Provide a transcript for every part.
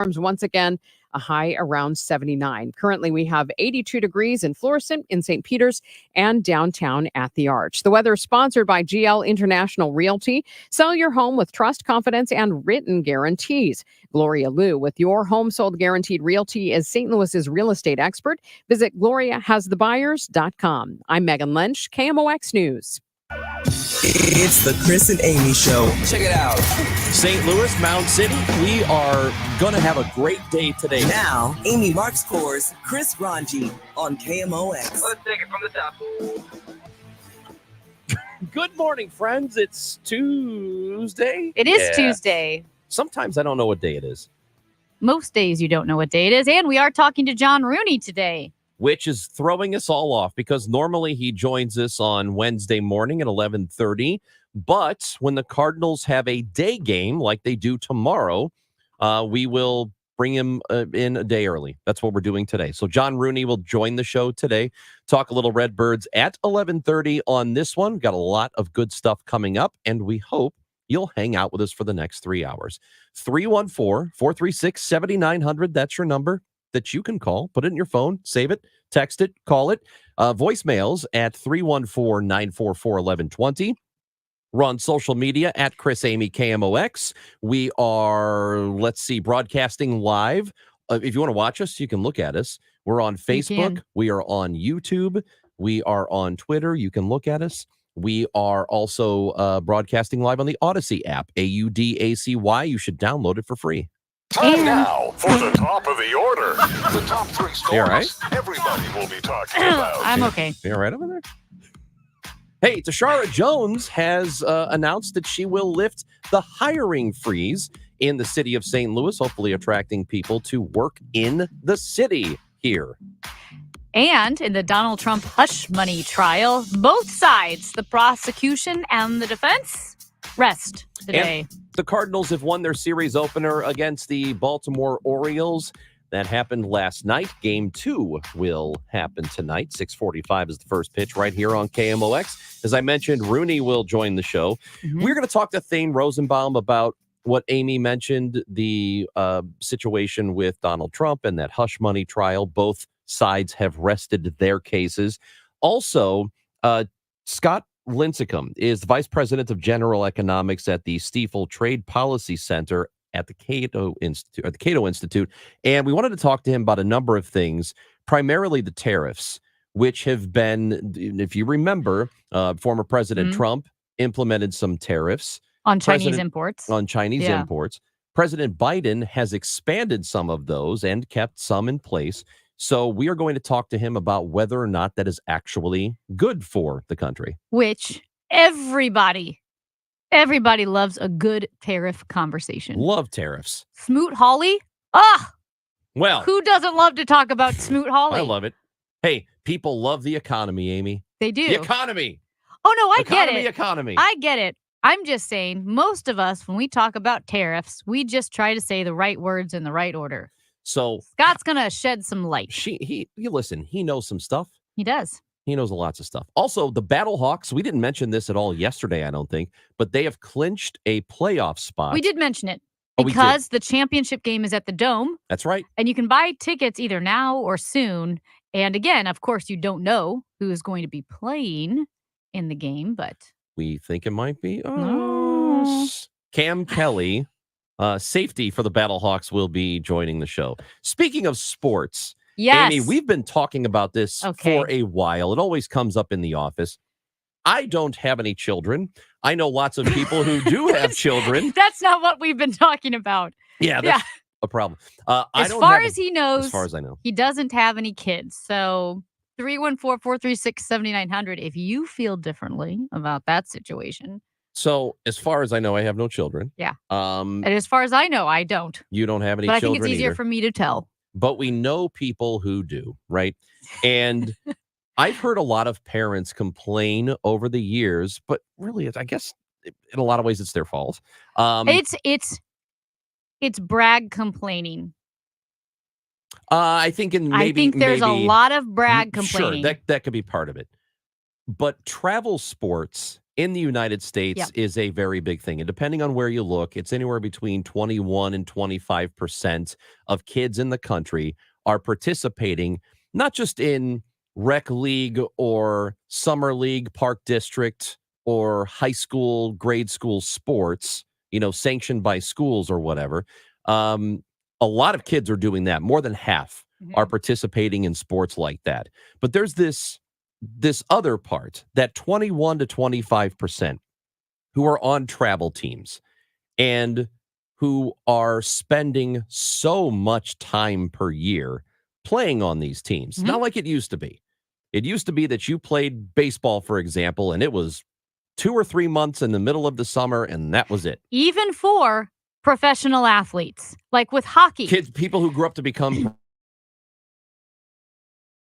once again, a high around 79. Currently, we have 82 degrees in Florissant, in St. Peters, and downtown at the Arch. The weather is sponsored by GL International Realty. Sell your home with trust, confidence, and written guarantees. Gloria Liu with Your Home Sold Guaranteed Realty is St. Louis's real estate expert. Visit GloriaHasTheBuyers.com. I'm Megan Lynch, KMOX News. It's the Chris and Amy Show. Check it out. St. Louis, Mound City, we are going to have a great day today. Now, Amy Marks-Kors, Chris Ranji on KMOX. Let's take it from the top. Good morning, friends. It's Tuesday. It is Tuesday. Sometimes I don't know what day it is. Most days you don't know what day it is. And we are talking to John Rooney today, which is throwing us all off because normally he joins us on Wednesday morning at 11:30. But when the Cardinals have a day game like they do tomorrow, we will bring him in a day early. That's what we're doing today. So John Rooney will join the show today, talk a little Redbirds at 11:30 on this one. Got a lot of good stuff coming up, and we hope you'll hang out with us for the next 3 hours. 314-436-7900. That's your number that you can call. Put it in your phone, save it, text it, call it. Voicemails at 314-944-1120. We're on social media at Chris Amy KMOX. We are, broadcasting live. If you want to watch us, you can look at us. We're on Facebook. We are on YouTube. We are on Twitter. You can look at us. We are also broadcasting live on the Odyssey app, AUDACY. You should download it for free. Time now for the top of the order. The top three stories everybody will be talking about. I'm okay. You all right over there? Hey, Tashara Jones has announced that she will lift the hiring freeze in the city of St. Louis, hopefully attracting people to work in the city here. And in the Donald Trump hush money trial, both sides, the prosecution and the defense, rest today. And the Cardinals have won their series opener against the Baltimore Orioles. That happened last night. Game 2 will happen tonight. 6:45 is the first pitch right here on KMOX. As I mentioned, Rooney will join the show. Mm-hmm. We're going to talk to Thane Rosenbaum about what Amy mentioned, the situation with Donald Trump and that hush money trial. Both sides have rested their cases. Also, Scott Lincecum is the Vice President of General Economics at the Stifel Trade Policy Center at the Cato Institute, and we wanted to talk to him about a number of things, primarily the tariffs, which have been, if you remember, former President Trump implemented some tariffs on Chinese imports. President Biden has expanded some of those and kept some in place. So we are going to talk to him about whether or not that is actually good for the country. Which everybody loves a good tariff conversation. Love tariffs. Smoot-Hawley? Well, who doesn't love to talk about Smoot-Hawley? I love it. Hey, people love the economy, Amy. They do. The economy. Oh, no, I get it. Economy. I get it. I'm just saying, most of us, when we talk about tariffs, we just try to say the right words in the right order. So Scott's going to shed some light. Listen, he knows some stuff. He does. He knows lots of stuff. Also, the Battlehawks, we didn't mention this at all yesterday, I don't think, but they have clinched a playoff spot. We did mention it because the championship game is at the Dome. That's right. And you can buy tickets either now or soon. And again, of course, you don't know who is going to be playing in the game, but we think it might be Cam Kelly. Safety for the Battlehawks will be joining the show. Speaking of sports, yes. Amy, we've been talking about this for a while. It always comes up in the office. I don't have any children. I know lots of people who do have children. That's not what we've been talking about. Yeah, that's a problem. As far as I know, he doesn't have any kids. So 314-436-7900 if you feel differently about that situation. So, as far as I know, I have no children. Yeah. And as far as I know, I don't. You don't have any children. But I think it's easier for me to tell. But we know people who do, right? And I've heard a lot of parents complain over the years, but really, I guess in a lot of ways, it's their fault. It's brag complaining. I think there's a lot of brag complaining. Sure, that could be part of it. But travel sports in the United States Yep. is a very big thing. And depending on where you look, it's anywhere between 21 and 25% of kids in the country are participating, not just in rec league or summer league, park district, or high school, grade school sports, sanctioned by schools or whatever. A lot of kids are doing that. More than half are participating in sports like that. But there's this other part, that 21 to 25% who are on travel teams and who are spending so much time per year playing on these teams. Not like it used to be. It used to be that you played baseball, for example, and it was 2 or 3 months in the middle of the summer, and that was it. Even for professional athletes, like with hockey. Kids, people who grew up to become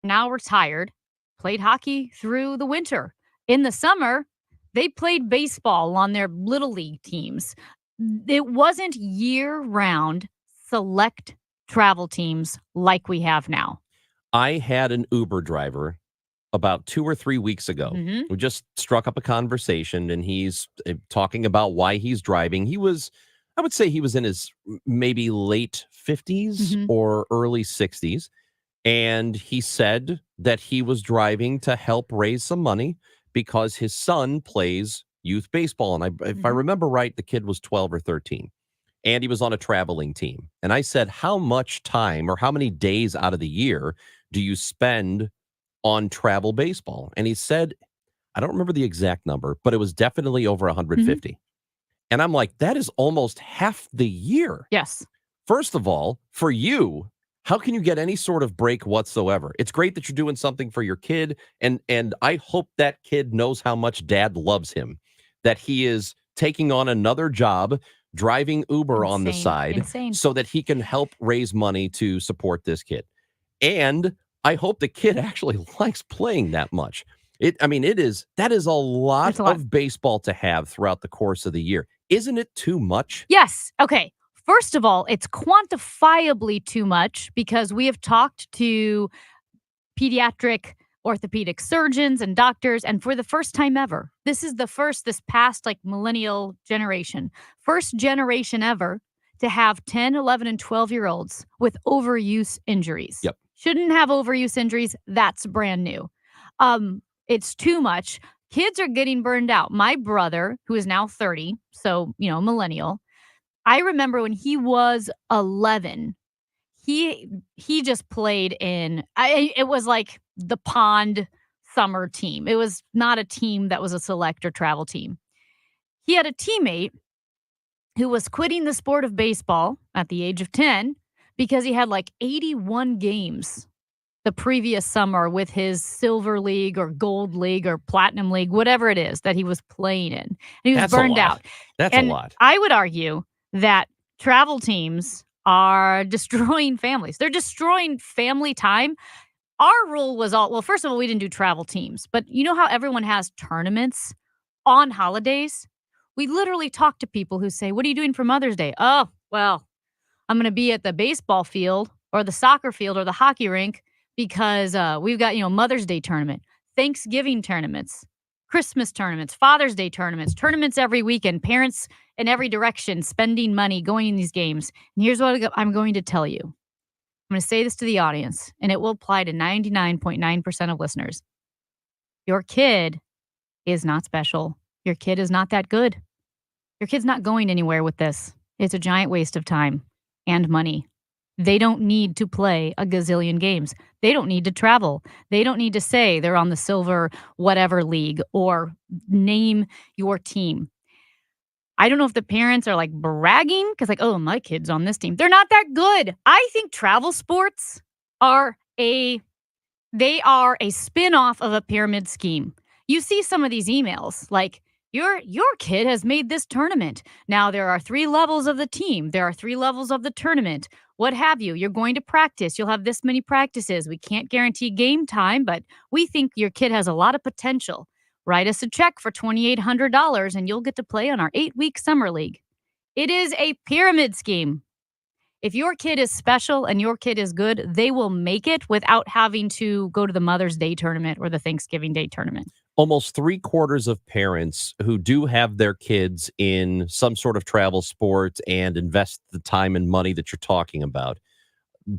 now retired, played hockey through the winter. In the summer, they played baseball on their little league teams. It wasn't year-round select travel teams like we have now. I had an Uber driver about 2 or 3 weeks ago. We just struck up a conversation, and he's talking about why he's driving. I would say he was in his maybe late 50s or early 60s. And he said that he was driving to help raise some money because his son plays youth baseball. And if I remember right, the kid was 12 or 13. And he was on a traveling team. And I said, how much time or how many days out of the year do you spend on travel baseball? And he said, I don't remember the exact number, but it was definitely over 150. And I'm like, that is almost half the year. Yes. First of all, for you, how can you get any sort of break whatsoever? It's great that you're doing something for your kid. And I hope that kid knows how much dad loves him, that he is taking on another job, driving Uber on the side so that he can help raise money to support this kid. And I hope the kid actually likes playing that much. That is a lot of baseball to have throughout the course of the year. Isn't it too much? Yes. Okay. First of all, it's quantifiably too much because we have talked to pediatric orthopedic surgeons and doctors, and for the first time ever, this past millennial generation, first generation ever to have 10, 11, and 12-year-olds with overuse injuries. Yep. Shouldn't have overuse injuries. That's brand new. It's too much. Kids are getting burned out. My brother, who is now 30, so, millennial, I remember when he was 11, he just played in, it was like the pond summer team. It was not a team that was a select or travel team. He had a teammate who was quitting the sport of baseball at the age of 10 because he had 81 games the previous summer with his silver league or gold league or platinum league, whatever it is that he was playing in. And he was burned out. That's a lot. I would argue that travel teams are destroying families. They're destroying family time. Our rule was first of all, we didn't do travel teams, but you know how everyone has tournaments on holidays? We literally talk to people who say, what are you doing for Mother's Day? Oh, well, I'm going to be at the baseball field or the soccer field or the hockey rink because we've got, Mother's Day tournament, Thanksgiving tournaments, Christmas tournaments, Father's Day tournaments every weekend, parents in every direction spending money going in these games. And here's what I'm going to tell you. I'm going to say this to the audience, and it will apply to 99.9% of listeners. Your kid is not special. Your kid is not that good. Your kid's not going anywhere with this. It's a giant waste of time and money. They don't need to play a gazillion games. They don't need to travel. They don't need to say they're on the silver whatever league or name your team. I don't know if the parents are bragging because oh, my kid's on this team. They're not that good. I think travel sports are a spin-off of a pyramid scheme. You see some of these emails like, your kid has made this tournament. Now there are 3 levels of the team. There are 3 levels of the tournament. What have you? You're going to practice. You'll have this many practices. We can't guarantee game time, but we think your kid has a lot of potential. Write us a check for $2,800 and you'll get to play on our 8-week summer league. It is a pyramid scheme. If your kid is special and your kid is good, they will make it without having to go to the Mother's Day tournament or the Thanksgiving Day tournament. almost 3/4 of parents who do have their kids in some sort of travel sport and invest the time and money that you're talking about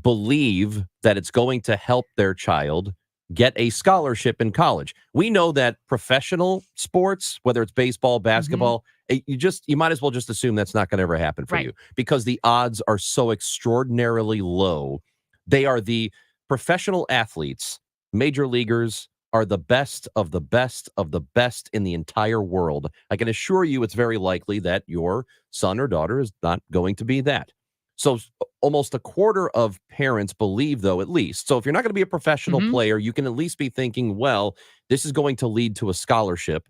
believe that it's going to help their child get a scholarship in college. We know that professional sports, whether it's baseball, basketball, you might as well just assume that's not going to ever happen for you because the odds are so extraordinarily low. They are the professional athletes, major leaguers are the best of the best of the best in the entire world. I can assure you it's very likely that your son or daughter is not going to be that. So almost 1/4 of parents believe, though, at least. So if you're not going to be a professional player, you can at least be thinking, well, this is going to lead to a scholarship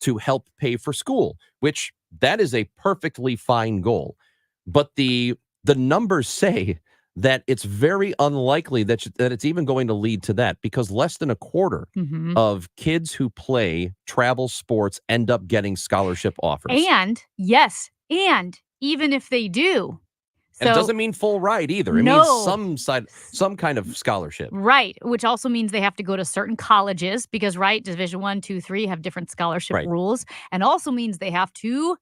to help pay for school, which that is a perfectly fine goal. But the numbers say that it's very unlikely that it's even going to lead to that because less than 1/4 of kids who play travel sports end up getting scholarship offers. And even if they do, and it doesn't mean full ride either. It means some kind of scholarship. Right, which also means they have to go to certain colleges because, Division 1, 2, 3 have different scholarship rules, and also means they have to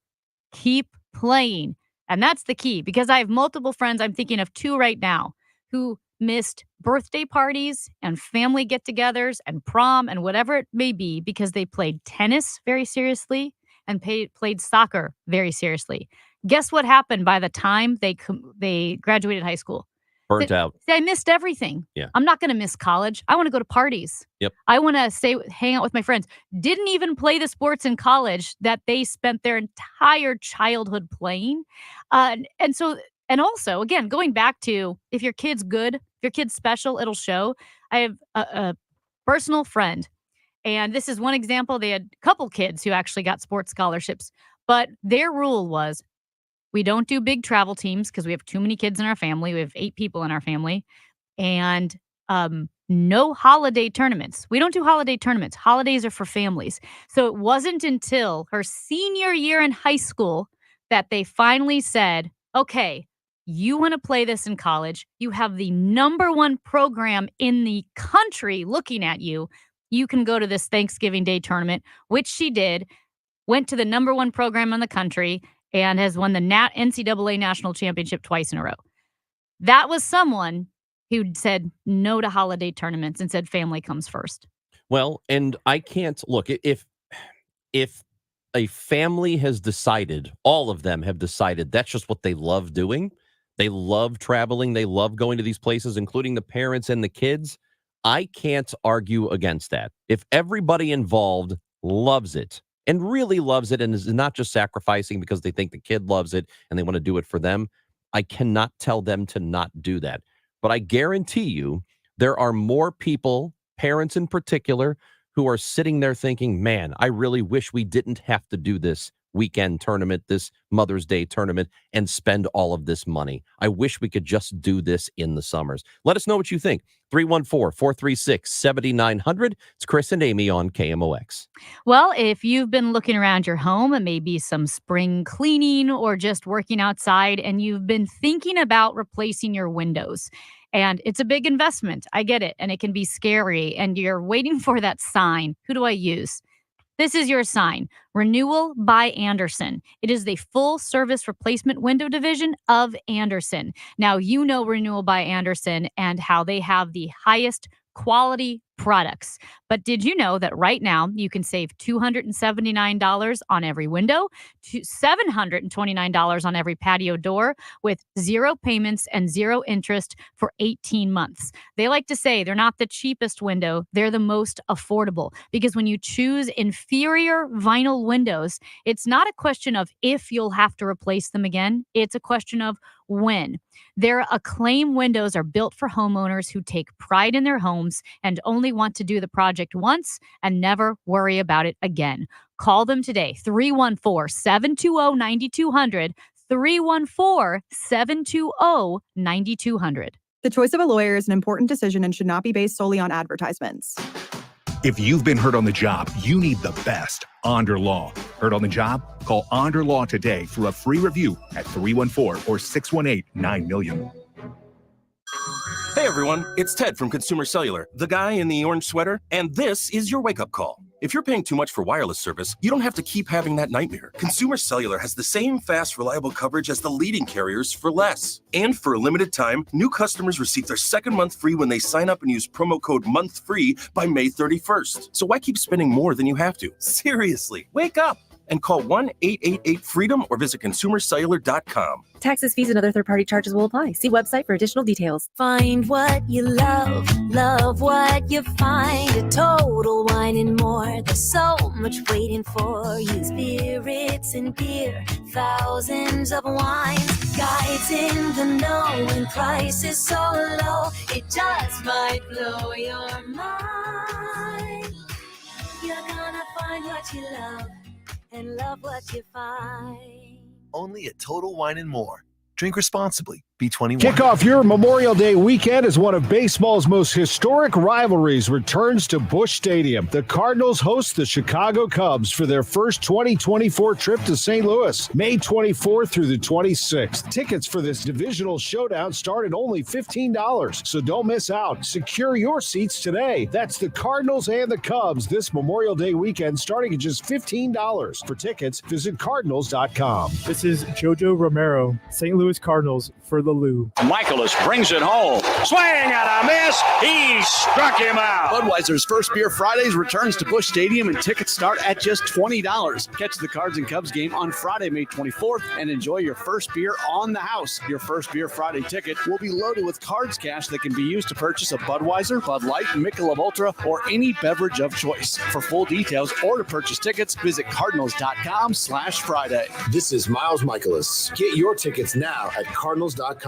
keep playing. And that's the key because I have multiple friends, I'm thinking of 2 right now, who missed birthday parties and family get-togethers and prom and whatever it may be because they played tennis very seriously and played soccer very seriously. Guess what happened by the time they graduated high school? Burnt out. I missed everything. Yeah. I'm not going to miss college. I want to go to parties. Yep. I want to hang out with my friends. Didn't even play the sports in college that they spent their entire childhood playing. And also, again, going back to if your kid's good, if your kid's special, it'll show. I have a personal friend, and this is one example. They had a couple kids who actually got sports scholarships, but their rule was, we don't do big travel teams because we have too many kids in our family. We have 8 people in our family. And no holiday tournaments. We don't do holiday tournaments. Holidays are for families. So it wasn't until her senior year in high school that they finally said, okay, you want to play this in college. You have the #1 program in the country looking at you. You can go to this Thanksgiving Day tournament, which she did, went to the #1 program in the country, and has won the NCAA National Championship twice in a row. That was someone who said no to holiday tournaments and said family comes first. Well, and I can't look if a family has decided, all of them have decided that's just what they love doing. They love traveling. They love going to these places, including the parents and the kids. I can't argue against that. If everybody involved loves it, and really loves it and is not just sacrificing because they think the kid loves it and they want to do it for them, I cannot tell them to not do that. But I guarantee you there are more people, parents in particular, who are sitting there thinking, man, I really wish we didn't have to do this weekend tournament, this Mother's Day tournament, and spend all of this money. I wish we could just do this in the summers. Let us know what you think. 314-436-7900. It's Chris and Amy on KMOX. Well, if you've been looking around your home and maybe some spring cleaning or just working outside and you've been thinking about replacing your windows, and it's a big investment, I get it, and it can be scary, and you're waiting for that sign. Who do I use? This is your sign. Renewal by Andersen. It is the full service replacement window division of Andersen. Now, you know Renewal by Andersen and how they have the highest quality products. But did you know that right now you can save $279 on every window, to $729 on every patio door with 0 payments and 0 interest for 18 months? They like to say they're not the cheapest window, they're the most affordable, because when you choose inferior vinyl windows, it's not a question of if you'll have to replace them again, it's a question of when. Their Acclaim windows are built for homeowners who take pride in their homes and only want to do the project once and never worry about it again. Call them today, 314-720-9200, 314-720-9200. The choice of a lawyer is an important decision and should not be based solely on advertisements. If you've been hurt on the job, you need the best. Onder Law. Hurt on the job? Call Onder Law today for a free review at 314 or 618-9000000. Hey everyone, it's Ted from Consumer Cellular, the guy in the orange sweater, and this is your wake-up call. If you're paying too much for wireless service, you don't have to keep having that nightmare. Consumer Cellular has the same fast, reliable coverage as the leading carriers for less. And for a limited time, new customers receive their second month free when they sign up and use promo code MONTHFREE by May 31st. So why keep spending more than you have to? Seriously, wake up and call 1-888-FREEDOM or visit consumercellular.com. Taxes, fees, and other third-party charges will apply. See website for additional details. Find what you love, love what you find. A Total Wine and More. There's so much waiting for you. Spirits and beer, thousands of wines. Guides in the know and prices so low. It just might blow your mind. You're gonna find what you love and love what you find. Only at Total Wine and More. Drink responsibly. Be 21. Kick off your Memorial Day weekend as one of baseball's most historic rivalries returns to Busch Stadium. The Cardinals host the Chicago Cubs for their first 2024 trip to St. Louis, May 24th through the 26th. Tickets for this divisional showdown start at only $15, so don't miss out. Secure your seats today. That's the Cardinals and the Cubs this Memorial Day weekend starting at just $15. For tickets, visit cardinals.com. This is Jojo Romero, St. Louis Cardinals for the Lou. Michaelis brings it home. Swing and a miss. He struck him out. Budweiser's First Beer Fridays returns to Busch Stadium and tickets start at just $20. Catch the Cards and Cubs game on Friday, May 24th and enjoy your first beer on the house. Your First Beer Friday ticket will be loaded with Cards cash that can be used to purchase a Budweiser, Bud Light, Michelob Ultra, or any beverage of choice. For full details or to purchase tickets, visit cardinals.com/Friday. This is Miles Michaelis. Get your tickets now at cardinals.com.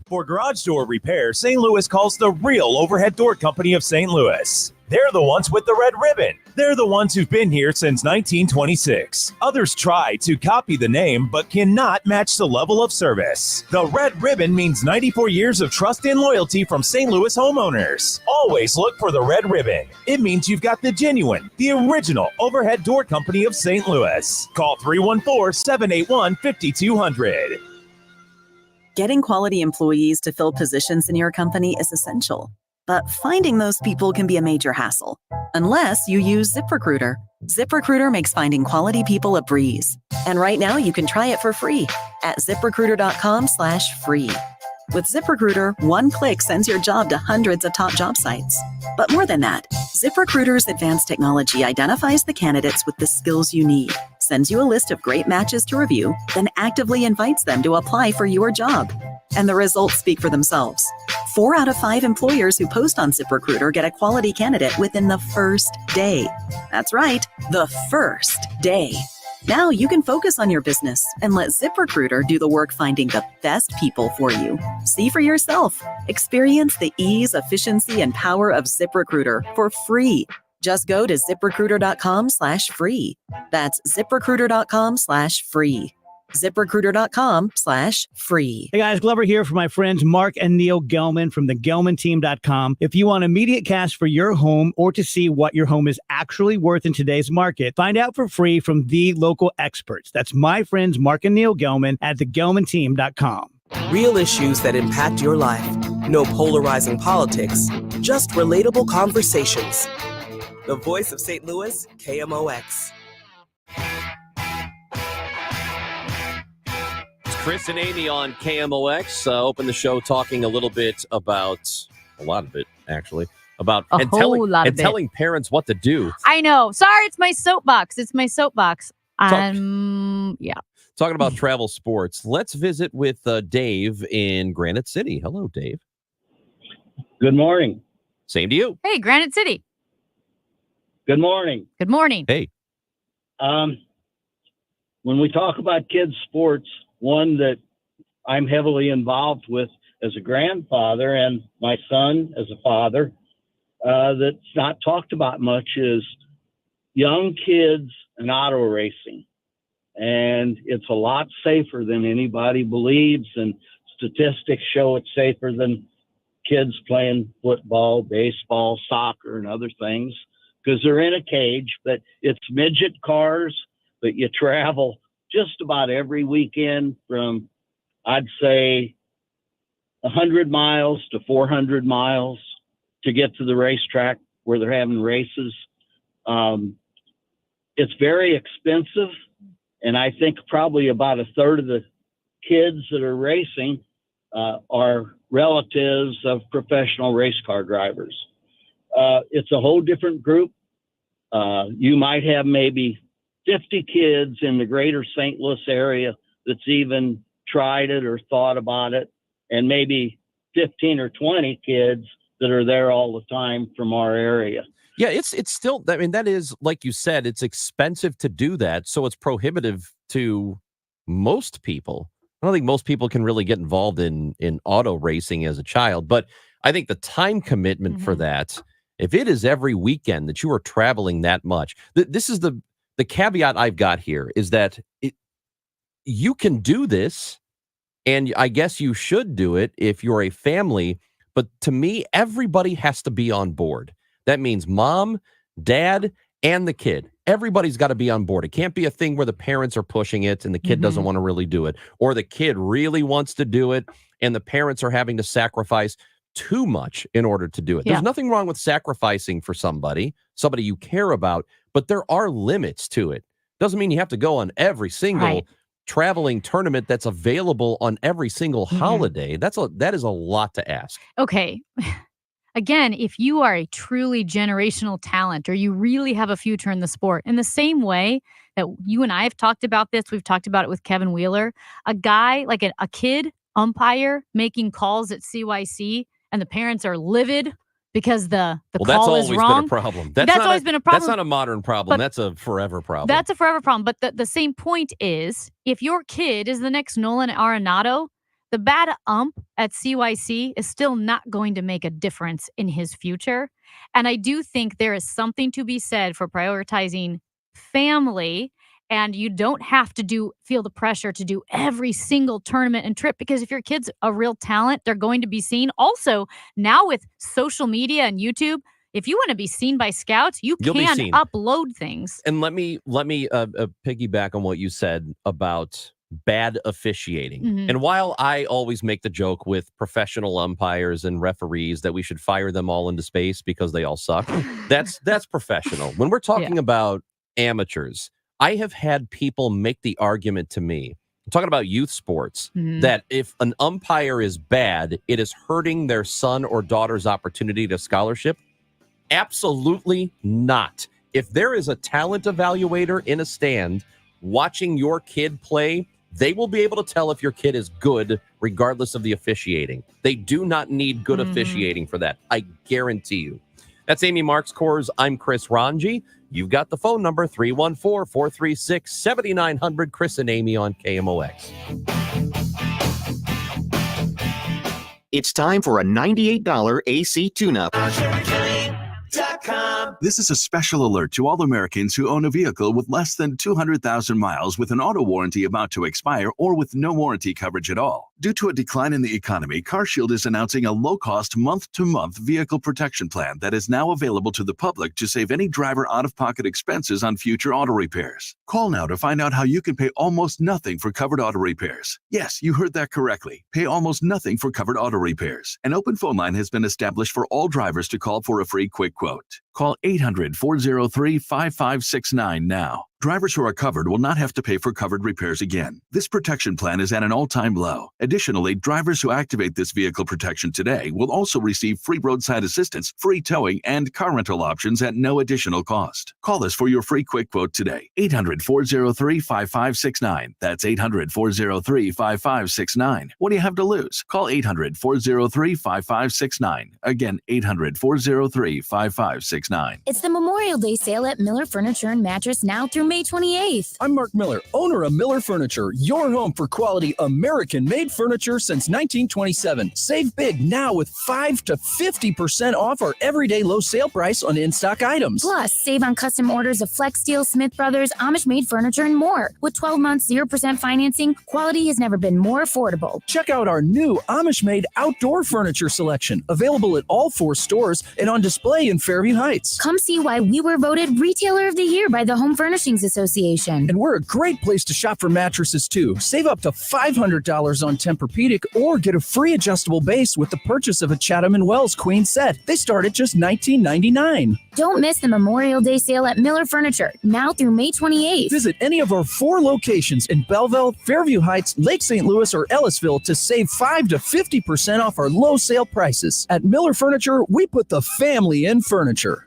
For garage door repair, St. Louis calls the real Overhead Door Company of St. Louis. They're the ones with the red ribbon. They're the ones who've been here since 1926. Others try to copy the name, but cannot match the level of service. The red ribbon means 94 years of trust and loyalty from St. Louis homeowners. Always look for the red ribbon. It means you've got the genuine, the original Overhead Door Company of St. Louis. Call 314-781-5200. Getting quality employees to fill positions in your company is essential, but finding those people can be a major hassle, unless you use ZipRecruiter. ZipRecruiter makes finding quality people a breeze. And right now you can try it for free at ZipRecruiter.com/free. With ZipRecruiter, one click sends your job to hundreds of top job sites. But more than that, ZipRecruiter's advanced technology identifies the candidates with the skills you need, sends you a list of great matches to review, then actively invites them to apply for your job. And the results speak for themselves. 4 out of 5 employers who post on ZipRecruiter get a quality candidate within the first day. That's right, the first day. Now you can focus on your business and let ZipRecruiter do the work finding the best people for you. See for yourself. Experience the ease, efficiency, and power of ZipRecruiter for free. Just go to ZipRecruiter.com/free. That's ZipRecruiter.com/free. ZipRecruiter.com/free. Hey guys, Glover here for my friends Mark and Neil Gelman from the GelmanTeam.com. If you want immediate cash for your home or to see what your home is actually worth in today's market, find out for free from the local experts. That's my friends Mark and Neil Gelman at the GelmanTeam.com. Real issues that impact your life. No polarizing politics, just relatable conversations. The voice of St. Louis, KMOX. Chris and Amy on KMOX open the show talking a lot of it, actually, about telling parents what to do. I know. Sorry, it's my soapbox. Yeah. Talking about travel sports. Let's visit with Dave in Granite City. Hello, Dave. Good morning. Same to you. Hey, Granite City. Good morning. Good morning. Hey. When we talk about kids' sports, one that I'm heavily involved with as a grandfather and my son as a father, that's not talked about much is young kids and auto racing. And it's a lot safer than anybody believes, and statistics show it's safer than kids playing football, baseball, soccer, and other things, because they're in a cage. But it's midget cars, but you travel just about every weekend from, I'd say, 100 miles to 400 miles to get to the racetrack where they're having races. It's very expensive, and I think probably about a third of the kids that are racing are relatives of professional race car drivers. It's a whole different group. You might have maybe 50 kids in the greater St. Louis area that's even tried it or thought about it, and maybe 15 or 20 kids that are there all the time from our area. Yeah, it's still, I mean, that is, like you said, it's expensive to do that. So it's prohibitive to most people. I don't think most people can really get involved in auto racing as a child, but I think the time commitment for that, if it is every weekend that you are traveling that much, this is the caveat I've got here is that you can do this, and I guess you should do it if you're a family, but to me, everybody has to be on board. That means mom, dad, and the kid. Everybody's got to be on board. It can't be a thing where the parents are pushing it and the kid doesn't want to really do it, or the kid really wants to do it and the parents are having to sacrifice too much in order to do it. Yeah. There's nothing wrong with sacrificing for somebody you care about, but there are limits to it. Doesn't mean you have to go on every single traveling tournament that's available on every single holiday. That is a lot to ask. Okay. Again, if you are a truly generational talent or you really have a future in the sport, in the same way that you and I have talked about this, we've talked about it with Kevin Wheeler, a guy like a kid umpire making calls at CYC and the parents are livid because the call is wrong. That's always been a problem. That's always been a problem. That's not a modern problem. That's a forever problem. That's a forever problem. But the same point is, if your kid is the next Nolan Arenado, the bad ump at CYC is still not going to make a difference in his future. And I do think there is something to be said for prioritizing family, and you don't have to feel the pressure to do every single tournament and trip, because if your kid's a real talent, they're going to be seen. Also, now with social media and YouTube, if you want to be seen by scouts, you'll can upload things. And let me piggyback on what you said about bad officiating. And while I always make the joke with professional umpires and referees that we should fire them all into space because they all suck, that's professional. When we're talking about amateurs, I have had people make the argument to me, I'm talking about youth sports, that if an umpire is bad, it is hurting their son or daughter's opportunity to scholarship. Absolutely not. If there is a talent evaluator in a stand watching your kid play, they will be able to tell if your kid is good regardless of the officiating. They do not need good officiating for that. I guarantee you. That's Amy Marks Coors. I'm Chris Ranji. You've got the phone number 314-436-7900. Chris and Amy on KMOX. It's time for a $98 AC tune-up. This is a special alert to all Americans who own a vehicle with less than 200,000 miles with an auto warranty about to expire or with no warranty coverage at all. Due to a decline in the economy, CarShield is announcing a low-cost month-to-month vehicle protection plan that is now available to the public to save any driver out-of-pocket expenses on future auto repairs. Call now to find out how you can pay almost nothing for covered auto repairs. Yes, you heard that correctly. Pay almost nothing for covered auto repairs. An open phone line has been established for all drivers to call for a free quick quote. Call 800-403-5569 now. Drivers who are covered will not have to pay for covered repairs again. This protection plan is at an all-time low. Additionally, drivers who activate this vehicle protection today will also receive free roadside assistance, free towing, and car rental options at no additional cost. Call us for your free quick quote today. 800-403-5569. That's 800-403-5569. What do you have to lose? Call 800-403-5569. Again, 800-403-5569. It's the Memorial Day sale at Miller Furniture and Mattress now through May 28th. I'm Mark Miller, owner of Miller Furniture, your home for quality American-made furniture since 1927. Save big now with 5 to 50% off our everyday low sale price on in-stock items. Plus, save on custom orders of Flex Steel, Smith Brothers, Amish-made furniture, and more. With 12 months, 0% financing, quality has never been more affordable. Check out our new Amish-made outdoor furniture selection, available at all 4 stores and on display in Fairview Heights. Heights. Come see why we were voted Retailer of the Year by the Home Furnishings Association. And we're a great place to shop for mattresses, too. Save up to $500 on Tempur-Pedic or get a free adjustable base with the purchase of a Chatham & Wells Queen set. They start at just $19.99. Don't miss the Memorial Day sale at Miller Furniture, now through May 28th. Visit any of our 4 locations in Belleville, Fairview Heights, Lake St. Louis, or Ellisville to save 5 to 50% off our low sale prices. At Miller Furniture, we put the family in furniture.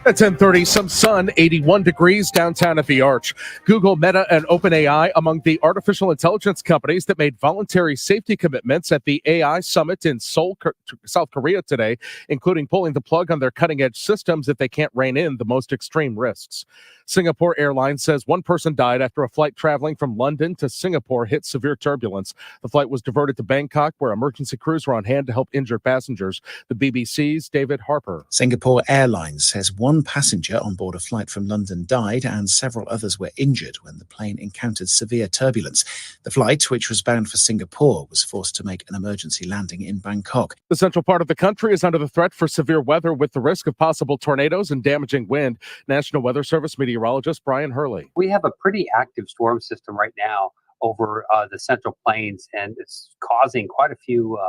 At 10:30, some sun, 81 degrees downtown at the Arch. Google, Meta, and OpenAI among the artificial intelligence companies that made voluntary safety commitments at the AI Summit in Seoul, South Korea today, including pulling the plug on their cutting-edge systems if they can't rein in the most extreme risks. Singapore Airlines says one person died after a flight traveling from London to Singapore hit severe turbulence. The flight was diverted to Bangkok, where emergency crews were on hand to help injured passengers. The BBC's David Harper. Singapore Airlines says one passenger on board a flight from London died and several others were injured when the plane encountered severe turbulence. The flight, which was bound for Singapore, was forced to make an emergency landing in Bangkok. The central part of the country is under the threat for severe weather with the risk of possible tornadoes and damaging wind. National Weather Service meteorologist Brian Hurley. We have a pretty active storm system right now over the Central Plains, and it's causing quite a few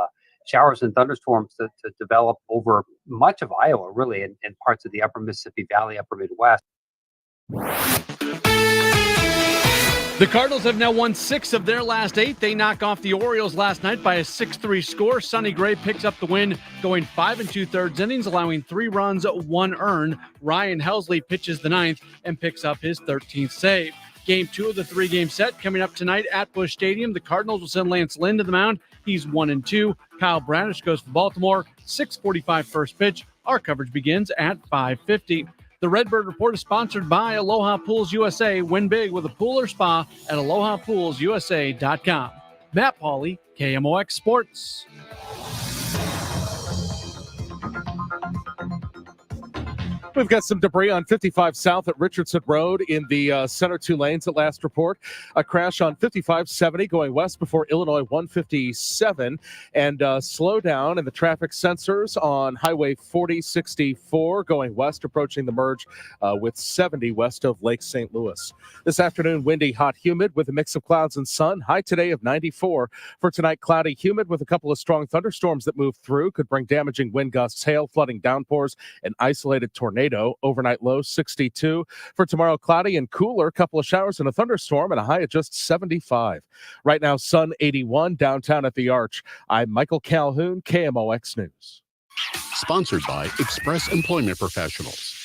showers and thunderstorms to develop over much of Iowa, really, and parts of the upper Mississippi Valley, upper Midwest. The Cardinals have now won 6 of their last 8. They knock off the Orioles last night by a 6-3 score. Sonny Gray picks up the win, going 5 2/3 innings, allowing 3 runs, 1 earned. Ryan Helsley pitches the 9th and picks up his 13th save. Game 2 of the 3-game set coming up tonight at Busch Stadium. The Cardinals will send Lance Lynn to the mound. He's 1-2. Kyle Bradish goes for Baltimore. 6:45 first pitch. Our coverage begins at 5:50. The Redbird Report is sponsored by Aloha Pools USA. Win big with a pool or spa at alohapoolsusa.com. Matt Pauley, KMOX Sports. We've got some debris on 55 South at Richardson Road in the center 2 lanes at last report. A crash on 5570 going west before Illinois 157. And slow down in the traffic sensors on Highway 4064 going west, approaching the merge with 70 west of Lake St. Louis. This afternoon, windy, hot, humid with a mix of clouds and sun. High today of 94. For tonight, cloudy, humid with a couple of strong thunderstorms that move through. Could bring damaging wind gusts, hail, flooding, downpours, and isolated tornadoes. Overnight low 62. For tomorrow, cloudy and cooler, couple of showers and a thunderstorm, and a high at just 75. Right now, sun 81 downtown at the Arch. I'm Michael Calhoun, KMOX News. Sponsored by Express Employment Professionals.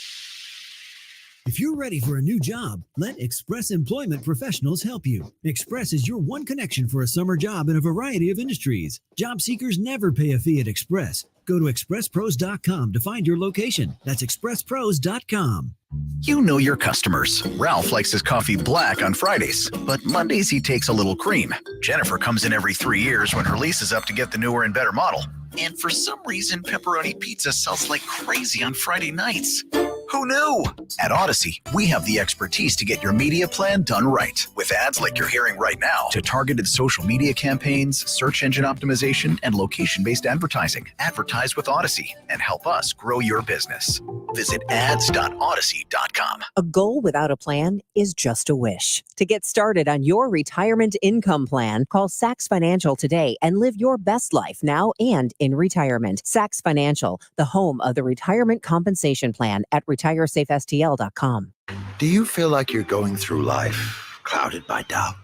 If you're ready for a new job, let Express Employment Professionals help you. Express is your one connection for a summer job in a variety of industries. Job seekers never pay a fee at Express. Go to expresspros.com to find your location. That's expresspros.com. You know your customers. Ralph likes his coffee black on Fridays, but Mondays he takes a little cream. Jennifer comes in every 3 years when her lease is up to get the newer and better model. And for some reason, pepperoni pizza sells like crazy on Friday nights. Who knew? At Odyssey, we have the expertise to get your media plan done right. With ads like you're hearing right now, to targeted social media campaigns, search engine optimization, and location-based advertising. Advertise with Odyssey and help us grow your business. Visit ads.odyssey.com. A goal without a plan is just a wish. To get started on your retirement income plan, call Sachs Financial today and live your best life now and in retirement. Sachs Financial, the home of the retirement compensation plan at retiresafestl.com. Do you feel like you're going through life clouded by doubt?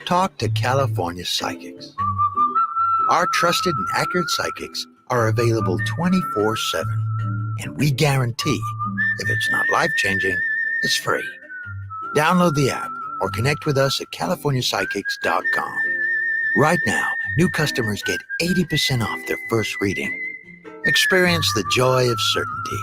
Talk to California Psychics. Our trusted and accurate psychics are available 24/7. And we guarantee if it's not life-changing, it's free. Download the app or connect with us at californiapsychics.com. Right now, new customers get 80% off their first reading. Experience the joy of certainty.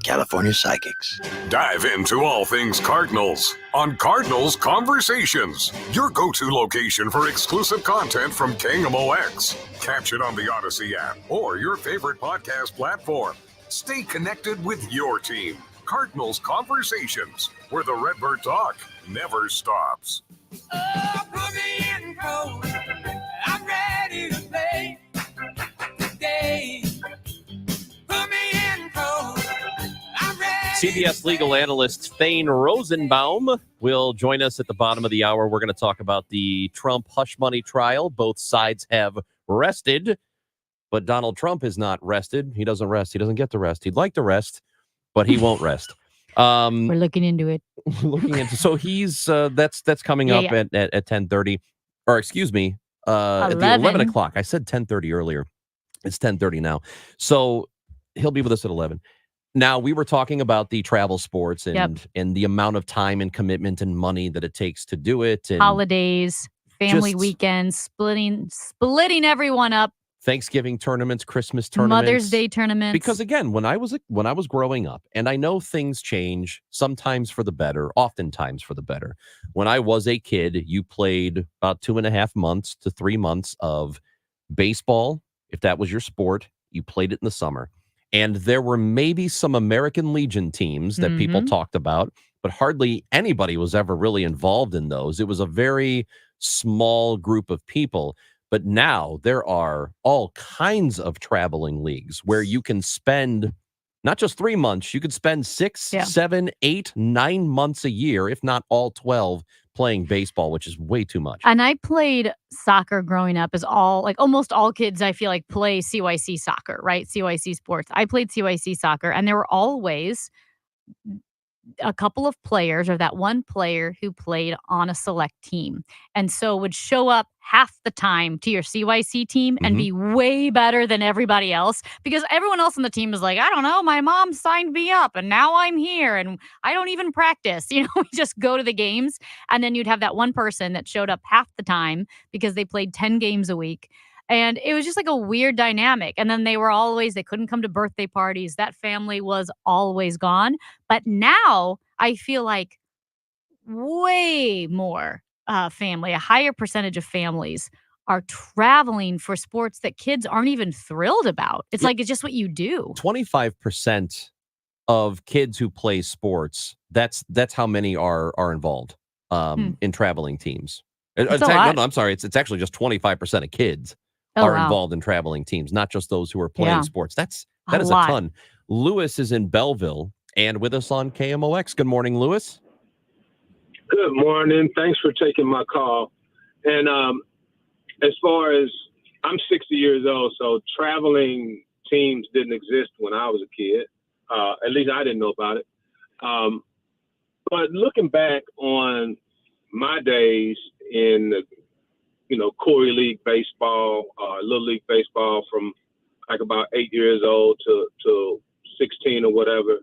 California Psychics. Dive into all things Cardinals on Cardinals Conversations, your go-to location for exclusive content from KMOX. Catch it on the Odyssey app or your favorite podcast platform. Stay connected with your team. Cardinals Conversations, where the Redbird talk never stops. Oh, put me in cold. I'm ready to play today. CBS legal analyst Thane Rosenbaum will join us at the bottom of the hour. We're going to talk about the Trump hush money trial. Both sides have rested, but Donald Trump is not rested. He doesn't rest. He doesn't get to rest. He'd like to rest, but he won't rest. We're looking into it. So he's that's coming up at 10:30, or excuse me, at the 11 o'clock. I said 10:30 earlier. It's 10:30 now. So he'll be with us at 11. Now, we were talking about the travel sports and the amount of time and commitment and money that it takes to do it. And holidays, family weekends, splitting everyone up. Thanksgiving tournaments, Christmas tournaments, Mother's Day tournaments. Because again, when I was growing up, and I know things change sometimes for the better, oftentimes for the better. When I was a kid, you played about 2.5 months to 3 months of baseball. If that was your sport, you played it in the summer. And there were maybe some American Legion teams that people talked about, but hardly anybody was ever really involved in those. It was a very small group of people. But now there are all kinds of traveling leagues where you can spend not just 3 months, you could spend 6, 7, 8, 9 months a year, if not all 12, playing baseball, which is way too much. And I played soccer growing up, as almost all kids, I feel like, play CYC soccer, right? CYC sports. I played CYC soccer, and there were always a couple of players, or that one player who played on a select team, and so would show up half the time to your CYC team and be way better than everybody else, because everyone else on the team is like, I don't know, my mom signed me up and now I'm here and I don't even practice. We just go to the games. And then you'd have that one person that showed up half the time because they played 10 games a week. And it was just like a weird dynamic. And then they couldn't come to birthday parties. That family was always gone. But now I feel like way more family, a higher percentage of families are traveling for sports that kids aren't even thrilled about. It's like, it's just what you do. 25% of kids who play sports, that's how many are involved in traveling teams. No, I'm sorry. It's actually just 25% of kids involved in traveling teams, not just those who are playing sports. That is a ton. Lewis is in Belleville and with us on KMOX. Good morning, Lewis. Good morning. Thanks for taking my call. And as far as I'm 60 years old, so traveling teams didn't exist when I was a kid. At least I didn't know about it. But looking back on my days in Corey League baseball, Little League baseball, from like about 8 years old to 16 or whatever,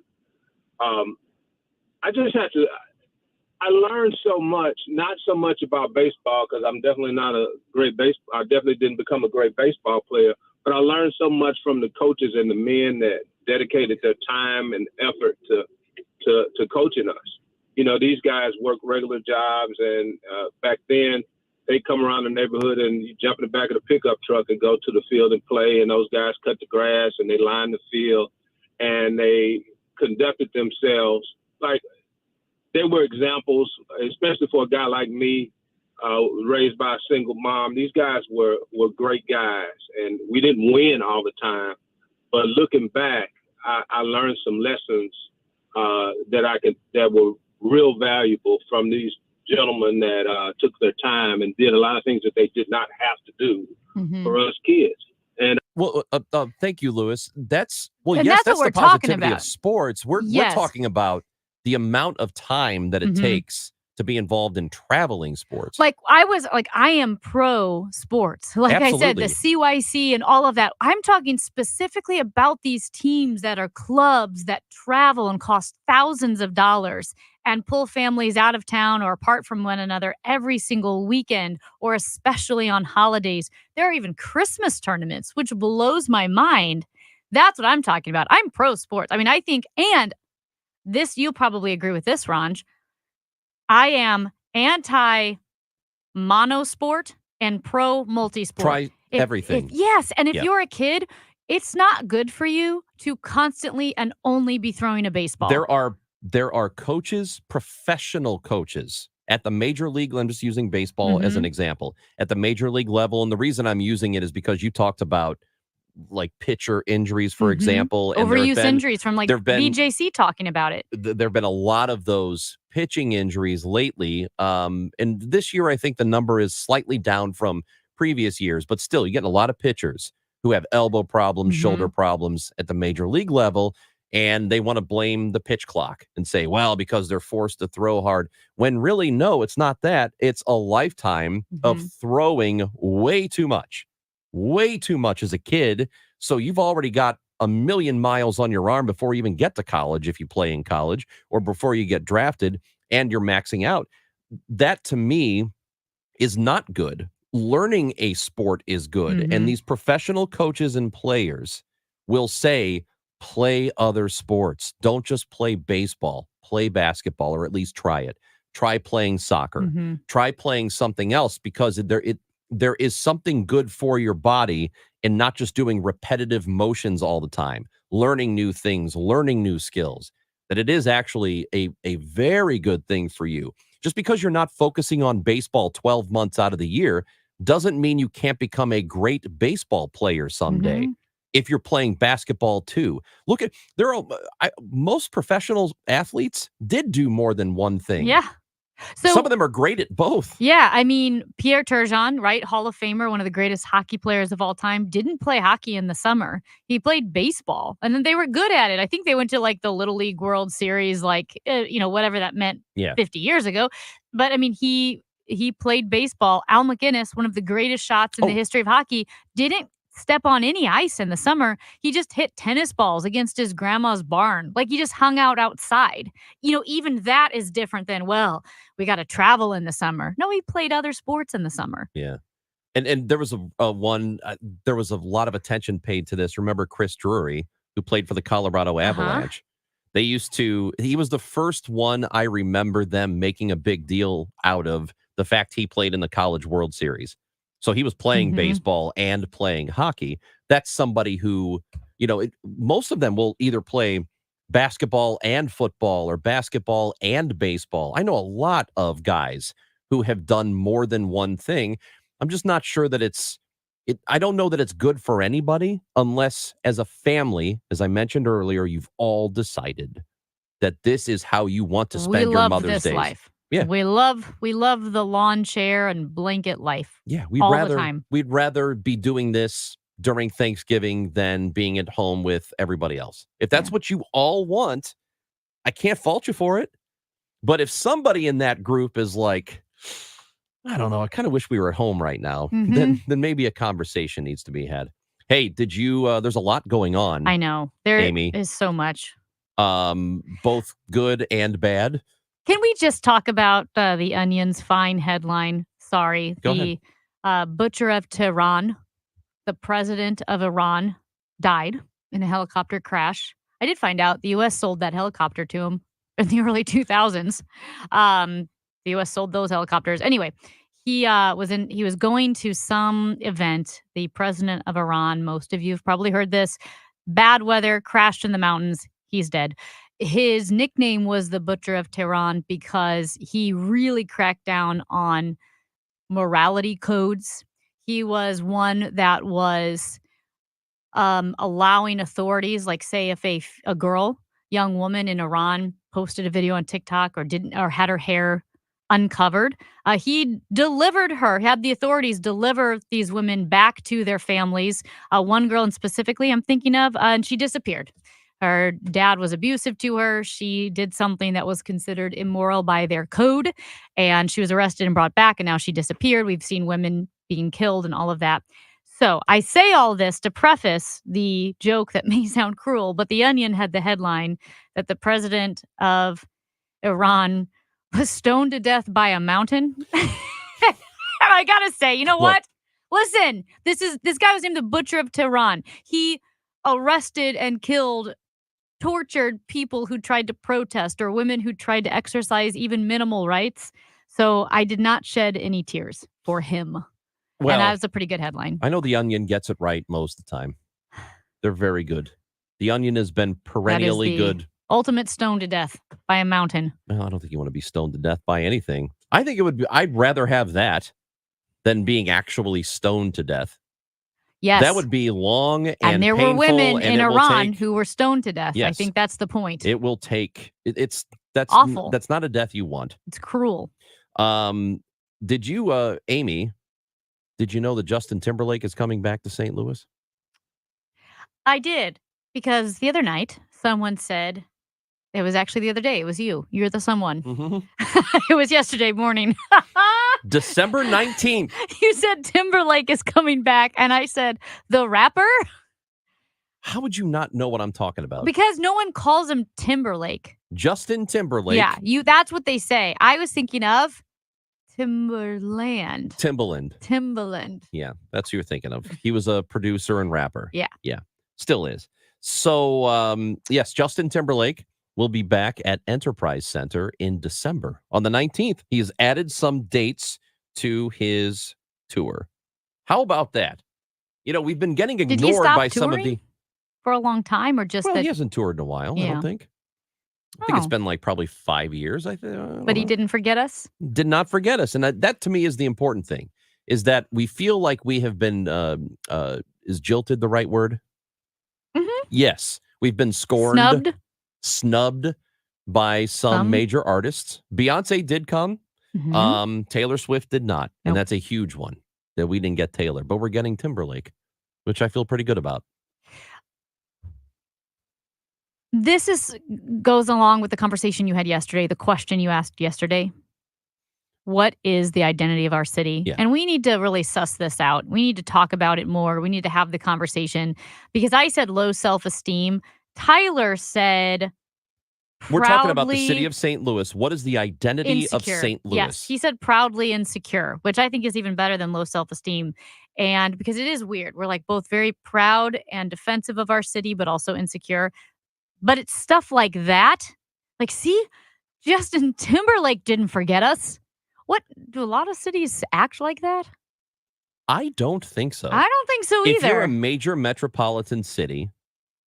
I learned so much, not so much about baseball, because I'm definitely not a great I definitely didn't become a great baseball player, but I learned so much from the coaches and the men that dedicated their time and effort to coaching us. These guys work regular jobs, and back then they come around the neighborhood and you jump in the back of the pickup truck and go to the field and play, and those guys cut the grass and they line the field, and they conducted themselves like they were examples, especially for a guy like me, raised by a single mom. These guys were great guys, and we didn't win all the time. But looking back, I learned some lessons that were real valuable from these gentlemen that took their time and did a lot of things that they did not have to do for us kids. And thank you, Lewis. That's what the we're talking positivity about. of sports. We're talking about the amount of time that it takes to be involved in traveling sports. I am pro sports. Like Absolutely. I said, the CYC and all of that. I'm talking specifically about these teams that are clubs that travel and cost thousands of dollars and pull families out of town or apart from one another every single weekend, or especially on holidays. There are even Christmas tournaments, which blows my mind. That's what I'm talking about. I'm pro sports. I mean, I think, and this, you'll probably agree with this, Ranj, I am anti monosport and pro multisport. Try everything. Yes. And if you're a kid, it's not good for you to constantly and only be throwing a baseball. There are coaches, professional coaches at the major league. I'm just using baseball as an example. At the major league level. And the reason I'm using it is because you talked about like pitcher injuries, for example. And Overuse injuries from like there've been- BJC talking about it. There have been a lot of those pitching injuries lately. And this year, I think the number is slightly down from previous years, but still, you get a lot of pitchers who have elbow problems, shoulder problems at the major league level, and they want to blame the pitch clock and say, well, because they're forced to throw hard, when really, no, it's not that. It's a lifetime of throwing way too much as a kid. So you've already got a million miles on your arm before you even get to college, if you play in college, or before you get drafted, and you're maxing out. That, to me, is not good. Learning a sport is good. And these professional coaches and players will say, play other sports. Don't just play baseball. Play basketball, or at least try it. Try playing soccer. Try playing something else, because there is something good for your body in not just doing repetitive motions all the time, learning new things, learning new skills, that it is actually a very good thing for you. Just because you're not focusing on baseball 12 months out of the year doesn't mean you can't become a great baseball player someday. If you're playing basketball too. Look at, most professional athletes did do more than one thing. Yeah. So some of them are great at both. Yeah, I mean, Pierre Turgeon, right? Hall of Famer, one of the greatest hockey players of all time, didn't play hockey in the summer. He played baseball, and then they were good at it. I think they went to like the Little League World Series, like, whatever that meant 50 years ago. But I mean, he played baseball. Al McInnes, one of the greatest shots in the history of hockey, didn't step on any ice in the summer. He just hit tennis balls against his grandma's barn. Like, he just hung out outside. Even that is different than, well, we got to travel in the summer. No, he played other sports in the summer. Yeah. And there was there was a lot of attention paid to this. Remember Chris Drury, who played for the Colorado Avalanche? He was the first one I remember them making a big deal out of the fact he played in the College World Series. So he was playing baseball and playing hockey. That's somebody who, most of them will either play basketball and football or basketball and baseball. I know a lot of guys who have done more than one thing. I'm just not sure that I don't know that it's good for anybody unless, as a family, as I mentioned earlier, you've all decided that this is how you want to spend your Mother's Day. Life. Yeah. We love the lawn chair and blanket life. Yeah, the time. We'd rather be doing this during Thanksgiving than being at home with everybody else. If that's what you all want, I can't fault you for it. But if somebody in that group is like, I don't know, I kind of wish we were at home right now, then maybe a conversation needs to be had. Hey, did you there's a lot going on. I know. There Amy. is so much. Both good and bad. Can we just talk about the Onion's fine headline? Sorry. Go ahead. Butcher of Tehran, the president of Iran, died in a helicopter crash. I did find out the U.S. sold that helicopter to him in the early 2000s. The U.S. sold those helicopters. Anyway, he was going to some event. The president of Iran, most of you have probably heard this, bad weather, crashed in the mountains. He's dead. His nickname was the Butcher of Tehran because he really cracked down on morality codes. He was one that was allowing authorities, like say if a young woman in Iran posted a video on TikTok or had her hair uncovered, he had the authorities deliver these women back to their families. One girl specifically I'm thinking of, and she disappeared. Her dad was abusive to her. She did something that was considered immoral by their code, and she was arrested and brought back, and now she disappeared. We've seen women being killed and all of that. So I say all this to preface the joke that may sound cruel, but The Onion had the headline that the president of Iran was stoned to death by a mountain. And I gotta say, you know what? Listen, this guy was named the Butcher of Tehran. He arrested and killed, tortured people who tried to protest or women who tried to exercise even minimal rights. So I did not shed any tears for him. Well, and that was a pretty good headline. I know The Onion gets it right most of the time. They're very good. The Onion has been perennially good. Ultimate stoned to death by a mountain. Well, I don't think you want to be stoned to death by anything. I think I'd rather have that than being actually stoned to death. Yes. That would be long and there painful, were women and in it will Iran take- who were stoned to death. I Yes. think that's the point. It will take. That's awful. That's not a death you want. It's cruel. Did you, Amy? Did you know that Justin Timberlake is coming back to St. Louis? I did, because the other night someone said, it was actually the other day. It was you. You're the someone. It was yesterday morning. December 19th. You said Timberlake is coming back, and I said, the rapper? How would you not know what I'm talking about? Because no one calls him Timberlake. Justin Timberlake. Yeah, that's what they say. I was thinking of Timberland. Timbaland. Yeah, that's who you're thinking of. He was a producer and rapper. Yeah, still is. So, yes, Justin Timberlake will be back at Enterprise Center in December. On the 19th, he has added some dates to his tour. How about that? You know, we've been getting Did he ignored stop by some of touring the... for a long time, or just Well, that? he hasn't toured in a while, I Yeah. don't think. I think it's Oh. been like probably 5 years, I think. But he didn't forget us? Did not forget us. And that to me is the important thing, is that we feel like we have been, is jilted the right word? Yes. We've been scorned. Snubbed by some major artists. Beyonce did come. Taylor Swift did not. And that's a huge one that we didn't get Taylor. But we're getting Timberlake, which I feel pretty good about. This goes along with the conversation you had yesterday, the question you asked yesterday. What is the identity of our city? Yeah. And we need to really suss this out. We need to talk about it more. We need to have the conversation, because I said low self-esteem. Tyler said We're talking about the proudly city of St. Louis. What is the identity of insecure. St. Louis? Yes, he said proudly insecure, which I think is even better than low self-esteem. And because it is weird. We're like both very proud and defensive of our city, but also insecure. But it's stuff like that. Like, see, Justin Timberlake didn't forget us. What, do a lot of cities act like that? I don't think so. I don't think so If either. you're a major metropolitan city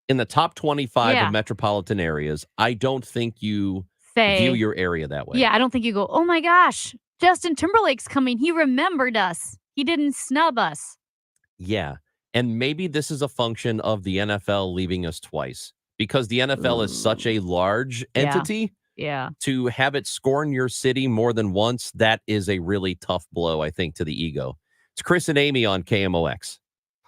in the top 25 Yeah. of metropolitan areas, I don't think you Say- view your area that way. Yeah, I don't think you go, oh my gosh, Justin Timberlake's coming. He remembered us. He didn't snub us. Yeah. And maybe this is a function of the NFL leaving us twice, because the NFL is such a large entity. Yeah. To have it scorn your city more than once, that is a really tough blow, I think, to the ego. It's Chris and Amy on KMOX.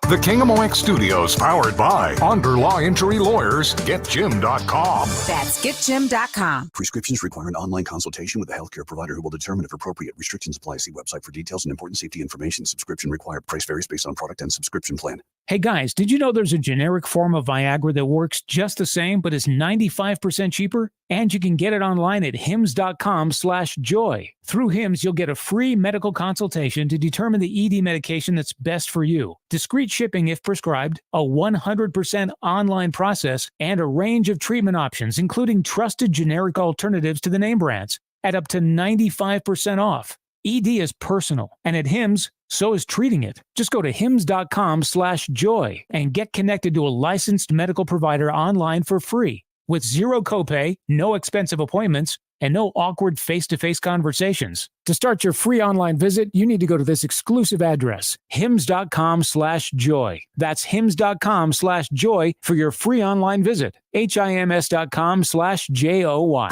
The KMOX Studios, powered by Onder Law Injury Lawyers, GetJim.com. That's GetJim.com. Prescriptions require an online consultation with a healthcare provider who will determine if appropriate. Restrictions apply. See website for details and important safety information. Subscription required. Price varies based on product and subscription plan. Hey guys, did you know there's a generic form of Viagra that works just the same but is 95% cheaper? And you can get it online at hims.com/joy. Through Hims, you'll get a free medical consultation to determine the ED medication that's best for you. Discreet shipping if prescribed, a 100% online process, and a range of treatment options, including trusted generic alternatives to the name brands, at up to 95% off. ED is personal, and at Hims, so is treating it. Just go to hims.com/joy and get connected to a licensed medical provider online for free, with zero copay, no expensive appointments, and no awkward face-to-face conversations. To start your free online visit, you need to go to this exclusive address, hims.com/joy. That's hims.com/joy for your free online visit. HIMS.com/JOY.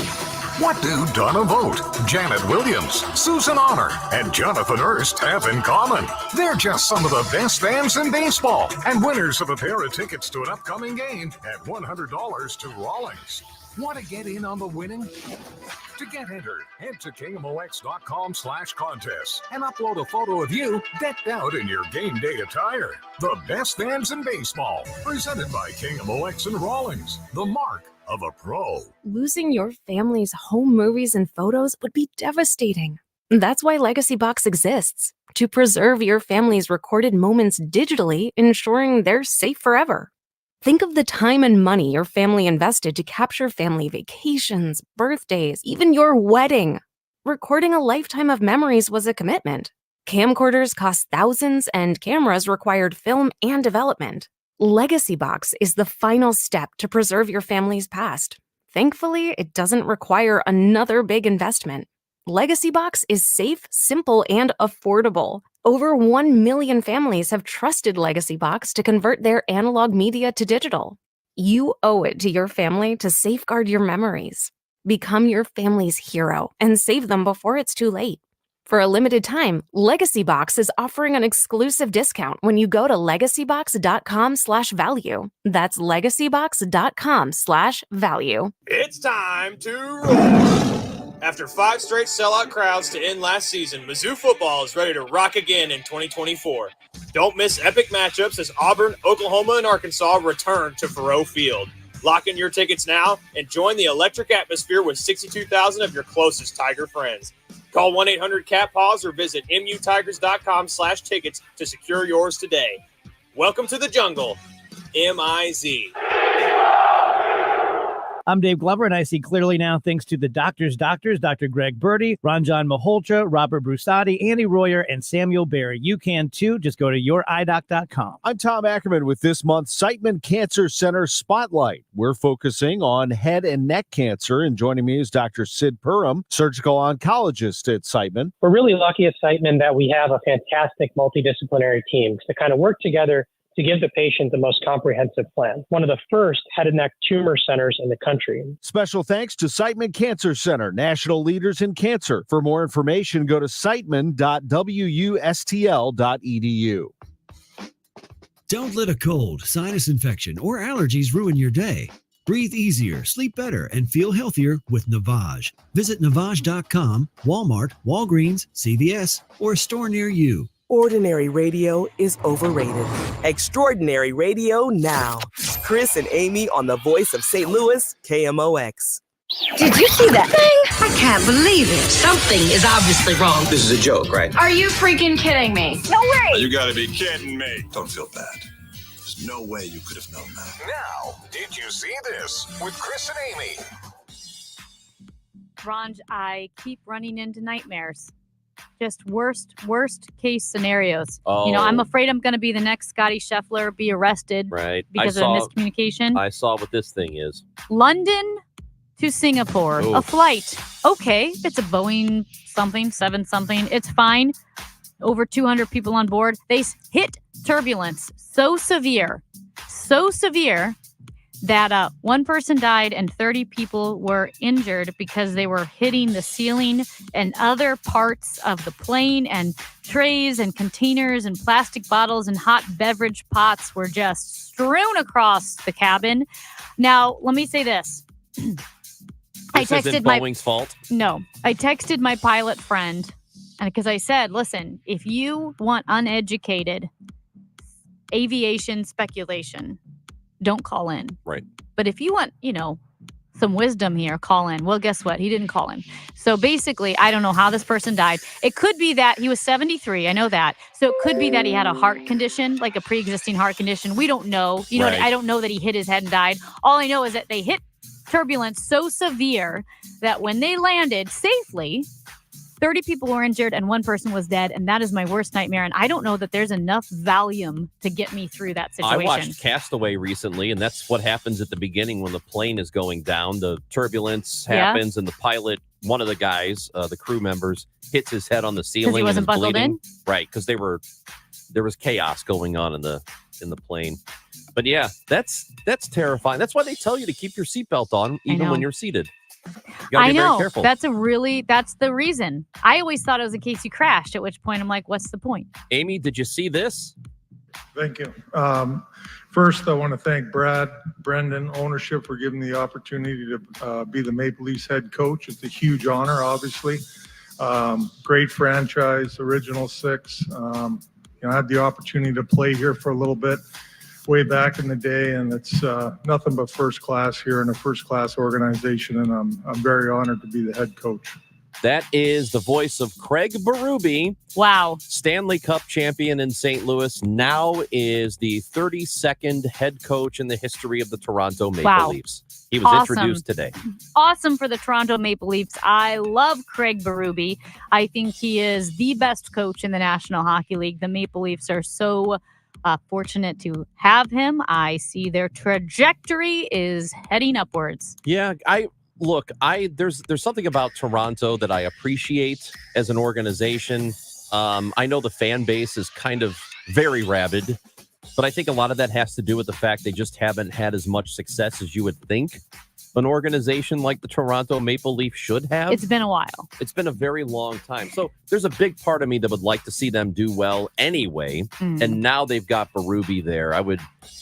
What do Donna Vogt, Janet Williams, Susan Honor, and Jonathan Erst have in common? They're just some of the best fans in baseball and winners of a pair of tickets to an upcoming game at $100 to Rawlings. Want to get in on the winning? To get entered, head to KMOX.com/contest and upload a photo of you decked out in your game day attire. The best fans in baseball, presented by KMOX and Rawlings, the mark of a pro. Losing your family's home movies and photos would be devastating. That's why Legacy Box exists, to preserve your family's recorded moments digitally, ensuring they're safe forever. Think of the time and money your family invested to capture family vacations, birthdays, even your wedding. Recording a lifetime of memories was a commitment. Camcorders cost thousands, and cameras required film and development. Legacy Box is the final step to preserve your family's past. Thankfully, it doesn't require another big investment. Legacy Box is safe, simple, and affordable. Over 1 million families have trusted Legacy Box to convert their analog media to digital. You owe it to your family to safeguard your memories. Become your family's hero and save them before it's too late. For a limited time, Legacy Box is offering an exclusive discount when you go to legacybox.com/value. That's legacybox.com/value. It's time to roll. After 5 straight sellout crowds to end last season, Mizzou football is ready to rock again in 2024. Don't miss epic matchups as Auburn, Oklahoma, and Arkansas return to Faurot Field. Lock in your tickets now and join the electric atmosphere with 62,000 of your closest Tiger friends. Call 1-800-CAT-PAWS or visit mutigers.com/tickets to secure yours today. Welcome to the jungle, MIZ. I'm Dave Glover, and I see clearly now thanks to the doctors, Dr. Greg Birdie, Ranjan Malhotra, Robert Brusati, Andy Royer, and Samuel Barry. You can too. Just go to youridoc.com. I'm Tom Ackerman with this month's Siteman Cancer Center Spotlight. We're focusing on head and neck cancer, and joining me is Dr. Sid Perham, surgical oncologist at Siteman. We're really lucky at Siteman that we have a fantastic multidisciplinary team to kind of work together to give the patient the most comprehensive plan. One of the first head and neck tumor centers in the country. Special thanks to Siteman Cancer Center, national leaders in cancer. For more information, go to siteman.wustl.edu. Don't let a cold, sinus infection, or allergies ruin your day. Breathe easier, sleep better, and feel healthier with Navage. Visit Navage.com, Walmart, Walgreens, CVS, or a store near you. Ordinary radio is overrated. Extraordinary radio now. Chris and Amy on the voice of St. Louis, KMOX. Did you see that thing? I can't believe it. Something is obviously wrong. This is a joke, right? Are you freaking kidding me? No way! You gotta be kidding me. Don't feel bad. There's no way you could have known that. Now, did you see this with Chris and Amy? Ron, I keep running into nightmares. Just worst case scenarios. Oh. You know, I'm afraid I'm going to be the next Scotty Scheffler, be arrested because of a miscommunication. I saw what this thing is. London to Singapore, a flight. Okay, it's a Boeing something, 7 something. It's fine. Over 200 people on board. They hit turbulence so severe that one person died and 30 people were injured because they were hitting the ceiling and other parts of the plane, and trays and containers and plastic bottles and hot beverage pots were just strewn across the cabin. Now, let me say this. I texted Boeing's fault? No. I texted my pilot friend because I said, listen, if you want uneducated aviation speculation, don't call in. Right. But if you want, some wisdom here, call in. Well, guess what? He didn't call in. So basically, I don't know how this person died. It could be that he was 73. I know that. So it could be that he had a heart condition, like a pre-existing heart condition. We don't know. I don't know that he hit his head and died. All I know is that they hit turbulence so severe that when they landed safely, 30 people were injured and 1 person was dead, and that is my worst nightmare. And I don't know that there's enough Valium to get me through that situation. I watched Castaway recently, and that's what happens at the beginning when the plane is going down. The turbulence happens, and the pilot, one of the guys, the crew members, hits his head on the ceiling. Because he wasn't buckled in? Right, because there was chaos going on in the plane. But yeah, that's terrifying. That's why they tell you to keep your seatbelt on, even when you're seated. I know. Very careful. That's the reason. I always thought it was in case you crashed, at which point I'm like, what's the point? Amy, did you see this? Thank you. First, I want to thank Brendan, ownership, for giving me the opportunity to be the Maple Leafs head coach. It's a huge honor, obviously. Great franchise, original 6. I had the opportunity to play here for a little bit way back in the day, and it's nothing but first class here in a first class organization, and I'm very honored to be the head coach. That is the voice of Craig Berube. Wow. Stanley Cup champion in St. Louis. Now is the 32nd head coach in the history of the Toronto Maple Leafs. He was introduced today. Awesome for the Toronto Maple Leafs. I love Craig Berube. I think he is the best coach in the National Hockey League. The Maple Leafs are so fortunate to have him. I see their trajectory is heading upwards. Yeah, there's something about Toronto that I appreciate as an organization. I know the fan base is kind of very rabid, but I think a lot of that has to do with the fact they just haven't had as much success as you would think an organization like the Toronto Maple Leafs should have. It's been a while. It's been a very long time. So there's a big part of me that would like to see them do well anyway. And now they've got Berube there.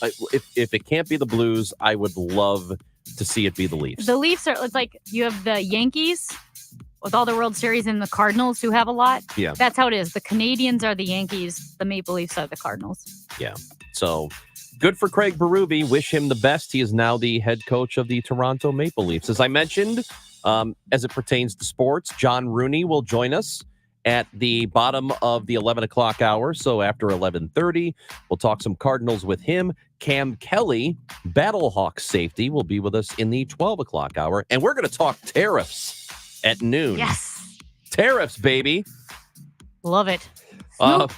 If it can't be the Blues, I would love to see it be the Leafs. The Leafs it's like you have the Yankees with all the World Series and the Cardinals who have a lot. Yeah. That's how it is. The Canadians are the Yankees. The Maple Leafs are the Cardinals. Yeah. So good for Craig Berube. Wish him the best. He is now the head coach of the Toronto Maple Leafs. As I mentioned, as it pertains to sports, John Rooney will join us at the bottom of the 11 o'clock hour. So after 11:30, we'll talk some Cardinals with him. Cam Kelly, Battlehawk safety, will be with us in the 12 o'clock hour. And we're going to talk tariffs at noon. Yes. Tariffs, baby. Love it.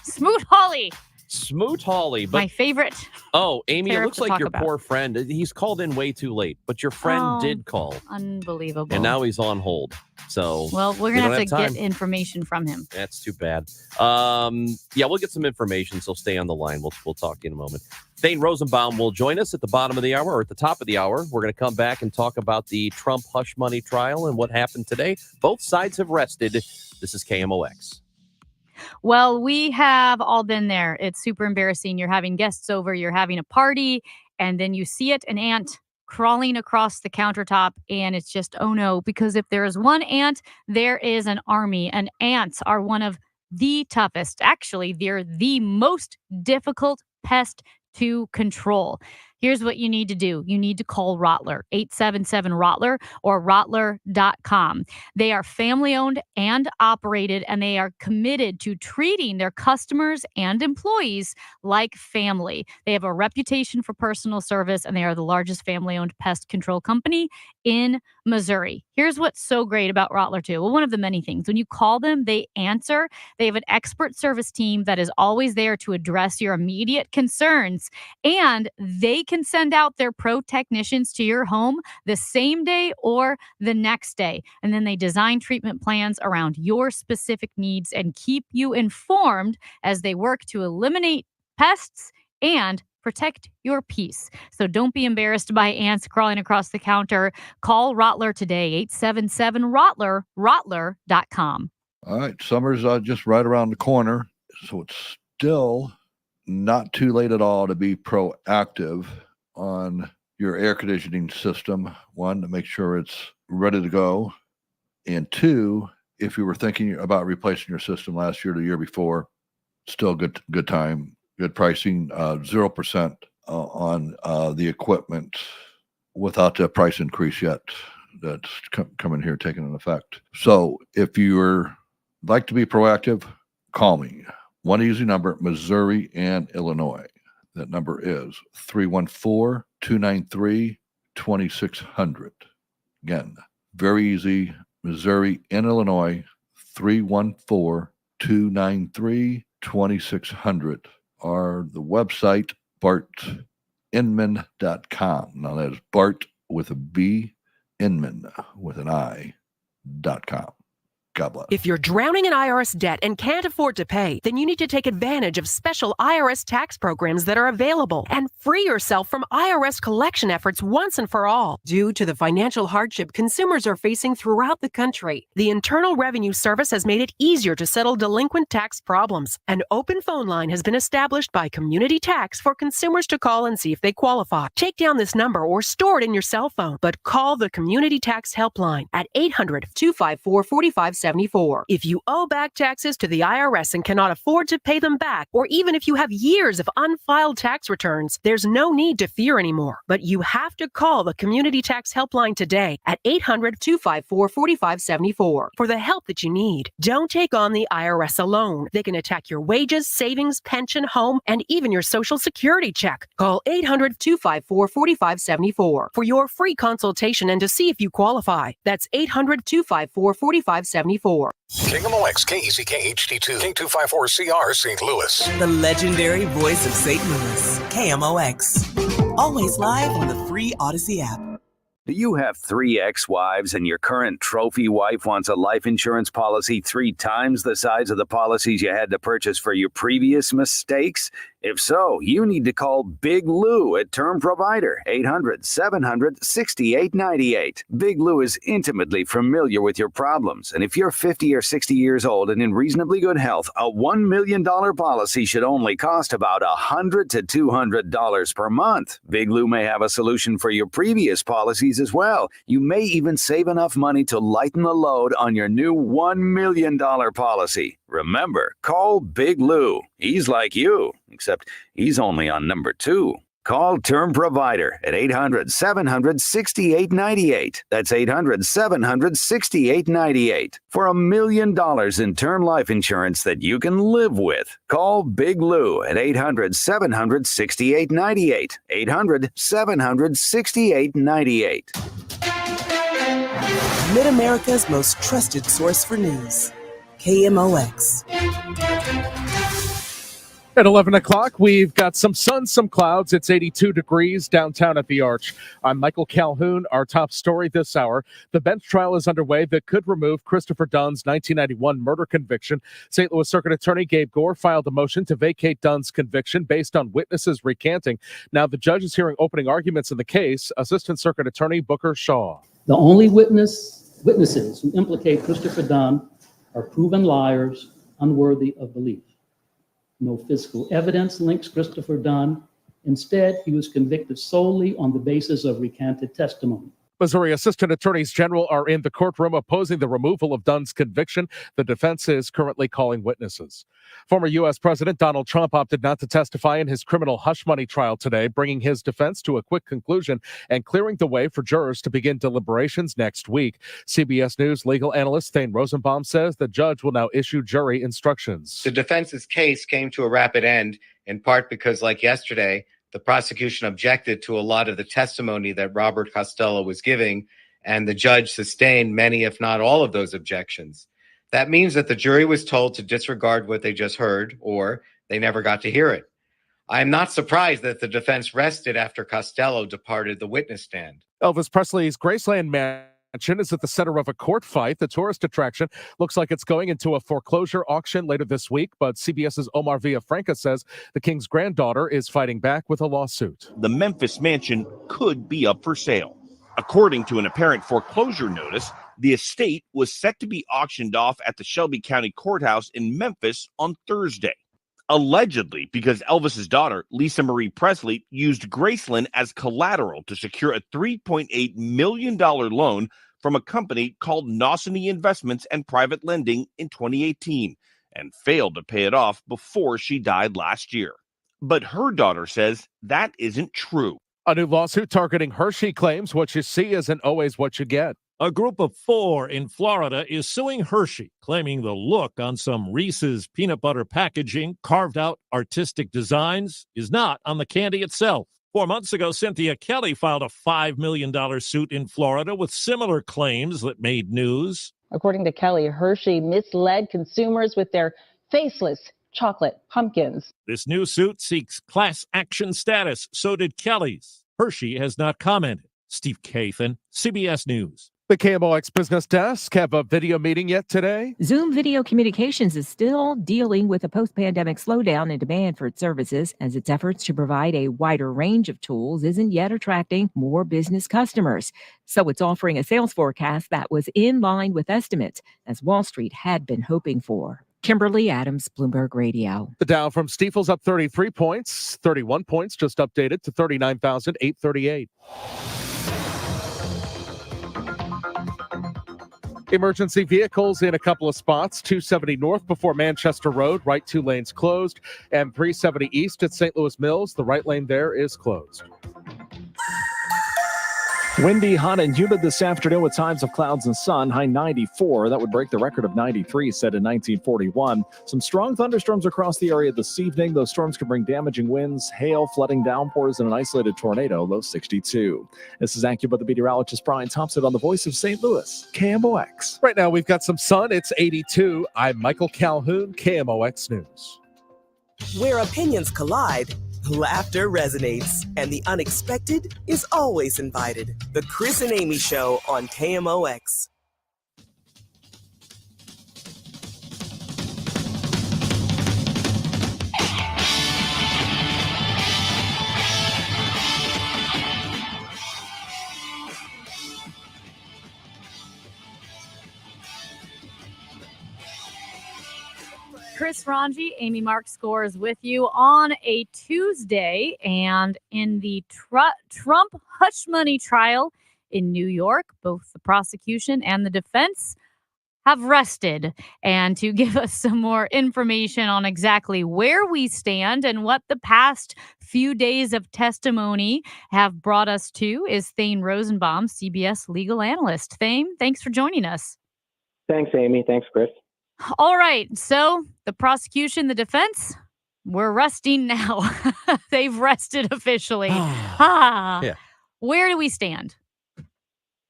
Smoot Hawley. Smoot Hawley. My favorite. Oh, Amy, it tariff looks to like talk your about. poor friend. He's called in way too late, but your friend did call. Unbelievable. And now he's on hold. So well, we're we going to don't have to time. get information from him. That's too bad. Yeah, we'll get some information, so stay on the line. We'll talk in a moment. Thane Rosenbaum will join us at the bottom of the hour or at the top of the hour. We're going to come back and talk about the Trump hush money trial and what happened today. Both sides have rested. This is KMOX. Well, we have all been there. It's super embarrassing. You're having guests over, you're having a party, and then you see an ant crawling across the countertop, and it's just, oh no, because if there is one ant, there is an army. And ants are one of the toughest. Actually, they're the most difficult pest to control. Here's what you need to do. You need to call Rottler, 877-ROTTLER or rottler.com. They are family-owned and operated, and they are committed to treating their customers and employees like family. They have a reputation for personal service, and they are the largest family-owned pest control company in Missouri. Here's what's so great about Rottler, too. Well, one of the many things. When you call them, they answer. They have an expert service team that is always there to address your immediate concerns, and they can send out their pro technicians to your home the same day or the next day. And then they design treatment plans around your specific needs and keep you informed as they work to eliminate pests and protect your peace. So don't be embarrassed by ants crawling across the counter. Call Rottler today, 877-ROTTLER, rottler.com. All right, summer's just right around the corner, so it's still not too late at all to be proactive on your air conditioning system. One, to make sure it's ready to go. And two, if you were thinking about replacing your system last year or the year before, still good time, good pricing, 0% on the equipment without the price increase yet that's coming here, taking an effect. So if you're like to be proactive, call me. One easy number, Missouri and Illinois. That number is 314-293-2600. Again, very easy, Missouri and Illinois, 314-293-2600. Or the website, bartinman.com. Now that is Bart with a B, Inman with an I.com. God bless. If you're drowning in IRS debt and can't afford to pay, then you need to take advantage of special IRS tax programs that are available and free yourself from IRS collection efforts once and for all. Due to the financial hardship consumers are facing throughout the country, the Internal Revenue Service has made it easier to settle delinquent tax problems. An open phone line has been established by Community Tax for consumers to call and see if they qualify. Take down this number or store it in your cell phone, but call the Community Tax Helpline at 800-254-4574. If you owe back taxes to the IRS and cannot afford to pay them back, or even if you have years of unfiled tax returns, there's no need to fear anymore. But you have to call the Community Tax Helpline today at 800-254-4574 for the help that you need. Don't take on the IRS alone. They can attack your wages, savings, pension, home, and even your Social Security check. Call 800-254-4574 for your free consultation and to see if you qualify. That's 800-254-4574. KMOX, KECK HD2, K254CR St. Louis. The legendary voice of St. Louis, KMOX. Always live on the free Odyssey app. Do you have 3 ex-wives and your current trophy wife wants a life insurance policy 3 times the size of the policies you had to purchase for your previous mistakes? If so, you need to call Big Lou at Term Provider, 800-700-6898. Big Lou is intimately familiar with your problems, and if you're 50 or 60 years old and in reasonably good health, a $1 million policy should only cost about $100 to $200 per month. Big Lou may have a solution for your previous policies as well. You may even save enough money to lighten the load on your new $1 million policy. Remember, call Big Lou. He's like you, except he's only on number 2. Call Term Provider at 800-700-6898. That's 800-700-6898 for $1 million in term life insurance that you can live with. Call Big Lou at 800-700-6898. 800-700-6898. Mid-America's most trusted source for news. KMOX. At 11 o'clock, we've got some sun, some clouds. It's 82 degrees downtown at the Arch. I'm Michael Calhoun. Our top story this hour. The bench trial is underway that could remove Christopher Dunn's 1991 murder conviction. St. Louis Circuit Attorney Gabe Gore filed a motion to vacate Dunn's conviction based on witnesses recanting. Now the judge is hearing opening arguments in the case. Assistant Circuit Attorney Booker Shaw. The only witnesses who implicate Christopher Dunn are proven liars, unworthy of belief. No physical evidence links Christopher Dunn. Instead, he was convicted solely on the basis of recanted testimony. Missouri Assistant Attorneys General are in the courtroom opposing the removal of Dunn's conviction. The defense is currently calling witnesses. Former U.S. President Donald Trump opted not to testify in his criminal hush money trial today, bringing his defense to a quick conclusion and clearing the way for jurors to begin deliberations next week. CBS News legal analyst Thane Rosenbaum says the judge will now issue jury instructions. The defense's case came to a rapid end, in part because, like yesterday, the prosecution objected to a lot of the testimony that Robert Costello was giving, and the judge sustained many, if not all, of those objections. That means that the jury was told to disregard what they just heard, or they never got to hear it. I am not surprised that the defense rested after Costello departed the witness stand. Elvis Presley's Graceland Mansion is at the center of a court fight. The tourist attraction looks like it's going into a foreclosure auction later this week, but CBS's Omar Villafranca says the king's granddaughter is fighting back with a lawsuit. The Memphis mansion could be up for sale. According to an apparent foreclosure notice, the estate was set to be auctioned off at the Shelby County Courthouse in Memphis on Thursday. Allegedly, because Elvis's daughter, Lisa Marie Presley, used Graceland as collateral to secure a $3.8 million loan from a company called Nosany Investments and Private Lending in 2018 and failed to pay it off before she died last year. But her daughter says that isn't true. A new lawsuit targeting Hershey claims what you see isn't always what you get. A group of 4 in Florida is suing Hershey, claiming the look on some Reese's peanut butter packaging, carved out artistic designs, is not on the candy itself. 4 months ago, Cynthia Kelly filed a $5 million suit in Florida with similar claims that made news. According to Kelly, Hershey misled consumers with their faceless chocolate pumpkins. This new suit seeks class action status. So did Kelly's. Hershey has not commented. Steve Kathan, CBS News. The KMOX Business Desk have a video meeting yet today? Zoom Video Communications is still dealing with a post-pandemic slowdown in demand for its services, as its efforts to provide a wider range of tools isn't yet attracting more business customers. So it's offering a sales forecast that was in line with estimates, as Wall Street had been hoping for. Kimberly Adams, Bloomberg Radio. The Dow from Stifel's up 33 points, 31 points just updated to 39,838. Emergency vehicles in a couple of spots. 270 north before Manchester Road, right 2 lanes closed, and 370 east at St. Louis Mills. The right lane there is closed. Windy, hot, and humid this afternoon with times of clouds and sun. High 94. That would break the record of 93 set in 1941. Some strong thunderstorms across the area this evening. Those storms can bring damaging winds, hail, flooding downpours, and an isolated tornado. Low 62. This is AccuWeather meteorologist Brian Thompson on the Voice of St. Louis, KMOX. Right now we've got some sun. It's 82. I'm Michael Calhoun, KMOX News. Where opinions collide, Laughter resonates, and the unexpected is always invited. The Chris and Amy Show on KMOX. Chris Ranji, Amy Mark Scores with you on a Tuesday. And in the Trump hush money trial in New York, both the prosecution and the defense have rested. And to give us some more information on exactly where we stand and what the past few days of testimony have brought us to is Thane Rosenbaum, CBS legal analyst. Thane, thanks for joining us. Thanks, Amy. Thanks, Chris. All right. So the prosecution, the defense, we're resting now. They've rested officially. Yeah. Where do we stand?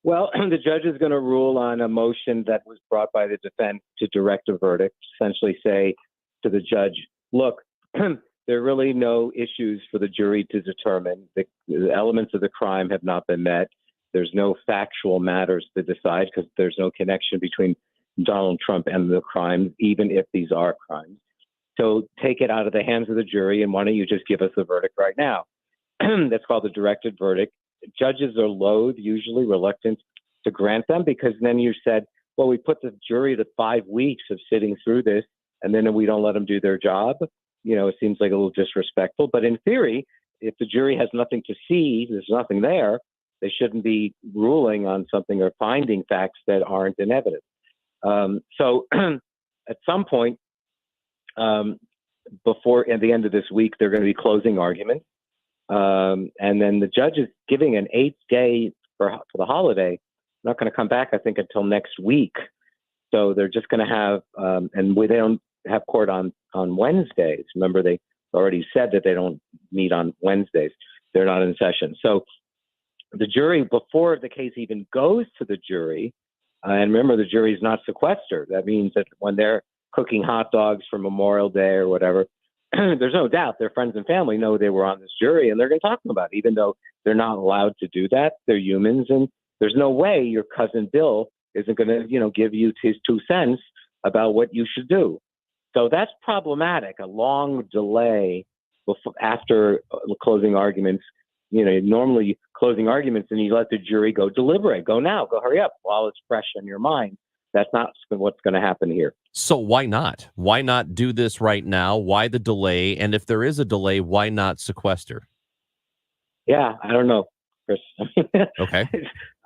Well, the judge is going to rule on a motion that was brought by the defense to direct a verdict, essentially say to the judge, look, there are really no issues for the jury to determine. The elements of the crime have not been met. There's no factual matters to decide because there's no connection between Donald Trump and the crimes, even if these are crimes. So take it out of the hands of the jury, and why don't you just give us the verdict right now? That's called the directed verdict. Judges are usually reluctant to grant them, because then you said, well, we put the jury to 5 weeks of sitting through this, and then we don't let them do their job. You know, it seems like a little disrespectful. But in theory, if the jury has nothing to see, there's nothing there, they shouldn't be ruling on something or finding facts that aren't in evidence. So at some point, before at the end of this week, they're going to be closing arguments. And then the judge is giving an 8-day for the holiday, not going to come back, I think, until next week. So they're just going to have, they don't have court on Wednesdays. Remember, they already said that they don't meet on Wednesdays. They're not in session. So the jury, before the case even goes to the jury, and remember, the jury is not sequestered. That means that when they're cooking hot dogs for Memorial Day or whatever, there's no doubt their friends and family know they were on this jury, and they're going to talk about it, even though they're not allowed to do that. They're humans, and there's no way your cousin Bill isn't going to, give you his 2 cents about what you should do. So that's problematic. A long delay after closing arguments. Normally closing arguments and you let the jury go deliberate. Go now. Go hurry up while it's fresh in your mind. That's not what's going to happen here. So why not? Why not do this right now? Why the delay? And if there is a delay, why not sequester? Yeah, I don't know, Chris. Okay.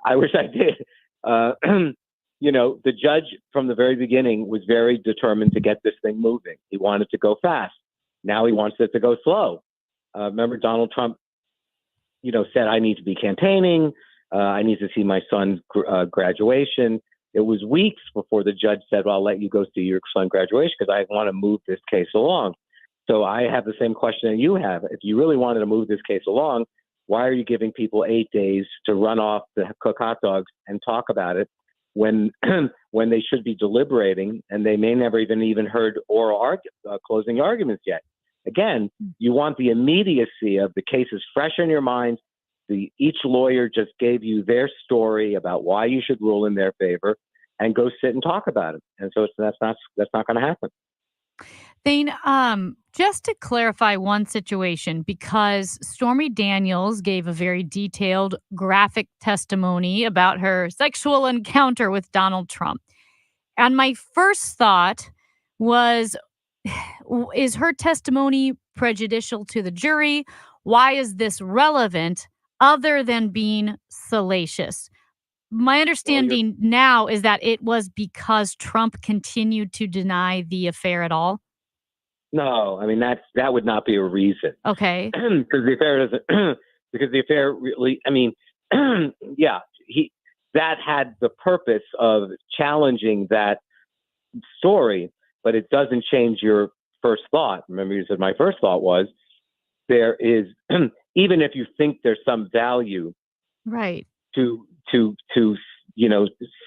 I wish I did. The judge from the very beginning was very determined to get this thing moving. He wanted to go fast. Now he wants it to go slow. Remember, Donald Trump said, I need to be campaigning. I need to see my son's graduation. It was weeks before the judge said, well, I'll let you go see your son's graduation because I want to move this case along. So I have the same question that you have. If you really wanted to move this case along, why are you giving people 8 days to run off to cook hot dogs and talk about it when they should be deliberating and they may never even heard oral closing arguments yet? Again, you want the immediacy of the cases fresh in your mind. Each lawyer just gave you their story about why you should rule in their favor, and go sit and talk about it. And so that's not going to happen. Thane, just to clarify one situation, because Stormy Daniels gave a very detailed, graphic testimony about her sexual encounter with Donald Trump. And my first thought was, is her testimony prejudicial to the jury? Why is this relevant other than being salacious? My understanding now is that it was because Trump continued to deny the affair at all. No, I mean, that would not be a reason. Okay. Because the affair really, I mean, that had the purpose of challenging that story, but it doesn't change your first thought. Remember, you said my first thought was there is, even if you think there's some value, right, to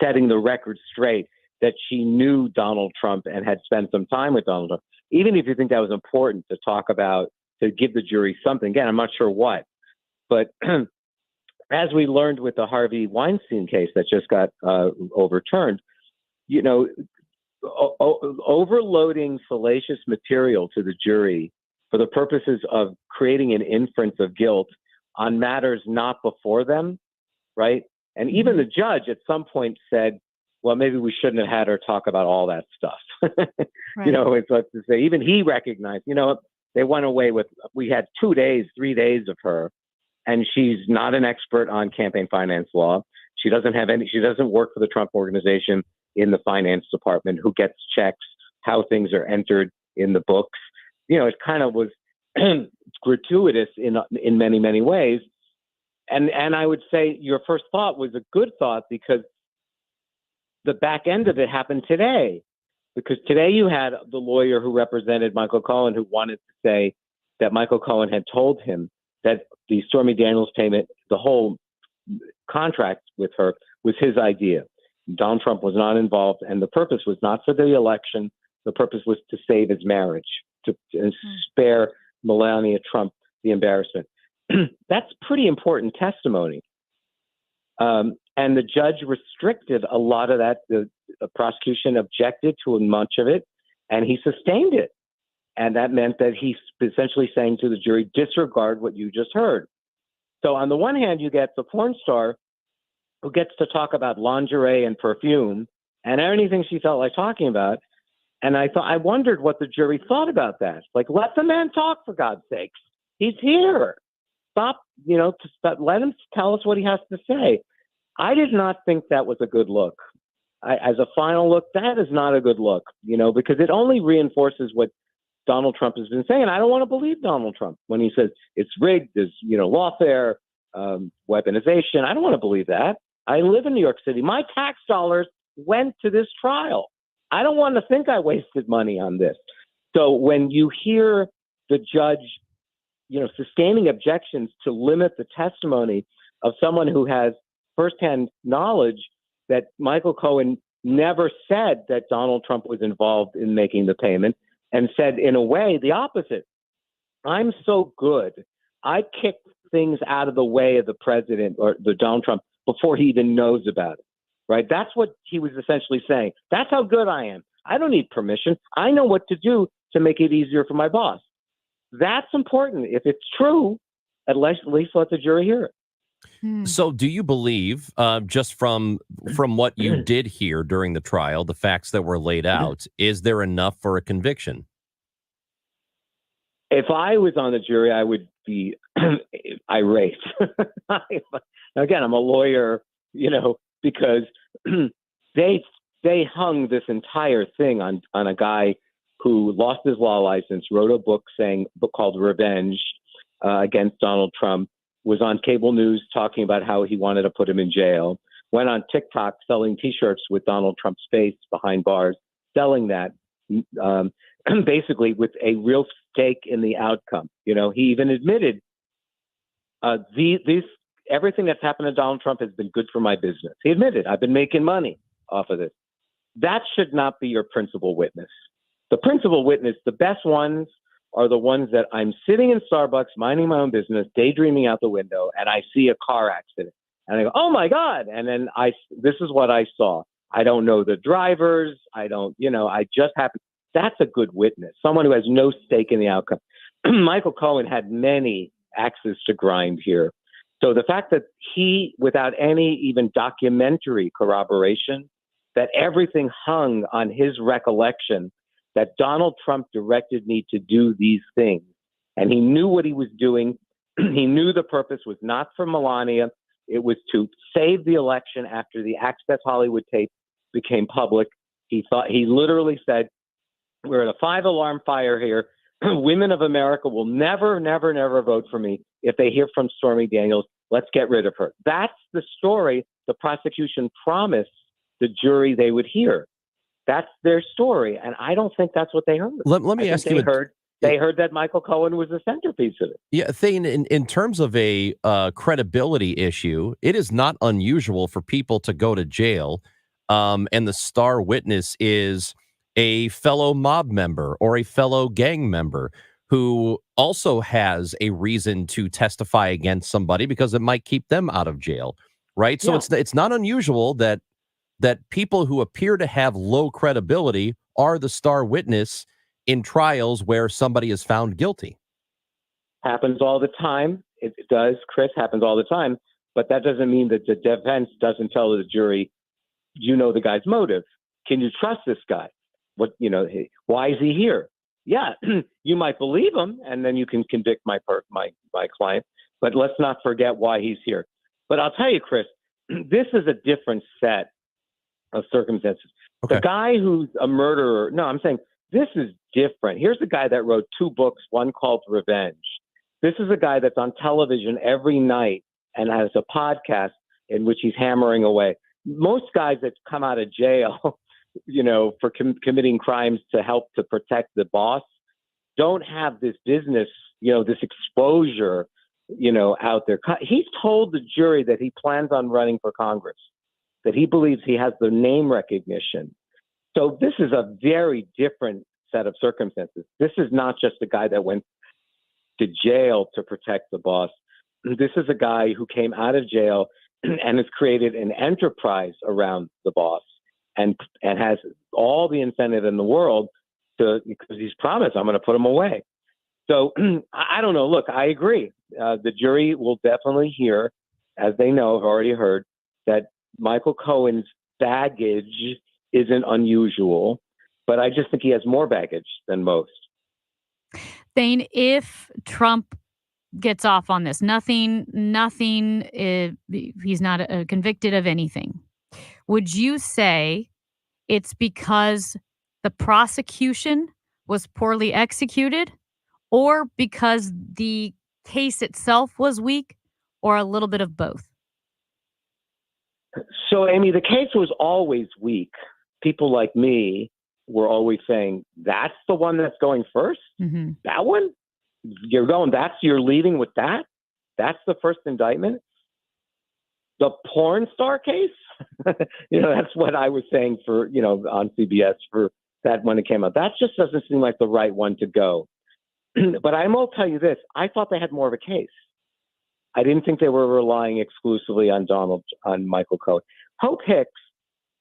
setting the record straight that she knew Donald Trump and had spent some time with Donald Trump. Even if you think that was important to talk about to give the jury something. Again, I'm not sure what, but as we learned with the Harvey Weinstein case that just got overturned, you know, overloading salacious material to the jury for the purposes of creating an inference of guilt on matters not before them, right? And even the judge at some point said, well, maybe we shouldn't have had her talk about all that stuff. You know, it's like to say, even he recognized, you know, they went away with, we had 3 days of her, and she's not an expert on campaign finance law. She doesn't work for the Trump organization in the finance department, who gets checks, how things are entered in the books. You know, it kind of was gratuitous in many, many ways. And I would say your first thought was a good thought, because the back end of it happened today. Because today you had the lawyer who represented Michael Cohen, who wanted to say that Michael Cohen had told him that the Stormy Daniels payment, the whole contract with her, was his idea. Donald Trump was not involved, and the purpose was not for the election. The purpose was to save his marriage, to spare Melania Trump the embarrassment. That's pretty important testimony. And the judge restricted a lot of that. The prosecution objected to much of it, and he sustained it. And that meant that he's essentially saying to the jury, disregard what you just heard. So on the one hand, you get the porn star who gets to talk about lingerie and perfume and anything she felt like talking about. And I wondered what the jury thought about that. Like, let the man talk, for God's sakes. He's here. Stop, let him tell us what he has to say. I did not think that was a good look. As a final look, that is not a good look, because it only reinforces what Donald Trump has been saying. I don't want to believe Donald Trump when he says it's rigged, there's, lawfare, weaponization. I don't want to believe that. I live in New York City. My tax dollars went to this trial. I don't want to think I wasted money on this. So when you hear the judge, sustaining objections to limit the testimony of someone who has firsthand knowledge that Michael Cohen never said that Donald Trump was involved in making the payment, and said in a way the opposite. I'm so good. I kicked things out of the way of the president or the Donald Trump before he even knows about it. Right? That's what he was essentially saying. That's how good I am. I don't need permission. I know what to do to make it easier for my boss. That's important. If it's true, at least let the jury hear it. So do you believe, just from what you did hear during the trial, the facts that were laid out, is there enough for a conviction? If I was on the jury, I would be irate. Again, I'm a lawyer, because they hung this entire thing on a guy who lost his law license, wrote a book called Revenge against Donald Trump, was on cable news talking about how he wanted to put him in jail, went on TikTok selling T-shirts with Donald Trump's face behind bars, selling that basically with a real stake in the outcome. He even admitted everything that's happened to Donald Trump has been good for my business. He admitted, I've been making money off of this. That should not be your principal witness. The principal witness, the best ones, are the ones that I'm sitting in Starbucks, minding my own business, daydreaming out the window, and I see a car accident. And I go, oh my God. And then this is what I saw. I don't know the drivers. I just happen. That's a good witness. Someone who has no stake in the outcome. Michael Cohen had many axes to grind here. So the fact that he, without any even documentary corroboration, that everything hung on his recollection that Donald Trump directed me to do these things, and he knew what he was doing. He knew the purpose was not for Melania. It was to save the election after the Access Hollywood tape became public. He literally said, we're at a 5-alarm fire here. Women of America will never, never, never vote for me if they hear from Stormy Daniels. Let's get rid of her. That's the story the prosecution promised the jury they would hear. That's their story, and I don't think that's what they heard. Let me ask you. They heard that Michael Cohen was the centerpiece of it. Yeah, Thane, in terms of a credibility issue, it is not unusual for people to go to jail, and the star witness is a fellow mob member or a fellow gang member who also has a reason to testify against somebody because it might keep them out of jail, right? So it's not unusual that people who appear to have low credibility are the star witness in trials where somebody is found guilty. Happens all the time. It does, Chris, happens all the time. But that doesn't mean that the defense doesn't tell the jury, you know the guy's motive. Can you trust this guy? Why is he here? Yeah, you might believe him, and then you can convict my client. But let's not forget why he's here. But I'll tell you, Chris, this is a different set of circumstances. Okay. The guy who's a murderer, no, I'm saying this is different. Here's the guy that wrote 2 books, one called Revenge. This is a guy that's on television every night and has a podcast in which he's hammering away. Most guys that come out of jail, for committing crimes to help to protect the boss, don't have this business, this exposure, out there. He's told the jury that he plans on running for Congress, that he believes he has the name recognition. So this is a very different set of circumstances. This is not just a guy that went to jail to protect the boss. This is a guy who came out of jail and has created an enterprise around the boss and has all the incentive in the world because he's promised, I'm going to put him away. So I don't know. Look, I agree. The jury will definitely hear, as they know, have already heard, that Michael Cohen's baggage isn't unusual, but I just think he has more baggage than most. Thane, if Trump gets off on this, nothing, he's not convicted of anything, would you say it's because the prosecution was poorly executed or because the case itself was weak or a little bit of both? So, Amy, the case was always weak. People like me were always saying, that's the one that's going first? Mm-hmm. That one? You're leading with that? That's the first indictment? The porn star case? That's what I was saying for, on CBS for that when it came out. That just doesn't seem like the right one to go. But I will tell you this. I thought they had more of a case. I didn't think they were relying exclusively on Michael Cohen. Hope Hicks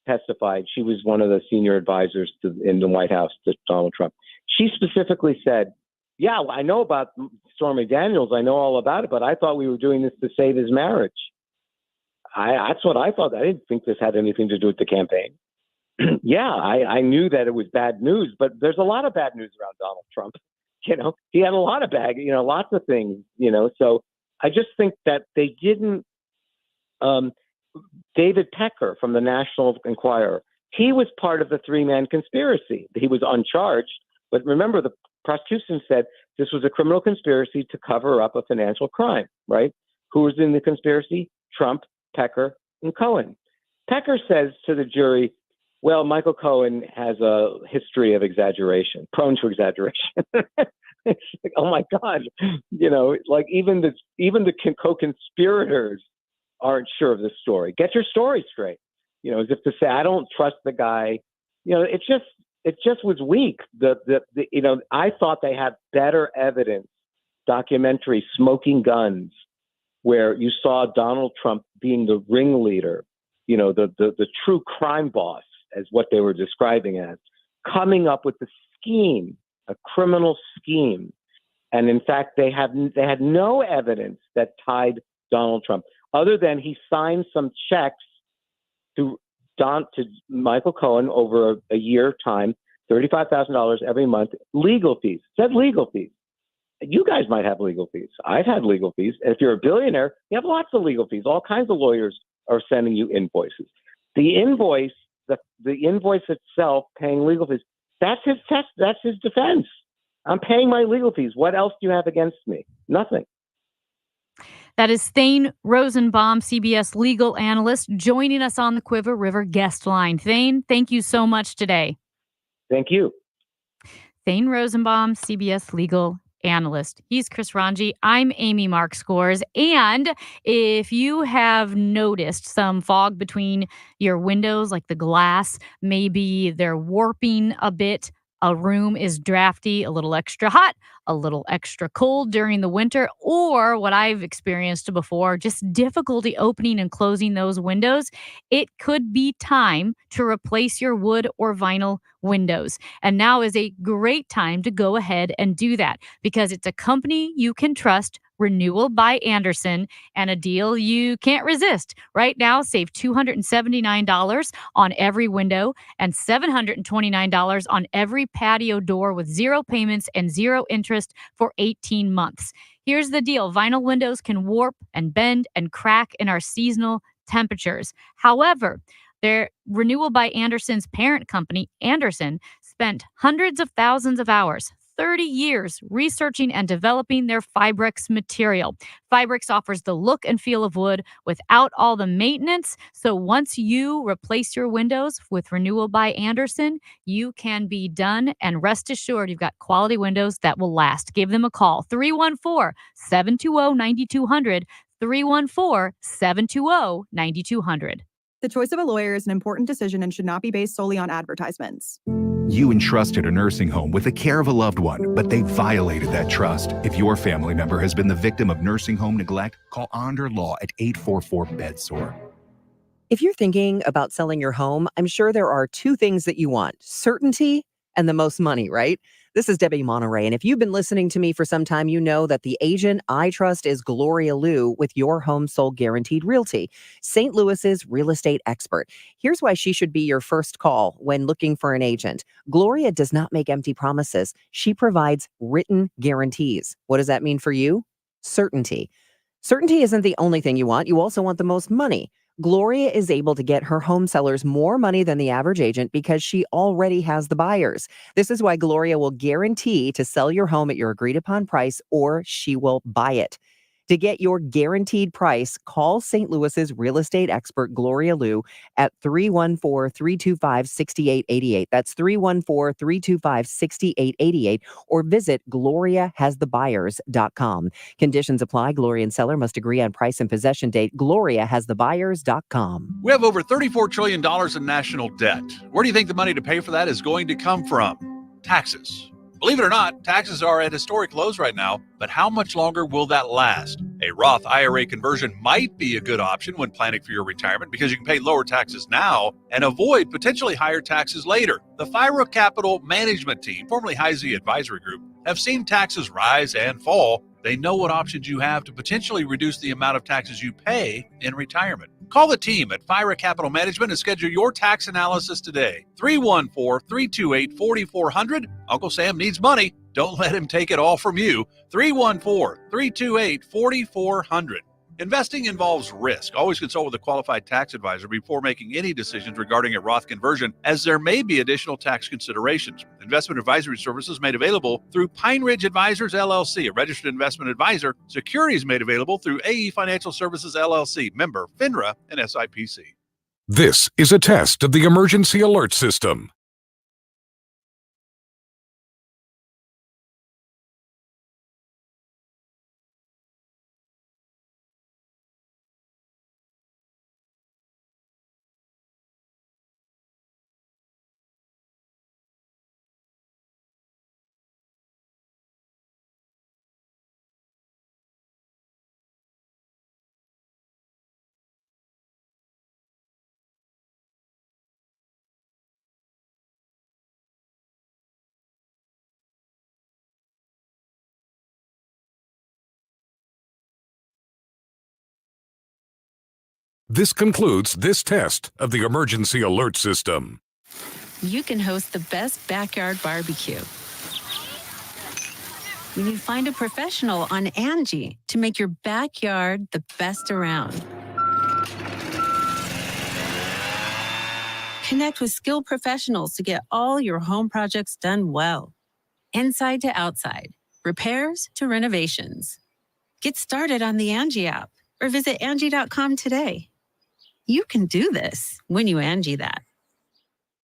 testified. She was one of the senior advisors in the White House to Donald Trump. She specifically said, yeah, I know about Stormy Daniels. I know all about it, but I thought we were doing this to save his marriage. That's what I thought. I didn't think this had anything to do with the campaign. Yeah, I knew that it was bad news, but there's a lot of bad news around Donald Trump. He had a lot of lots of things, so I just think that they didn't. David Pecker from the National Enquirer, he was part of the 3-man conspiracy. He was uncharged, but remember the prosecution said this was a criminal conspiracy to cover up a financial crime, right? Who was in the conspiracy? Trump, Pecker, and Cohen. Pecker says to the jury, well, Michael Cohen has a history of exaggeration, prone to exaggeration. It's like, oh my God, even the co-conspirators aren't sure of the story. Get your story straight. As if to say, I don't trust the guy. It just was weak. I thought they had better evidence, documentary, Smoking Guns, where you saw Donald Trump being the ringleader, the true crime boss, as what they were describing as, coming up with the scheme, a criminal scheme. And in fact, they had no evidence that tied Donald Trump, other than he signed some checks to Michael Cohen over a year time, $35,000 every month, legal fees. Said legal fees. You guys might have legal fees. I've had legal fees. And if you're a billionaire, you have lots of legal fees. All kinds of lawyers are sending you invoices. The invoice itself, paying legal fees, that's his test. That's his defense. I'm paying my legal fees. What else do you have against me? Nothing. That is Thane Rosenbaum, CBS legal analyst, joining us on the Quiver River guest line. Thane, thank you so much today. Thank you. Thane Rosenbaum, CBS legal analyst. He's Chris Ranji. I'm Amy Mark Scores. And if you have noticed some fog between your windows, like the glass, maybe they're warping a bit a room is drafty, a little extra hot, a little extra cold during the winter, or what I've experienced before, just difficulty opening and closing those windows, it could be time to replace your wood or vinyl windows. And now is a great time to go ahead and do that because it's a company you can trust, Renewal by Andersen, and a deal you can't resist. Right now, save $279 on every window and $729 on every patio door with 0 payments and 0 interest for 18 months. Here's the deal. Vinyl windows can warp and bend and crack in our seasonal temperatures. However, their Renewal by Andersen's parent company, Andersen, spent hundreds of thousands of hours, 30 years researching and developing their Fibrex material. Fibrex offers the look and feel of wood without all the maintenance. So once you replace your windows with Renewal by Andersen, you can be done and rest assured you've got quality windows that will last. Give them a call, 314-720-9200, 314-720-9200. The choice of a lawyer is an important decision and should not be based solely on advertisements. You entrusted a nursing home with the care of a loved one, but they violated that trust. If your family member has been the victim of nursing home neglect, call Onder Law at 844-BED-SORE. If you're thinking about selling your home, I'm sure there are 2 things that you want: certainty and the most money, right? This is Debbie Monterey, and if you've been listening to me for some time, you know that the agent I trust is Gloria Liu with Your Home Sold Guaranteed Realty, St. Louis's real estate expert. Here's why she should be your first call when looking for an agent. Gloria does not make empty promises. She provides written guarantees. What does that mean for you? Certainty. Certainty isn't the only thing you want. You also want the most money. Gloria is able to get her home sellers more money than the average agent because she already has the buyers. This is why Gloria will guarantee to sell your home at your agreed upon price, or she will buy it. To get your guaranteed price, call St. Louis's real estate expert, Gloria Liu, at 314-325-6888. That's 314-325-6888, or visit GloriaHasTheBuyers.com. Conditions apply. Gloria and seller must agree on price and possession date. GloriaHasTheBuyers.com. We have over $34 trillion in national debt. Where do you think the money to pay for that is going to come from? Taxes. Believe it or not, taxes are at historic lows right now, but how much longer will that last? A Roth IRA conversion might be a good option when planning for your retirement because you can pay lower taxes now and avoid potentially higher taxes later. The FIRA Capital Management Team, formerly Heisey Advisory Group, have seen taxes rise and fall. They know what options you have to potentially reduce the amount of taxes you pay in retirement. Call the team at FIRA Capital Management and schedule your tax analysis today. 314-328-4400. Uncle Sam needs money. Don't let him take it all from you. 314-328-4400. Investing involves risk. Always consult with a qualified tax advisor before making any decisions regarding a Roth conversion, as there may be additional tax considerations. Investment advisory services made available through Pine Ridge Advisors, LLC, a registered investment advisor. Securities made available through AE Financial Services, LLC, member FINRA and SIPC. This is a test of the emergency alert system. This concludes this test of the emergency alert system. You can host the best backyard barbecue when you find a professional on Angie to make your backyard the best around. Connect with skilled professionals to get all your home projects done well. Inside to outside, repairs to renovations. Get started on the Angie app or visit Angie.com today. You can do this when you Angie that.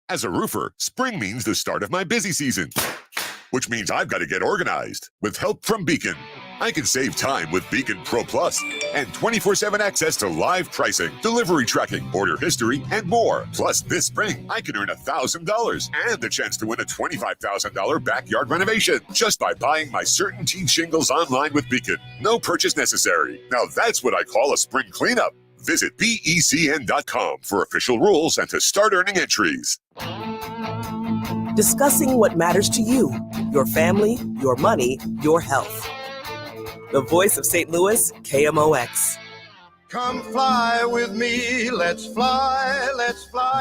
As a roofer, spring means the start of my busy season, which means I've got to get organized with help from Beacon. I can save time with Beacon Pro Plus and 24/7 access to live pricing, delivery tracking, order history, and more. Plus, this spring, I can earn $1,000 and the chance to win a $25,000 backyard renovation just by buying my CertainTeed shingles online with Beacon. No purchase necessary. Now that's what I call a spring cleanup. Visit BECN.com for official rules and to start earning entries. Discussing what matters to you, your family, your money, your health. The voice of St. Louis, KMOX. Come fly with me, let's fly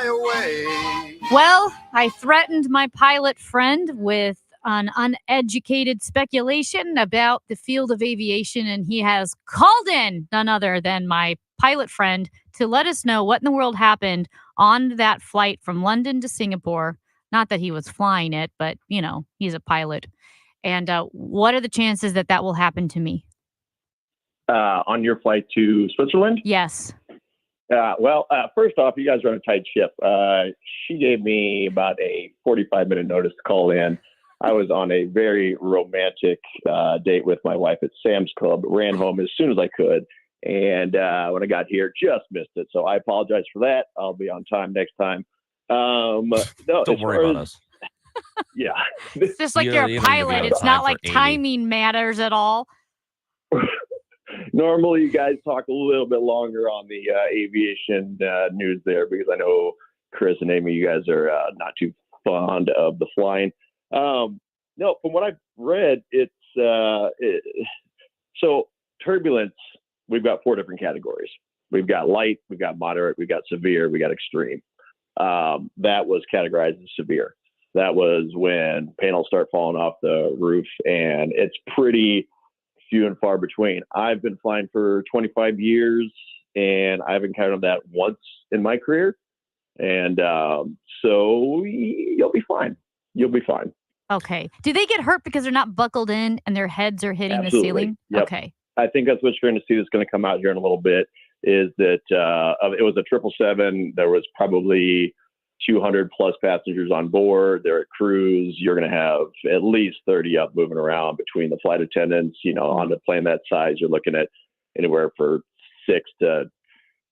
away. Well, I threatened my pilot friend with an uneducated speculation about the field of aviation, and he has called in none other than my pilot friend to let us know what in the world happened on that flight from London to Singapore. Not that he was flying it, but, you know, he's a pilot. And what are the chances that that will happen to me? On your flight to Switzerland? Yes. First off, you guys are on a tight ship. She gave me about a 45-minute notice to call in. I was on a very romantic date with my wife at Sam's Club. Ran home as soon as I could. And when I got here, just missed it. So I apologize for that. I'll be on time next time. Don't worry about us. Yeah. It's just like you're a pilot. It's not like timing matters at all. Normally, you guys talk a little bit longer on the aviation news there because I know Chris and Amy, you guys are not too fond of the flying. No, from what I've read, it's so turbulence. We've got 4 different categories. We've got light, we've got moderate, we've got severe, we got extreme. That was categorized as severe. That was when panels start falling off the roof, and it's pretty few and far between. I've been flying for 25 years, and I've encountered that once in my career. And so you'll be fine. You'll be fine. Okay. Do they get hurt because they're not buckled in and their heads are hitting the ceiling? Yep. Okay. I think that's what you're going to see that's going to come out here in a little bit is that it was a 777. There was probably 200 plus passengers on board. They're at cruise. You're going to have at least 30 up moving around between the flight attendants. You know, on a plane that size, you're looking at anywhere for 6 to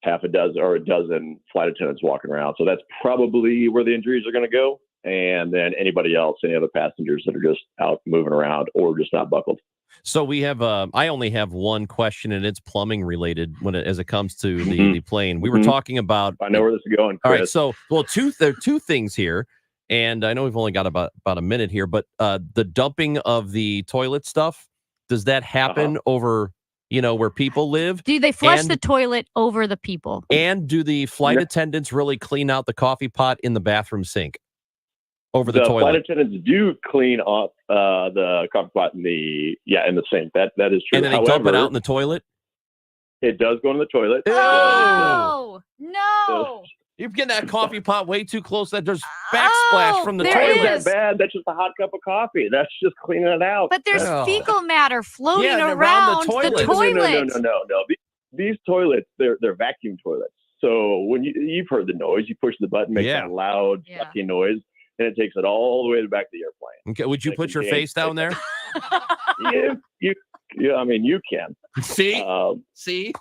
half a dozen or a dozen flight attendants walking around. So that's probably where the injuries are going to go. And then anybody else, any other passengers that are just out moving around or just not buckled. So we have, I only have one question, and it's plumbing related as it comes to the plane. We were talking about. I know where this is going, Chris. All right. So, there are 2 things here, and I know we've only got about a minute here, but the dumping of the toilet stuff, does that happen over, where people live? Do they flush the toilet over the people? And do the flight attendants really clean out the coffee pot in the bathroom sink? Over the toilet. Flight attendants do clean off the coffee pot in the sink. That is true. And then they dump it out in the toilet? It does go in the toilet. Oh, no. You're getting that coffee pot way too close. That there's backsplash from the toilet. That bad. That's just a hot cup of coffee. That's just cleaning it out. But there's fecal matter floating around the toilet. No. These toilets, they're vacuum toilets. So when you've heard the noise, you push the button, makes that loud, sucking noise. And it takes it all the way to the back of the airplane. Okay, would you put your face down there? I mean, you can. See? See?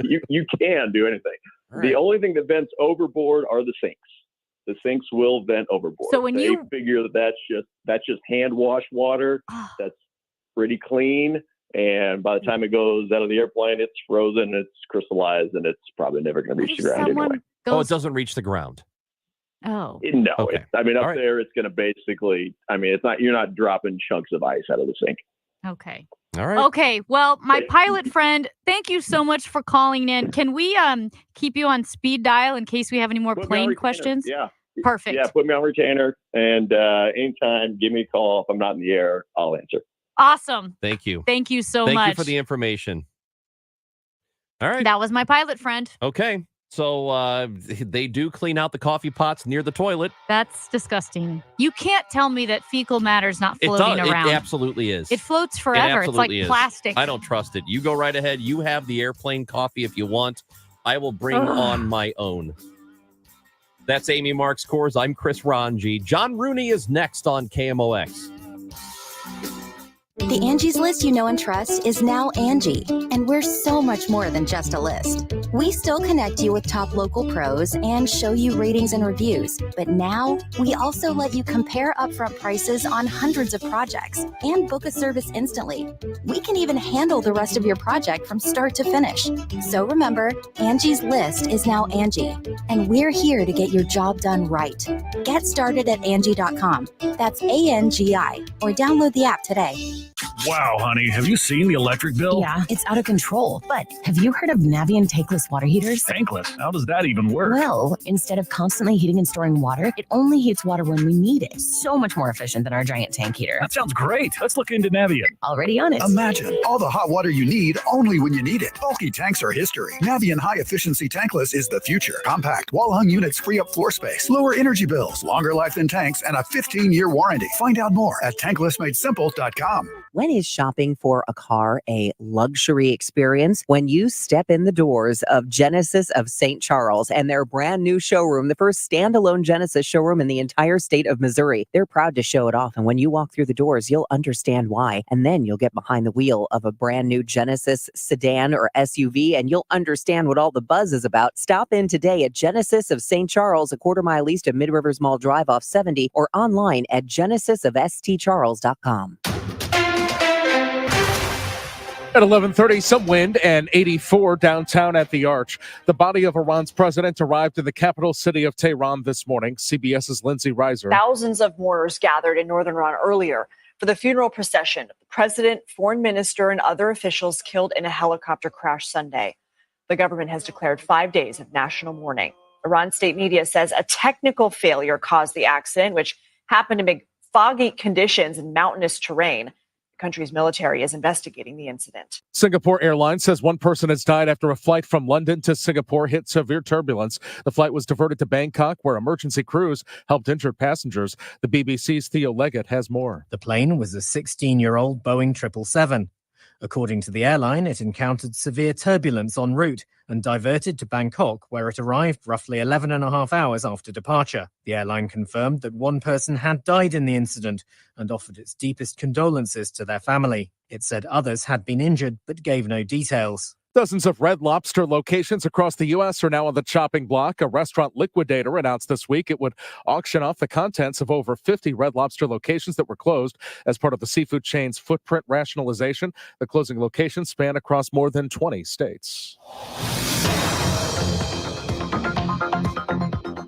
You can do anything. Right. The only thing that vents overboard are the sinks. The sinks will vent overboard. So when they figure that's just hand wash water, that's pretty clean. And by the time it goes out of the airplane, it's frozen, it's crystallized, and it's probably never going to reach the ground anyway. It doesn't reach the ground. Oh. No. Okay. Up there, it's going to basically, it's not, you're not dropping chunks of ice out of the sink. Okay. All right. Okay. Well, my pilot friend, thank you so much for calling in. Can we keep you on speed dial in case we have any more plane questions? Yeah. Perfect. Yeah. Put me on retainer, and anytime, give me a call. If I'm not in the air, I'll answer. Awesome. Thank you. Thank you so much. Thank you for the information. All right. That was my pilot friend. Okay. So they do clean out the coffee pots near the toilet. That's disgusting. You can't tell me that fecal matter is not floating around. It absolutely is. It floats forever. It's like plastic. I don't trust it. You go right ahead. You have the airplane coffee if you want. I will bring on my own. That's Amy Marks Kors. I'm Chris Ranji. John Rooney is next on KMOX. The Angie's List you know and trust is now Angie, and we're so much more than just a list. We still connect you with top local pros and show you ratings and reviews, but now we also let you compare upfront prices on hundreds of projects and book a service instantly. We can even handle the rest of your project from start to finish. So remember, Angie's List is now Angie, and we're here to get your job done right. Get started at Angie.com. That's ANGI, or download the app today. Wow, honey, have you seen the electric bill? Yeah, it's out of control. But have you heard of Navien tankless water heaters? Tankless? How does that even work? Well, instead of constantly heating and storing water, it only heats water when we need it. So much more efficient than our giant tank heater. That sounds great. Let's look into Navien. Already on it. Imagine all the hot water you need only when you need it. Bulky tanks are history. Navien High Efficiency Tankless is the future. Compact, wall-hung units free up floor space, lower energy bills, longer life than tanks, and a 15-year warranty. Find out more at tanklessmadesimple.com. When is shopping for a car a luxury experience? When you step in the doors of Genesis of St. Charles and their brand new showroom, the first standalone Genesis showroom in the entire state of Missouri. They're proud to show it off. And when you walk through the doors, you'll understand why. And then you'll get behind the wheel of a brand new Genesis sedan or SUV, and you'll understand what all the buzz is about. Stop in today at Genesis of St. Charles, a quarter-mile east of Mid-Rivers Mall Drive off 70, or online at genesisofstcharles.com. At 11:30, some wind and 84 downtown at the Arch. The body of Iran's president arrived in the capital city of Tehran this morning. CBS's Lindsay Reiser. Thousands of mourners gathered in northern Iran earlier for the funeral procession of the president, foreign minister, and other officials killed in a helicopter crash Sunday. The government has declared 5 days of national mourning. Iran state media says a technical failure caused the accident, which happened amid foggy conditions and mountainous terrain. Country's military is investigating the incident. Singapore Airlines says one person has died after a flight from London to Singapore hit severe turbulence. The flight was diverted to Bangkok, where emergency crews helped injured passengers. The BBC's Theo Leggett has more. The plane was a 16-year-old Boeing 777. According to the airline, it encountered severe turbulence en route and diverted to Bangkok, where it arrived roughly 11 and a half hours after departure. The airline confirmed that one person had died in the incident and offered its deepest condolences to their family. It said others had been injured but gave no details. Dozens of Red Lobster locations across the U.S. are now on the chopping block. A restaurant liquidator announced this week it would auction off the contents of over 50 Red Lobster locations that were closed as part of the seafood chain's footprint rationalization. The closing locations span across more than 20 states.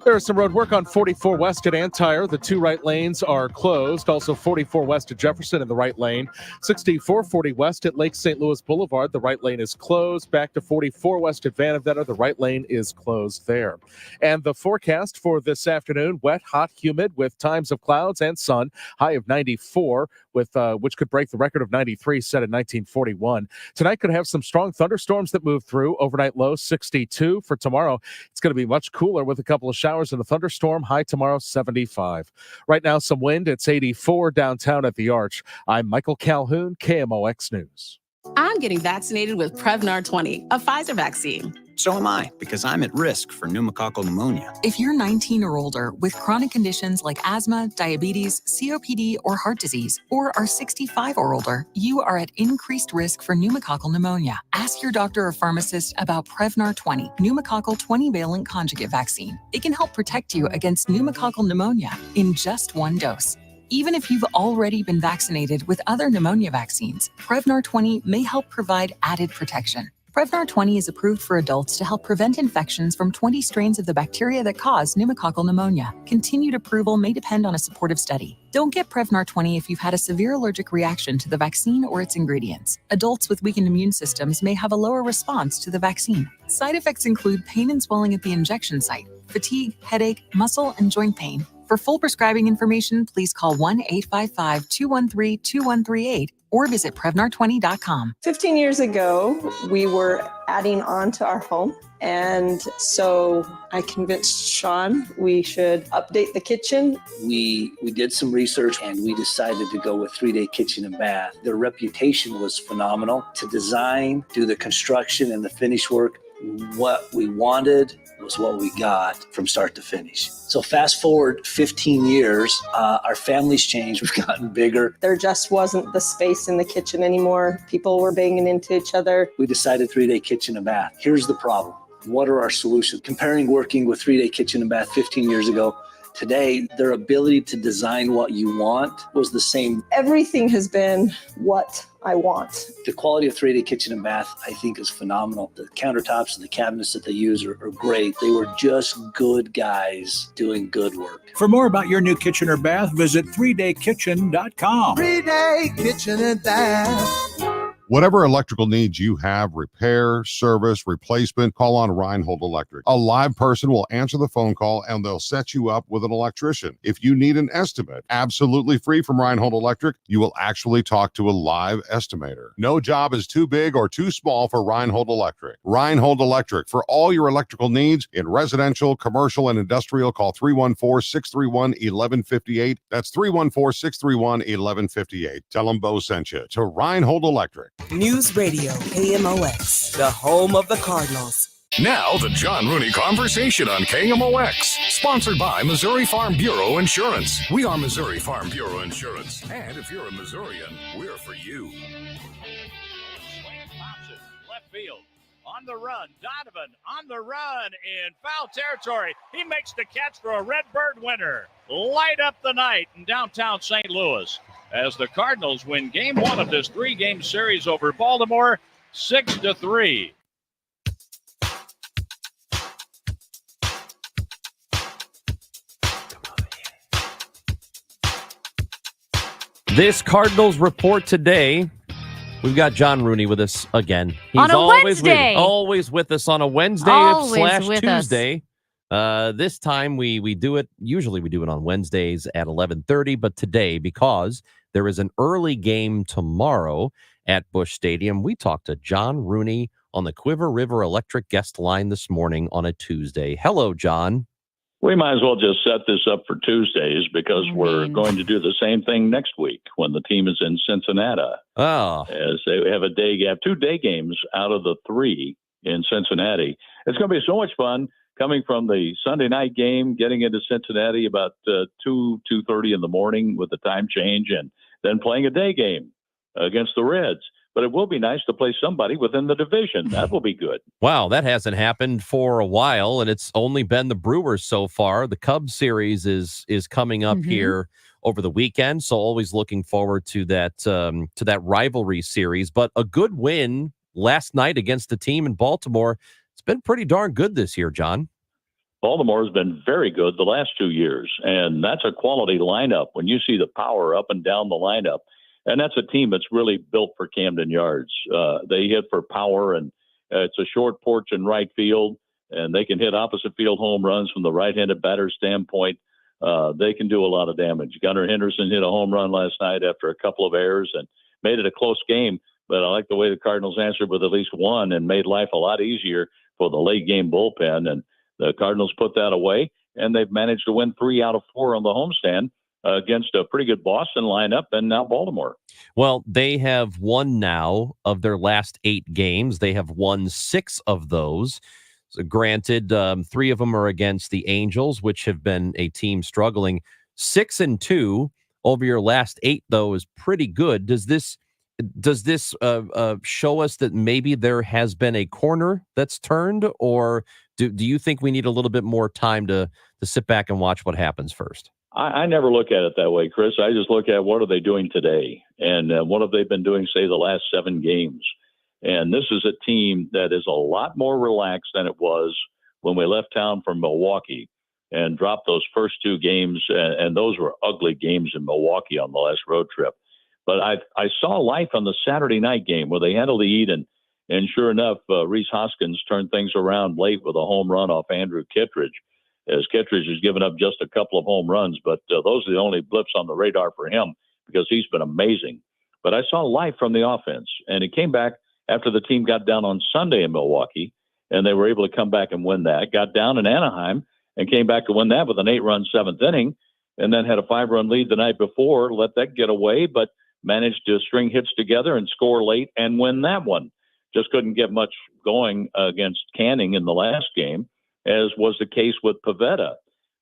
There is some road work on 44 West at Antire. The two right lanes are closed. Also 44 West at Jefferson in the right lane. 6440 West at Lake St. Louis Boulevard. The right lane is closed. Back to 44 West at Vanavetta. The right lane is closed there. And the forecast for this afternoon, wet, hot, humid with times of clouds and sun. High of 94, with which could break the record of 93 set in 1941. Tonight could have some strong thunderstorms that move through. Overnight low 62. For tomorrow, it's going to be much cooler with a couple of showers and a thunderstorm. High tomorrow 75. Right now some wind. It's 84 downtown at the Arch. I'm Michael Calhoun, KMOX News. I'm getting vaccinated with Prevnar 20, a Pfizer vaccine. So am I, because I'm at risk for pneumococcal pneumonia. If you're 19 or older with chronic conditions like asthma, diabetes, COPD, or heart disease, or are 65 or older, you are at increased risk for pneumococcal pneumonia. Ask your doctor or pharmacist about Prevnar 20, pneumococcal 20-valent conjugate vaccine. It can help protect you against pneumococcal pneumonia in just one dose. Even if you've already been vaccinated with other pneumonia vaccines, Prevnar 20 may help provide added protection. Prevnar 20 is approved for adults to help prevent infections from 20 strains of the bacteria that cause pneumococcal pneumonia. Continued approval may depend on a supportive study. Don't get Prevnar 20 if you've had a severe allergic reaction to the vaccine or its ingredients. Adults with weakened immune systems may have a lower response to the vaccine. Side effects include pain and swelling at the injection site, fatigue, headache, muscle, and joint pain. For full prescribing information, please call 1-855-213-2138 or visit Prevnar20.com. 15 years ago, we were adding on to our home. And so I convinced Sean we should update the kitchen. We did some research and we decided to go with 3-Day Kitchen and Bath. Their reputation was phenomenal. To design, do the construction and the finish work, what we wanted was was what we got from start to finish. So fast forward 15 years, our family's changed. We've gotten bigger. There just wasn't the space in the kitchen anymore. People were banging into each other. We decided 3-day kitchen and bath. Here's the problem. What are our solutions? Comparing working with 3-day kitchen and bath 15 years ago, today, their ability to design what you want was the same. Everything has been what I want. The quality of 3-day kitchen and bath, I think, is phenomenal. The countertops and the cabinets that they use are great. They were just good guys doing good work. For more about your new kitchen or bath, visit 3daykitchen.com. 3-day kitchen and bath. Whatever electrical needs you have, repair, service, replacement, call on Reinhold Electric. A live person will answer the phone call and they'll set you up with an electrician. If you need an estimate, absolutely free from Reinhold Electric, you will actually talk to a live estimator. No job is too big or too small for Reinhold Electric. Reinhold Electric, for all your electrical needs in residential, commercial, and industrial, call 314-631-1158. That's 314-631-1158. Tell them Bo sent you to Reinhold Electric. News Radio KMOX, the home of the Cardinals. Now, the John Rooney Conversation on KMOX, sponsored by Missouri Farm Bureau Insurance. We are Missouri Farm Bureau Insurance. And if you're a Missourian, we're for you. Left field. On the run. Donovan on the run in foul territory. He makes the catch for a Redbird winner. Light up the night in downtown St. Louis as the Cardinals win game 1 of this 3-game series over Baltimore 6-3. This Cardinals report today. We've got John Rooney with us again. He's on a Wednesday. Always with us on a Wednesday / Tuesday. This time we do it. Usually we do it on Wednesdays at 11:30, but today, because there is an early game tomorrow at Busch Stadium, we talked to John Rooney on the Quiver River Electric guest line this morning on a Tuesday. Hello, John. We might as well just set this up for Tuesdays because we're going to do the same thing next week when the team is in Cincinnati. Oh. As they have a day gap, 2 day games out of the 3 in Cincinnati. It's going to be so much fun coming from the Sunday night game, getting into Cincinnati about 2:30 in the morning with the time change, and then playing a day game against the Reds. But it will be nice to play somebody within the division. That will be good. Wow, that hasn't happened for a while, and it's only been the Brewers so far. The Cubs series is coming up here over the weekend, so always looking forward to that rivalry series. But a good win last night against the team in Baltimore. It's been pretty darn good this year, John. Baltimore has been very good the last 2 years, and that's a quality lineup. When you see the power up and down the lineup, and that's a team that's really built for Camden Yards. They hit for power, and it's a short porch in right field, and they can hit opposite field home runs from the right-handed batter's standpoint. They can do a lot of damage. Gunnar Henderson hit a home run last night after a couple of errors and made it a close game, but I like the way the Cardinals answered with at least one and made life a lot easier for the late-game bullpen, and the Cardinals put that away, and they've managed to win 3 out of 4 on the homestand against a pretty good Boston lineup and now Baltimore. Well, they have won now of their last 8 games. They have won 6 of those. So granted, 3 of them are against the Angels, which have been a team struggling. 6-2 over your last 8, though, is pretty good. Does this show us that maybe there has been a corner that's turned, or do you think we need a little bit more time to sit back and watch what happens first? I never look at it that way, Chris. I just look at what are they doing today and what have they been doing, say, the last 7 games. And this is a team that is a lot more relaxed than it was when we left town from Milwaukee and dropped those first 2 games. And those were ugly games in Milwaukee on the last road trip. But I saw life on the Saturday night game where they had a lead. And sure enough, Rhys Hoskins turned things around late with a home run off Andrew Kittredge, as Kittredge has given up just a couple of home runs. But those are the only blips on the radar for him because he's been amazing. But I saw life from the offense, and it came back after the team got down on Sunday in Milwaukee, and they were able to come back and win that. Got down in Anaheim and came back to win that with an 8-run 7th inning, and then had a 5-run lead the night before, let that get away, but managed to string hits together and score late and win that one. Just couldn't get much going against Canning in the last game. as was the case with Pavetta.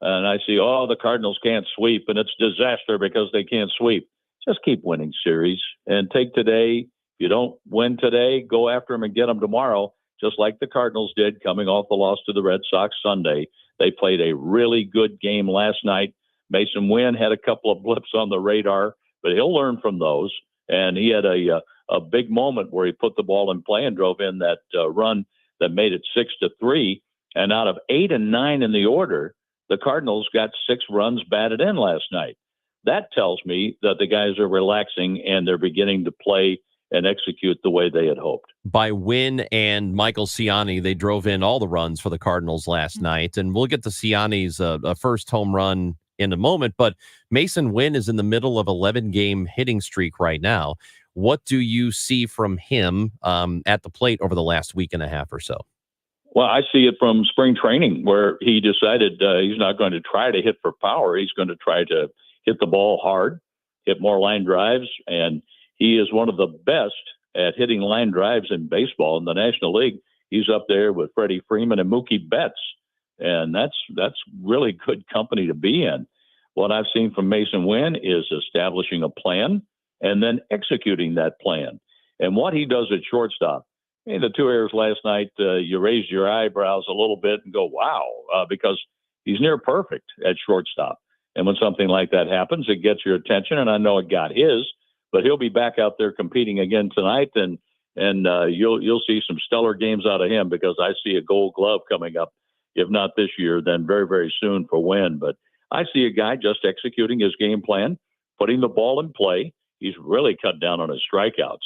And I see, the Cardinals can't sweep, and it's disaster because they can't sweep. Just keep winning series and take today. If you don't win today, go after them and get them tomorrow, just like the Cardinals did coming off the loss to the Red Sox Sunday. They played a really good game last night. Mason Wynn had a couple of blips on the radar, but he'll learn from those. And he had a big moment where he put the ball in play and drove in that run that made it 6-3. And out of 8 and 9 in the order, the Cardinals got 6 runs batted in last night. That tells me that the guys are relaxing and they're beginning to play and execute the way they had hoped. By Wynn and Michael Ciani, they drove in all the runs for the Cardinals last night. And we'll get to Ciani's first home run in a moment. But Mason Wynn is in the middle of 11-game hitting streak right now. What do you see from him at the plate over the last week and a half or so? Well, I see it from spring training where he decided he's not going to try to hit for power. He's going to try to hit the ball hard, hit more line drives, and he is one of the best at hitting line drives in baseball in the National League. He's up there with Freddie Freeman and Mookie Betts, and that's really good company to be in. What I've seen from Mason Wynn is establishing a plan and then executing that plan. And what he does at shortstop, the 2 errors last night, you raise your eyebrows a little bit and go, wow, because he's near perfect at shortstop. And when something like that happens, it gets your attention, and I know it got his, but he'll be back out there competing again tonight, and you'll see some stellar games out of him because I see a Gold Glove coming up, if not this year, then very, very soon for Wynn. But I see a guy just executing his game plan, putting the ball in play. He's really cut down on his strikeouts.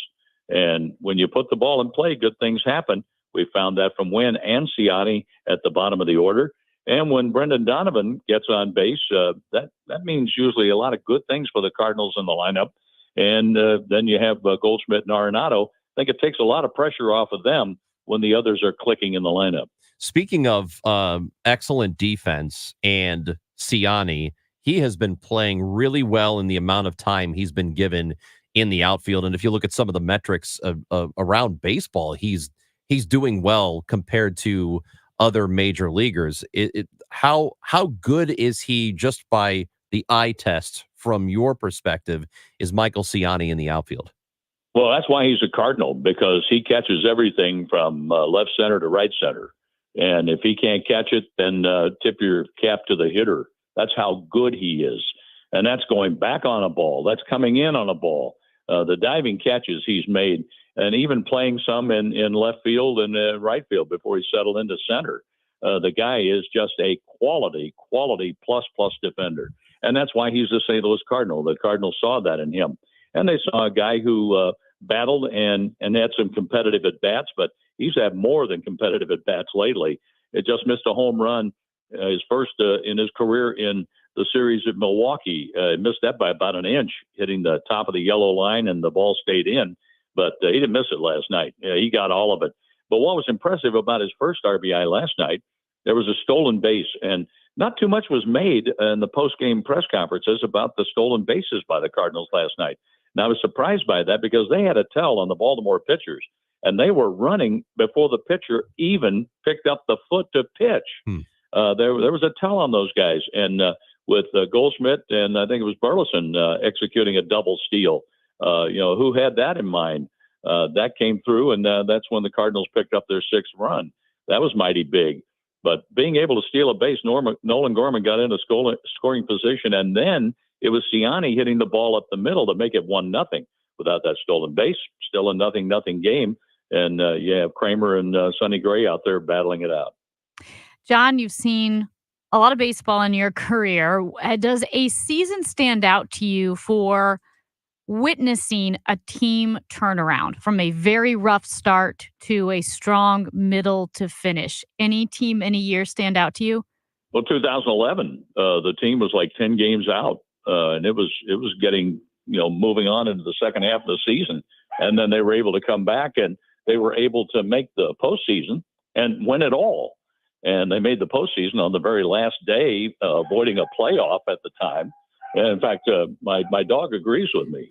And when you put the ball in play, good things happen. We found that from Wynn and Ciani at the bottom of the order. And when Brendan Donovan gets on base, that means usually a lot of good things for the Cardinals in the lineup. And then you have Goldschmidt and Arenado. I think it takes a lot of pressure off of them when the others are clicking in the lineup. Speaking of excellent defense and Ciani, he has been playing really well in the amount of time he's been given in the outfield. And if you look at some of the metrics around baseball, he's doing well compared to other major leaguers. How good is he just by the eye test from your perspective is Michael Ciani in the outfield? Well, that's why he's a Cardinal, because he catches everything from left center to right center. And if he can't catch it, then tip your cap to the hitter. That's how good he is. And that's going back on a ball. That's coming in on a ball. The diving catches he's made, and even playing some in left field and right field before he settled into center. The guy is just a quality plus defender. And that's why he's the St. Louis Cardinal. The Cardinals saw that in him. And they saw a guy who battled and had some competitive at-bats, but he's had more than competitive at-bats lately. It just missed a home run, his first in his career in the series at Milwaukee. Missed that by about an inch, hitting the top of the yellow line, and the ball stayed in. But he didn't miss it last night. He got all of it. But what was impressive about his first RBI last night, there was a stolen base, and not too much was made in the post-game press conferences about the stolen bases by the Cardinals last night. And I was surprised by that because they had a tell on the Baltimore pitchers, and they were running before the pitcher even picked up the foot to pitch. There was a tell on those guys, and with Goldschmidt and I think it was Burleson executing a double steal. Who had that in mind? That came through, and that's when the Cardinals picked up their 6th run. That was mighty big. But being able to steal a base, Nolan Gorman got into scoring position, and then it was Ciani hitting the ball up the middle to make it 1-0. Without that stolen base, still a 0-0 game, and you have Kramer and Sonny Gray out there battling it out. John, you've seen a lot of baseball in your career. Does a season stand out to you for witnessing a team turnaround from a very rough start to a strong middle to finish? Any team, any year stand out to you? Well, 2011, the team was like 10 games out, and it was getting, moving on into the second half of the season. And then they were able to come back, and they were able to make the postseason and win it all. And they made the postseason on the very last day, avoiding a playoff at the time. And in fact, my dog agrees with me.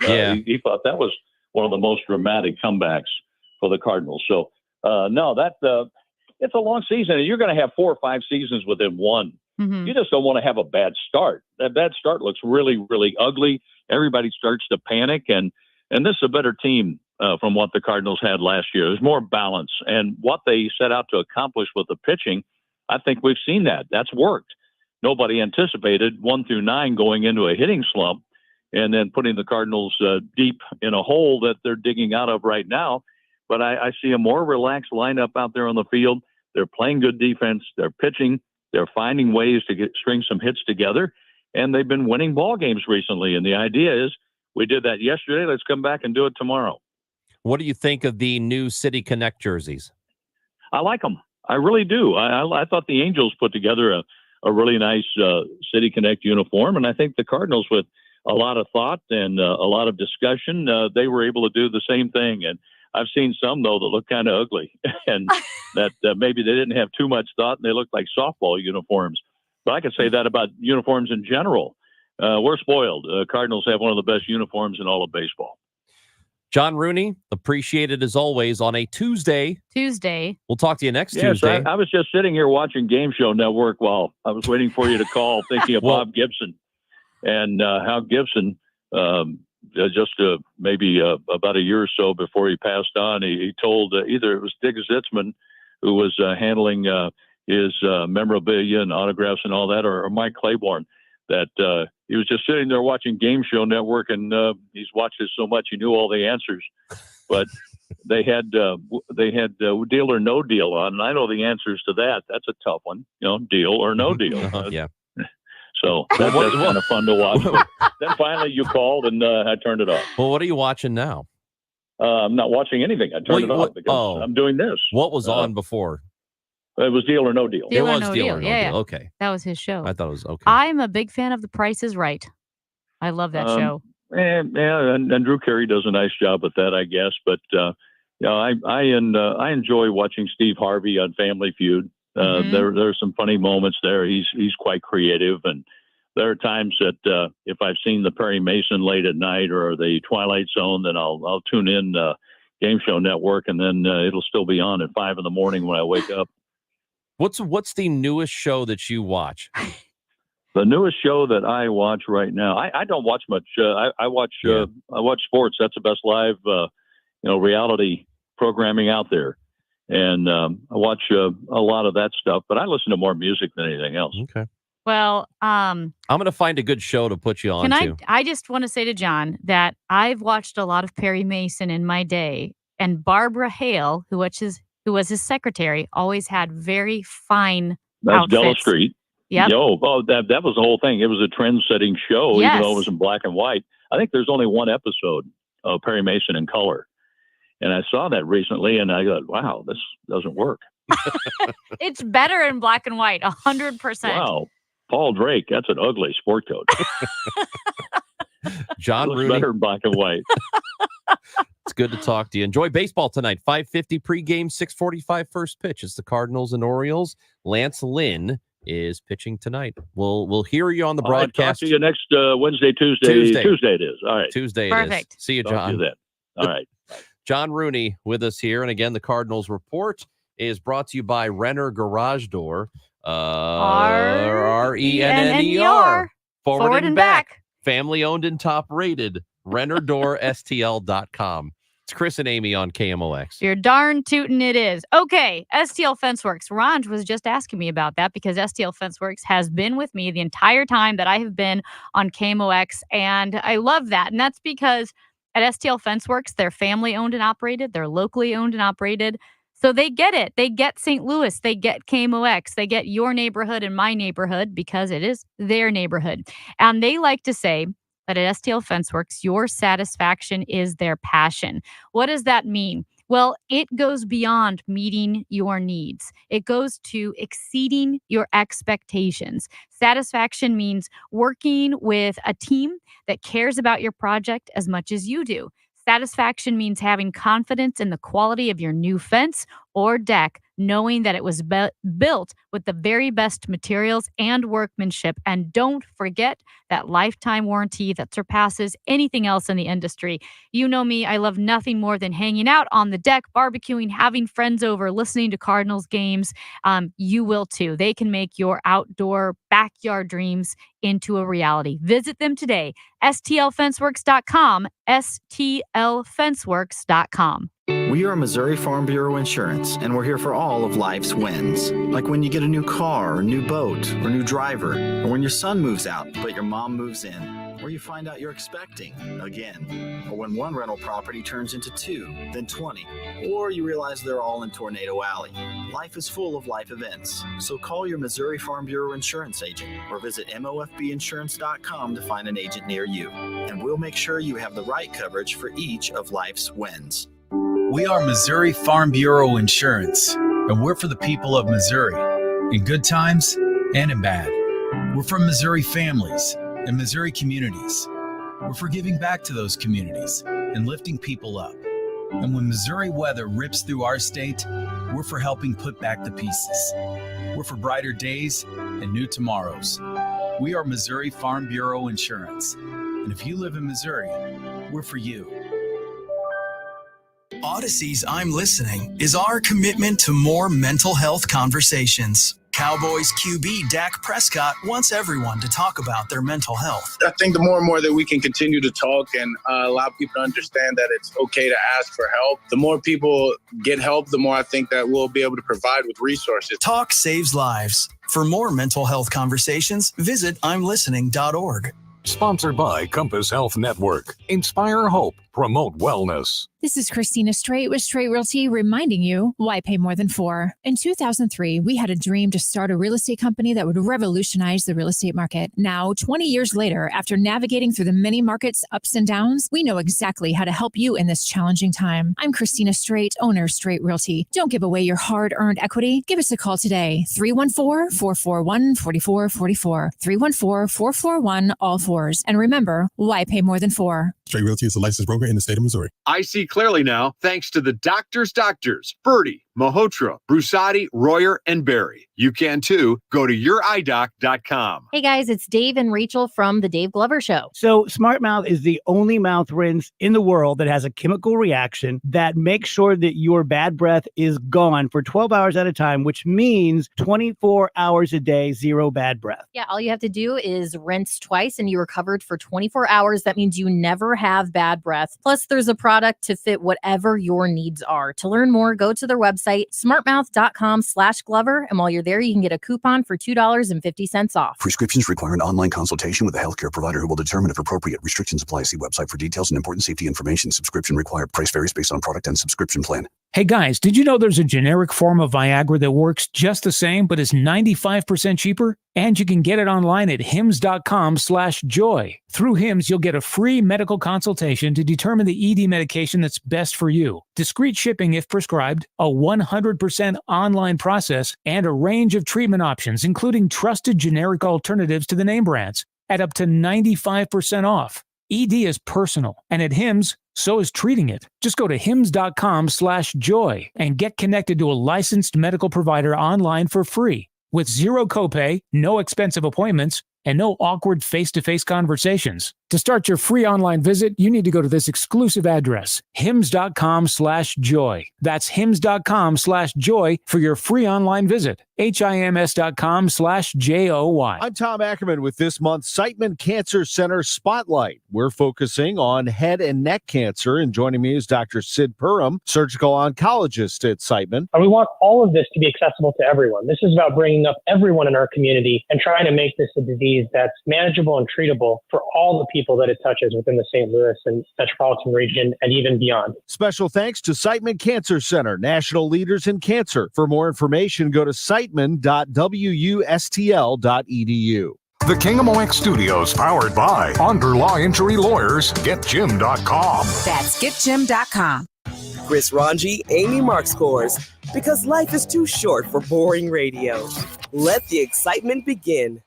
He thought that was one of the most dramatic comebacks for the Cardinals. So, it's a long season, and you're going to have 4 or 5 seasons within one. Mhm. You just don't want to have a bad start. That bad start looks really, really ugly. Everybody starts to panic, and this is a better team from what the Cardinals had last year. There's more balance, and what they set out to accomplish with the pitching, I think we've seen that. That's worked. Nobody anticipated 1 through 9 going into a hitting slump and then putting the Cardinals deep in a hole that they're digging out of right now. But I see a more relaxed lineup out there on the field. They're playing good defense. They're pitching. They're finding ways to string some hits together, and they've been winning ball games recently. And the idea is, we did that yesterday. Let's come back and do it tomorrow. What do you think of the new City Connect jerseys? I like them. I really do. I thought the Angels put together a really nice City Connect uniform, and I think the Cardinals, with a lot of thought and a lot of discussion, they were able to do the same thing. And I've seen some, though, that look kind of ugly, and that maybe they didn't have too much thought, and they look like softball uniforms. But I could say that about uniforms in general. We're spoiled. Cardinals have one of the best uniforms in all of baseball. John Rooney, appreciated as always on a Tuesday. We'll talk to you next Tuesday. I was just sitting here watching Game Show Network while I was waiting for you to call, thinking of Bob Gibson and how Gibson, just maybe about a year or so before he passed on, he told either it was Dick Zitzman, who was handling his memorabilia and autographs and all that, or Mike Claiborne, that he was just sitting there watching Game Show Network, and he's watched it so much he knew all the answers. But they had Deal or No Deal on, and I know the answers to that. That's a tough one, deal or no deal. Yeah. So that's kind of fun to watch. Then finally you called, and I turned it off. Well, what are you watching now? I'm not watching anything. I turned it off because I'm doing this. What was on before? It was Deal or No Deal. Deal it or was No Deal Deal. or No Yeah, Deal. yeah. Okay. That was his show. I thought it was okay. I'm a big fan of The Price is Right. I love that show. And Drew Carey does a nice job with that, I guess. But I enjoy watching Steve Harvey on Family Feud. There's some funny moments there. He's quite creative, and there are times that if I've seen the Perry Mason late at night or the Twilight Zone, then I'll tune in Game Show Network, and then it'll still be on at 5 a.m. when I wake up. What's the newest show that you watch? The newest show that I watch right now, I don't watch much. I watch sports. That's the best live, reality programming out there, and I watch a lot of that stuff. But I listen to more music than anything else. Okay. Well, I'm going to find a good show to put you on. I just want to say to John that I've watched a lot of Perry Mason in my day, and Barbara Hale, who was his secretary, always had very fine That's outfits. Della Street. Yep. That was the whole thing. It was a trend-setting show, Yes. even though it was in black and white. I think there's only one episode of Perry Mason in color. And I saw that recently, and I thought, wow, this doesn't work. It's better in black and white, 100%. Wow. Paul Drake, that's an ugly sport coat. John Looks Rooney. better in black and white. It's good to talk to you. Enjoy baseball tonight. 5:50 pregame, 6:45 first pitch. It's the Cardinals and Orioles. Lance Lynn is pitching tonight. We'll hear you on the All right, broadcast. talk to you next Wednesday, Tuesday. Tuesday it is. All right. Tuesday it Perfect. is. See you, Talk to John. you then. All right. John Rooney with us here. And again, the Cardinals Report is brought to you by Renner Garage Door. RENNER. Forward and back. Family owned and top rated. RennerDoorSTL.com. It's Chris and Amy on KMOX. You're darn tootin' it is. Okay, STL Fenceworks. Ranj was just asking me about that because STL Fenceworks has been with me the entire time that I have been on KMOX, and I love that. And that's because at STL Fenceworks, they're family owned and operated. They're locally owned and operated. So they get it. They get St. Louis. They get KMOX. They get your neighborhood and my neighborhood because it is their neighborhood. And they like to say that at STL Fenceworks, your satisfaction is their passion. What does that mean? Well, it goes beyond meeting your needs. It goes to exceeding your expectations. Satisfaction means working with a team that cares about your project as much as you do. Satisfaction means having confidence in the quality of your new fence or deck, knowing that it was built with the very best materials and workmanship. And don't forget that lifetime warranty that surpasses anything else in the industry. You know me, I love nothing more than hanging out on the deck, barbecuing, having friends over, listening to Cardinals games. You will too. They can make your outdoor backyard dreams into a reality. Visit them today. STLFenceworks.com, STLFenceworks.com. We are Missouri Farm Bureau Insurance, and we're here for all of life's wins. Like when you get a new car, or new boat, or new driver, or when your son moves out, but your mom moves in, or you find out you're expecting again, or when one rental property turns into 2, then 20, or you realize they're all in Tornado Alley. Life is full of life events, so call your Missouri Farm Bureau Insurance agent or visit MOFBinsurance.com to find an agent near you, and we'll make sure you have the right coverage for each of life's wins. We are Missouri Farm Bureau Insurance, and we're for the people of Missouri, in good times and in bad. We're from Missouri families and Missouri communities. We're for giving back to those communities and lifting people up. And when Missouri weather rips through our state, we're for helping put back the pieces. We're for brighter days and new tomorrows. We are Missouri Farm Bureau Insurance. And if you live in Missouri, we're for you. Odyssey's I'm Listening is our commitment to more mental health conversations. Cowboys QB Dak Prescott wants everyone to talk about their mental health. I think the more and more that we can continue to talk and allow people to understand that it's okay to ask for help, the more people get help, the more I think that we'll be able to provide with resources. Talk saves lives. For more mental health conversations, visit imlistening.org. Sponsored by Compass Health Network. Inspire hope. Promote wellness. This is Christina Straight with Straight Realty reminding you why pay more than 4. In 2003, we had a dream to start a real estate company that would revolutionize the real estate market. Now, 20 years later, after navigating through the many markets' ups and downs, we know exactly how to help you in this challenging time. I'm Christina Straight, owner of Straight Realty. Don't give away your hard-earned equity. Give us a call today, 314-441-4444, 314-441-all-4s. And remember, why pay more than 4? Straight Realty is a licensed broker in the state of Missouri. I see clearly now, thanks to the doctors, Birdie, Malhotra, Brusati, Royer, and Barry. You can too. Go to youridoc.com. Hey guys, it's Dave and Rachel from The Dave Glover Show. So Smart Mouth is the only mouth rinse in the world that has a chemical reaction that makes sure that your bad breath is gone for 12 hours at a time, which means 24 hours a day, zero bad breath. Yeah, all you have to do is rinse twice and you are covered for 24 hours. That means you never have bad breath. Plus, there's a product to fit whatever your needs are. To learn more, go to their website, smartmouth.com/Glover. And while you're there, you can get a coupon for $2.50 off. Prescriptions require an online consultation with a healthcare provider who will determine if appropriate. Restrictions apply. See website for details and important safety information. Subscription required. Price varies based on product and subscription plan. Hey guys, did you know there's a generic form of Viagra that works just the same but is 95% cheaper? And you can get it online at hims.com/joy. Through Hims, you'll get a free medical consultation to determine the ED medication that's best for you. Discreet shipping if prescribed, a 100% online process, and a range of treatment options, including trusted generic alternatives to the name brands, at up to 95% off. ED is personal, and at Hims, so is treating it. Just go to hims.com/joy and get connected to a licensed medical provider online for free with zero copay, no expensive appointments, and no awkward face-to-face conversations. To start your free online visit, you need to go to this exclusive address, hims.com/joy. That's hims.com/joy for your free online visit. HIMS.com/JOY. I'm Tom Ackerman with this month's Siteman Cancer Center Spotlight. We're focusing on head and neck cancer, and joining me is Dr. Sid Perham, surgical oncologist at Siteman. And we want all of this to be accessible to everyone. This is about bringing up everyone in our community and trying to make this a disease that's manageable and treatable for all the people that it touches within the St. Louis and metropolitan region and even beyond. Special thanks to Siteman Cancer Center, national leaders in cancer. For more information, go to siteman.wustl.edu. The KMOX Studios, powered by Under Law Injury Lawyers, GetJim.com. That's GetJim.com. Chris Ranji, Amy Marks scores. Because life is too short for boring radio. Let the excitement begin.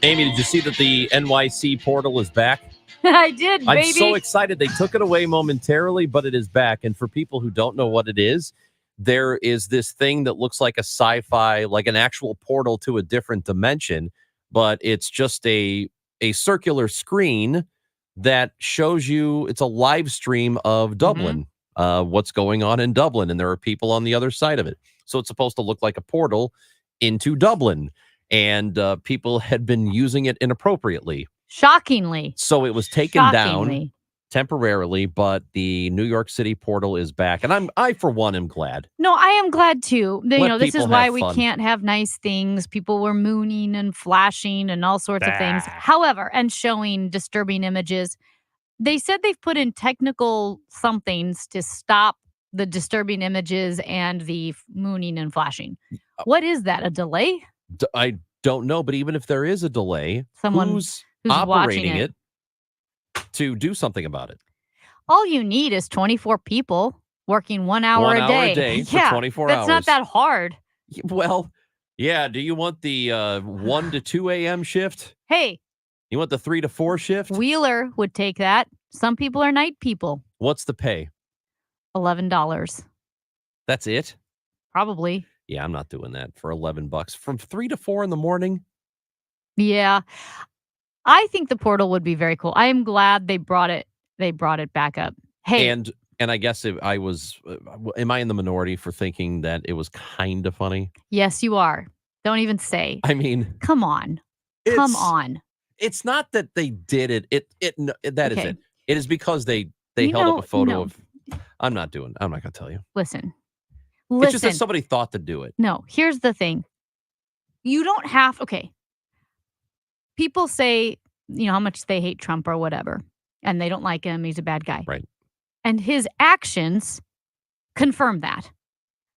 Amy, did you see that the NYC portal is back? I did, baby. I'm so excited. They took it away momentarily, but it is back. And for people who don't know what it is, there is this thing that looks like a sci-fi, like an actual portal to a different dimension, but it's just a circular screen that shows you, it's a live stream of Dublin, what's going on in Dublin, and there are people on the other side of it. So it's supposed to look like a portal into Dublin, and people had been using it inappropriately. Shockingly. So it was taken down temporarily, but the New York City portal is back, and I for one am glad. No, I am glad too. This is people why have we fun. can't have nice things. People were mooning and flashing and all sorts of things. However, and showing disturbing images. They said they've put in technical somethings to stop the disturbing images and the mooning and flashing. What is that? A delay? I don't know, but even if there is a delay, Someone who's who's operating watching it to do something about it? All you need is 24 people working 1 hour 1 a hour day. a day for Yeah, 24 that's not hours. that hard. Well, yeah. Do you want the 1 to 2 a.m. shift? Hey, You want the 3 to 4 shift? Wheeler would take that. Some people are night people. What's the pay? $11. That's it? Probably. Yeah, I'm not doing that for $11 from 3 to 4 in the morning. Yeah. I think the portal would be very cool. I am glad they brought it back up. Hey, And I guess if I was, am I in the minority for thinking that it was kind of funny? yes, you are. Don't even say. I mean, Come on. Come on. It's not that they did it. That is Okay. it. It is because they You held know, up a photo no. of. I'm not going to tell you. Listen. It's just that Listen. somebody thought to do it. No, here's the thing. You don't have, okay. People say, how much they hate Trump or whatever, and they don't like him. He's a bad guy. Right. And his actions confirm that.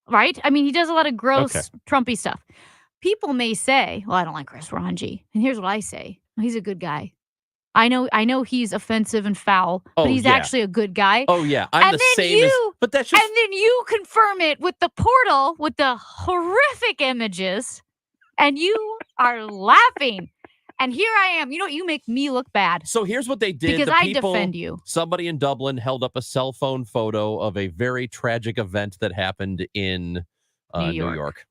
Right? I mean, he does a lot of gross, Okay. Trumpy stuff. People may say, well, I don't like Chris Ranji. And here's what I say. He's a good guy. I know he's offensive and foul, but Oh, he's yeah. actually a good guy. Oh yeah, I'm And the then same as. But that's just. And then you confirm it with the portal with the horrific images, and you are laughing. And here I am. You know what? You make me look bad. So here's what they did. Because The I people- defend you. Somebody in Dublin held up a cell phone photo of a very tragic event that happened in New York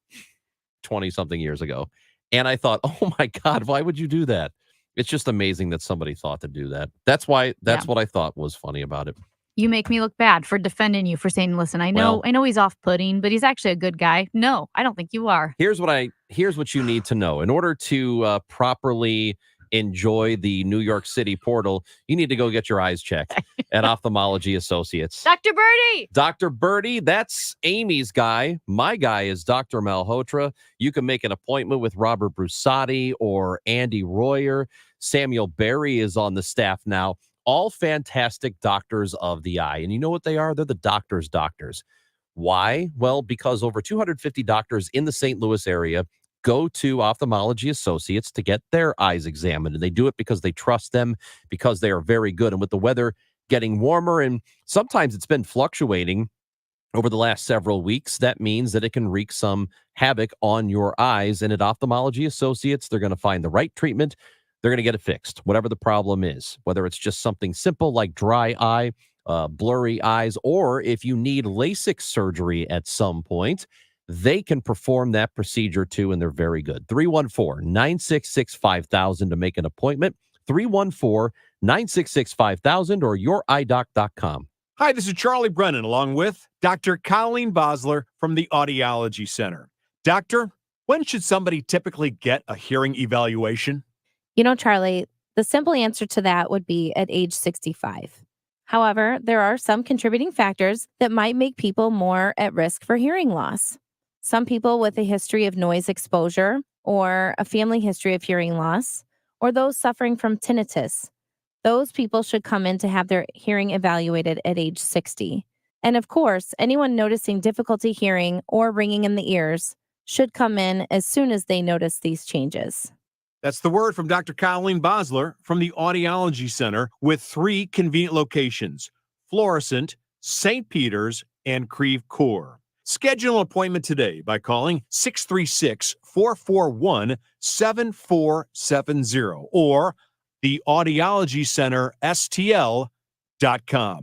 20-something years ago. And I thought, oh my God, why would you do that? It's just amazing that somebody thought to do that. That's what I thought was funny about it. You make me look bad for defending you, for saying, listen, I know he's off-putting, but he's actually a good guy. No, I don't think you are. Here's what you need to know. In order to properly enjoy the New York City portal, you need to go get your eyes checked at Ophthalmology Associates. Dr. Birdie! Dr. Birdie, that's Amy's guy. My guy is Dr. Malhotra. You can make an appointment with Robert Brusati or Andy Royer. Samuel Berry is on the staff now. All fantastic doctors of the eye. And you know what they are? They're the doctors' doctors. Why? Well, because over 250 doctors in the St. Louis area go to Ophthalmology Associates to get their eyes examined. And they do it because they trust them, because they are very good. And with the weather getting warmer, and sometimes it's been fluctuating over the last several weeks, that means that it can wreak some havoc on your eyes. And at Ophthalmology Associates, they're going to find the right treatment. They're going to get it fixed, whatever the problem is, whether it's just something simple like dry eye, blurry eyes, or if you need LASIK surgery at some point, they can perform that procedure too, and they're very good. 314-966-5000 to make an appointment. 314-966-5000 or youridoc.com. Hi, this is Charlie Brennan, along with Dr. Colleen Bosler from the Audiology Center. Doctor, when should somebody typically get a hearing evaluation? Charlie, the simple answer to that would be at age 65. However, there are some contributing factors that might make people more at risk for hearing loss. Some people with a history of noise exposure or a family history of hearing loss, or those suffering from tinnitus. Those people should come in to have their hearing evaluated at age 60. And of course, anyone noticing difficulty hearing or ringing in the ears should come in as soon as they notice these changes. That's the word from Dr. Colleen Bosler from the Audiology Center with 3 convenient locations: Florissant, St. Peter's, and Creve Coeur. Schedule an appointment today by calling 636-441-7470 or The Audiology Center, STL.com.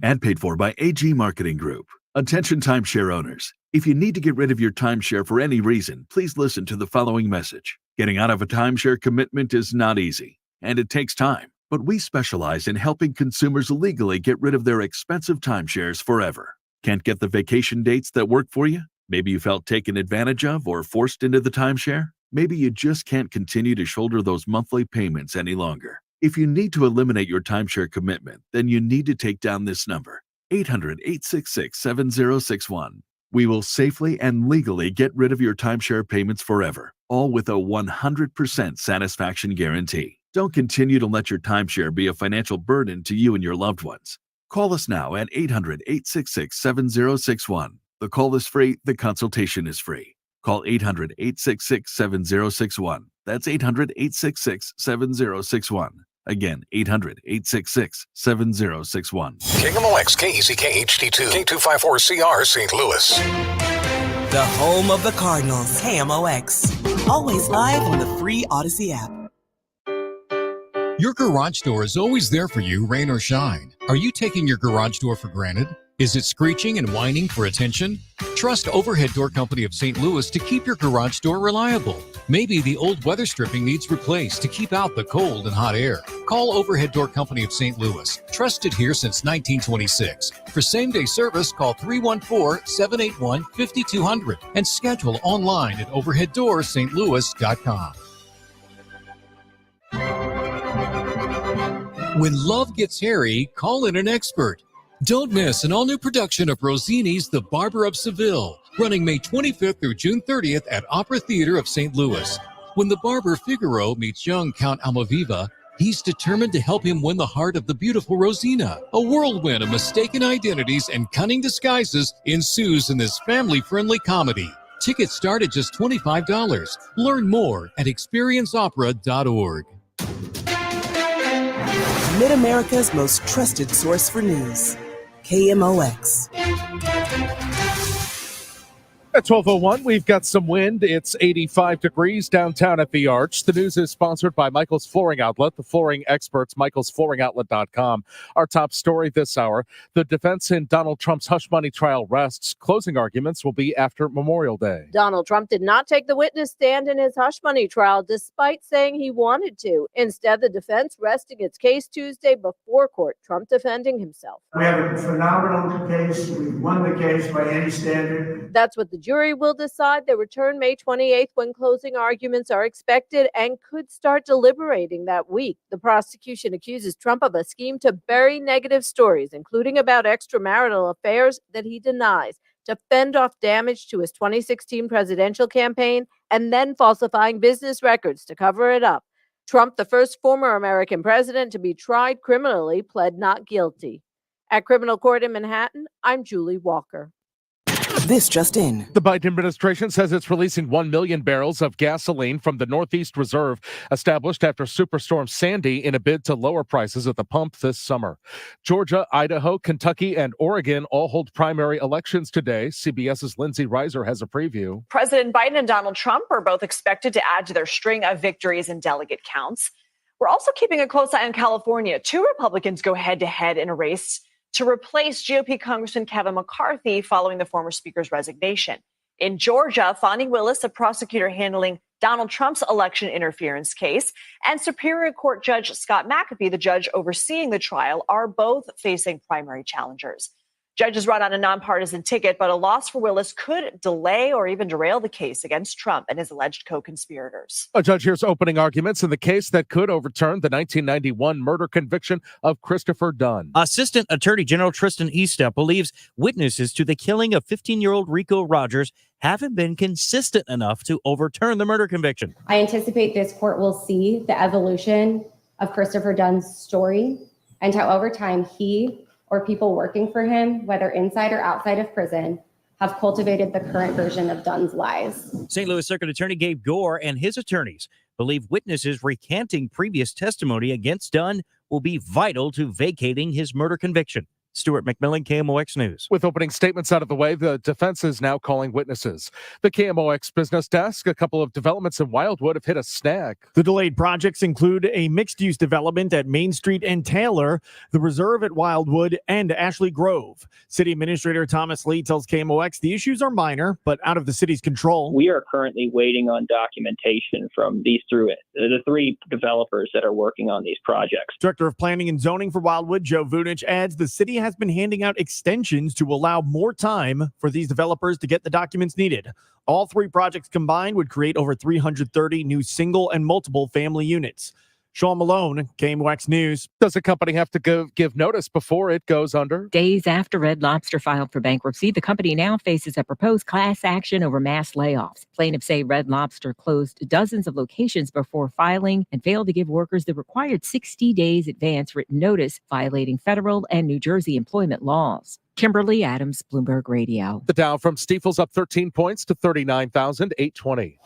And paid for by AG Marketing Group. Attention timeshare owners. If you need to get rid of your timeshare for any reason, please listen to the following message. Getting out of a timeshare commitment is not easy, and it takes time. But we specialize in helping consumers legally get rid of their expensive timeshares forever. Can't get the vacation dates that work for you? Maybe you felt taken advantage of or forced into the timeshare? Maybe you just can't continue to shoulder those monthly payments any longer. If you need to eliminate your timeshare commitment, then you need to take down this number, 800-866-7061. We will safely and legally get rid of your timeshare payments forever, all with a 100% satisfaction guarantee. Don't continue to let your timeshare be a financial burden to you and your loved ones. Call us now at 800-866-7061. The call is free. The consultation is free. Call 800-866-7061. That's 800-866-7061. Again, 800-866-7061. KMOX, KECK HD2, K254CR, St. Louis. The home of the Cardinals, KMOX. Always live on the free Odyssey app. Your garage door is always there for you, rain or shine. Are you taking your garage door for granted? Is it screeching and whining for attention? Trust Overhead Door Company of St. Louis to keep your garage door reliable. Maybe the old weather stripping needs replaced to keep out the cold and hot air. Call Overhead Door Company of St. Louis, trusted here since 1926. For same-day service, call 314-781-5200 and schedule online at overheaddoorsstlouis.com. When love gets hairy, call in an expert. Don't miss an all-new production of Rossini's The Barber of Seville, running May 25th through June 30th at Opera Theater of St. Louis. When the barber Figaro meets young Count Almaviva, he's determined to help him win the heart of the beautiful Rosina. A whirlwind of mistaken identities and cunning disguises ensues in this family-friendly comedy. Tickets start at just $25. Learn more at experienceopera.org. Mid-America's most trusted source for news. KMOX. At 12:01, we've got some wind. It's 85 degrees downtown at the Arch. The news is sponsored by Michael's Flooring Outlet, the flooring experts, michaelsflooringoutlet.com. Our top story this hour, the defense in Donald Trump's hush money trial rests. Closing arguments will be after Memorial Day. Donald Trump did not take the witness stand in his hush money trial, despite saying he wanted to. Instead, the defense resting its case Tuesday before court, Trump defending himself. We have a phenomenal case. We've won the case by any standard. That's what the jury will decide. They return May 28th when closing arguments are expected and could start deliberating that week. The prosecution accuses Trump of a scheme to bury negative stories, including about extramarital affairs, that he denies, to fend off damage to his 2016 presidential campaign and then falsifying business records to cover it up. Trump, the first former American president to be tried criminally, pled not guilty. At criminal court in Manhattan, I'm Julie Walker. This just in. The Biden administration says it's releasing 1 million barrels of gasoline from the Northeast Reserve, established after Superstorm Sandy, in a bid to lower prices at the pump this summer. Georgia, Idaho, Kentucky, and Oregon all hold primary elections today. CBS's Lindsay Reiser has a preview. President Biden and Donald Trump are both expected to add to their string of victories and delegate counts. We're also keeping a close eye on California. 2 Republicans go head-to-head in a race to replace GOP Congressman Kevin McCarthy following the former speaker's resignation. In Georgia, Fani Willis, a prosecutor handling Donald Trump's election interference case, and Superior Court Judge Scott McAfee, the judge overseeing the trial, are both facing primary challengers. Judges run on a nonpartisan ticket, but a loss for Willis could delay or even derail the case against Trump and his alleged co-conspirators. A judge hears opening arguments in the case that could overturn the 1991 murder conviction of Christopher Dunn. Assistant Attorney General Tristan Eastep believes witnesses to the killing of 15-year-old Rico Rogers haven't been consistent enough to overturn the murder conviction. I anticipate this court will see the evolution of Christopher Dunn's story and how over time he or people working for him, whether inside or outside of prison, have cultivated the current version of Dunn's lies. St. Louis Circuit Attorney Gabe Gore and his attorneys believe witnesses recanting previous testimony against Dunn will be vital to vacating his murder conviction. Stuart McMillan, KMOX News. With opening statements out of the way, the defense is now calling witnesses. The KMOX business desk, a couple of developments in Wildwood have hit a snag. The delayed projects include a mixed-use development at Main Street and Taylor, the reserve at Wildwood, and Ashley Grove. City Administrator Thomas Lee tells KMOX the issues are minor, but out of the city's control. We are currently waiting on documentation from the three developers that are working on these projects. Director of Planning and Zoning for Wildwood, Joe Vunich, adds the city has been handing out extensions to allow more time for these developers to get the documents needed. All three projects combined would create over 330 new single and multiple family units. Sean Malone, KMOX News. Does the company have to give notice before it goes under? Days after Red Lobster filed for bankruptcy, the company now faces a proposed class action over mass layoffs. Plaintiffs say Red Lobster closed dozens of locations before filing and failed to give workers the required 60 days advance written notice, violating federal and New Jersey employment laws. Kimberly Adams, Bloomberg Radio. The Dow from Stifel's up 13 points to 39,820.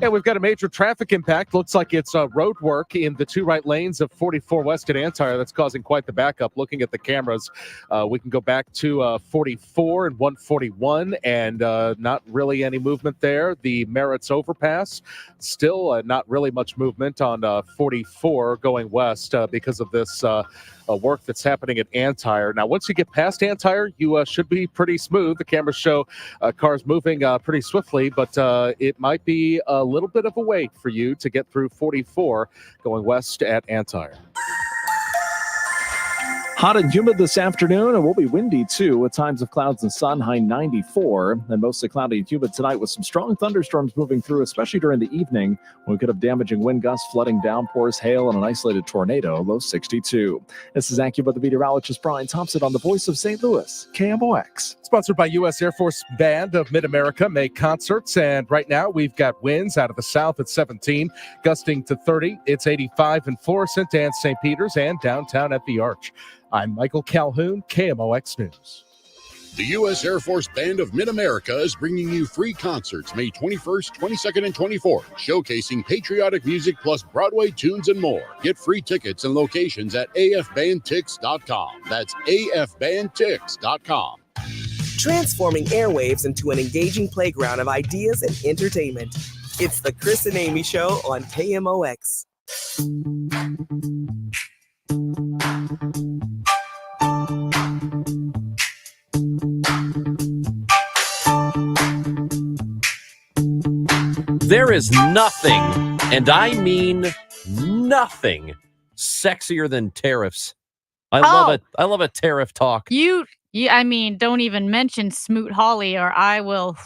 And we've got a major traffic impact. Looks like it's road work in the two right lanes of 44 West at Antire. That's causing quite the backup. Looking at the cameras, we can go back to 44 and 141, and not really any movement there. The Merritt's Overpass, still not really much movement on 44 going west because of this work that's happening at Antire. Now, once you get past Antire, you should be pretty smooth. The cameras show cars moving pretty swiftly, but it might be a little bit of a wait for you to get through 44 going west at Antire. Hot and humid this afternoon. It will be windy, too, with times of clouds and sun, high 94. And mostly cloudy and humid tonight with some strong thunderstorms moving through, especially during the evening, when we could have damaging wind gusts, flooding, downpours, hail, and an isolated tornado, low 62. This is AccuWeather meteorologist Brian Thompson on the Voice of St. Louis, KMOX. Sponsored by U.S. Air Force Band of Mid-America, make concerts. And right now, we've got winds out of the south at 17, gusting to 30. It's 85 in Florissant and St. Peters and downtown at the Arch. I'm Michael Calhoun, KMOX News. The U.S. Air Force Band of Mid-America is bringing you free concerts May 21st, 22nd, and 24th, showcasing patriotic music plus Broadway tunes and more. Get free tickets and locations at afbandtix.com. That's afbandtix.com. Transforming airwaves into an engaging playground of ideas and entertainment. It's the Chris and Amy Show on KMOX. There is nothing, and I mean nothing, sexier than tariffs. I love it. I love a tariff talk. I mean, don't even mention Smoot Hawley or I will.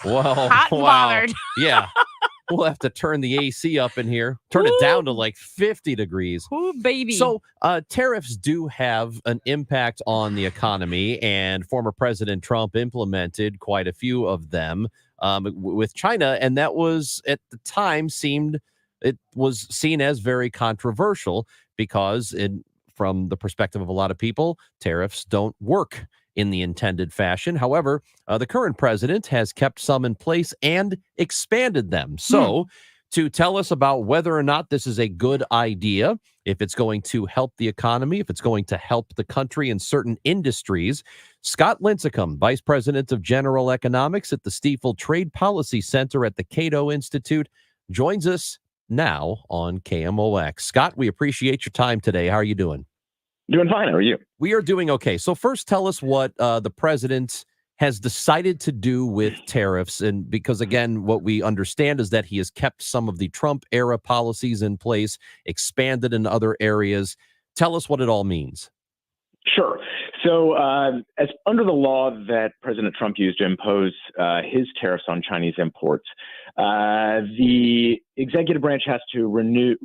Well, Hot and bothered. Yeah. We'll have to turn the AC up in here. Turn it down to like 50 degrees. Ooh, baby. So tariffs do have an impact on the economy, and former President Trump implemented quite a few of them with China, and that was at the time it was seen as very controversial because from the perspective of a lot of people, tariffs don't work in the intended fashion. However, the current president has kept some in place and expanded them. So to tell us about whether or not this is a good idea, if it's going to help the economy, if it's going to help the country in certain industries, Scott Lincicome, Vice President of General Economics at the Stifel Trade Policy Center at the Cato Institute, joins us now on KMOX. Scott, we appreciate your time today. How are you doing? Doing fine. How are you? We are doing okay. So first, tell us what the president has decided to do with tariffs. And because, again, what we understand is that he has kept some of the Trump-era policies in place, expanded in other areas. Tell us what it all means. Sure. So as under the law that President Trump used to impose his tariffs on Chinese imports, the executive branch has to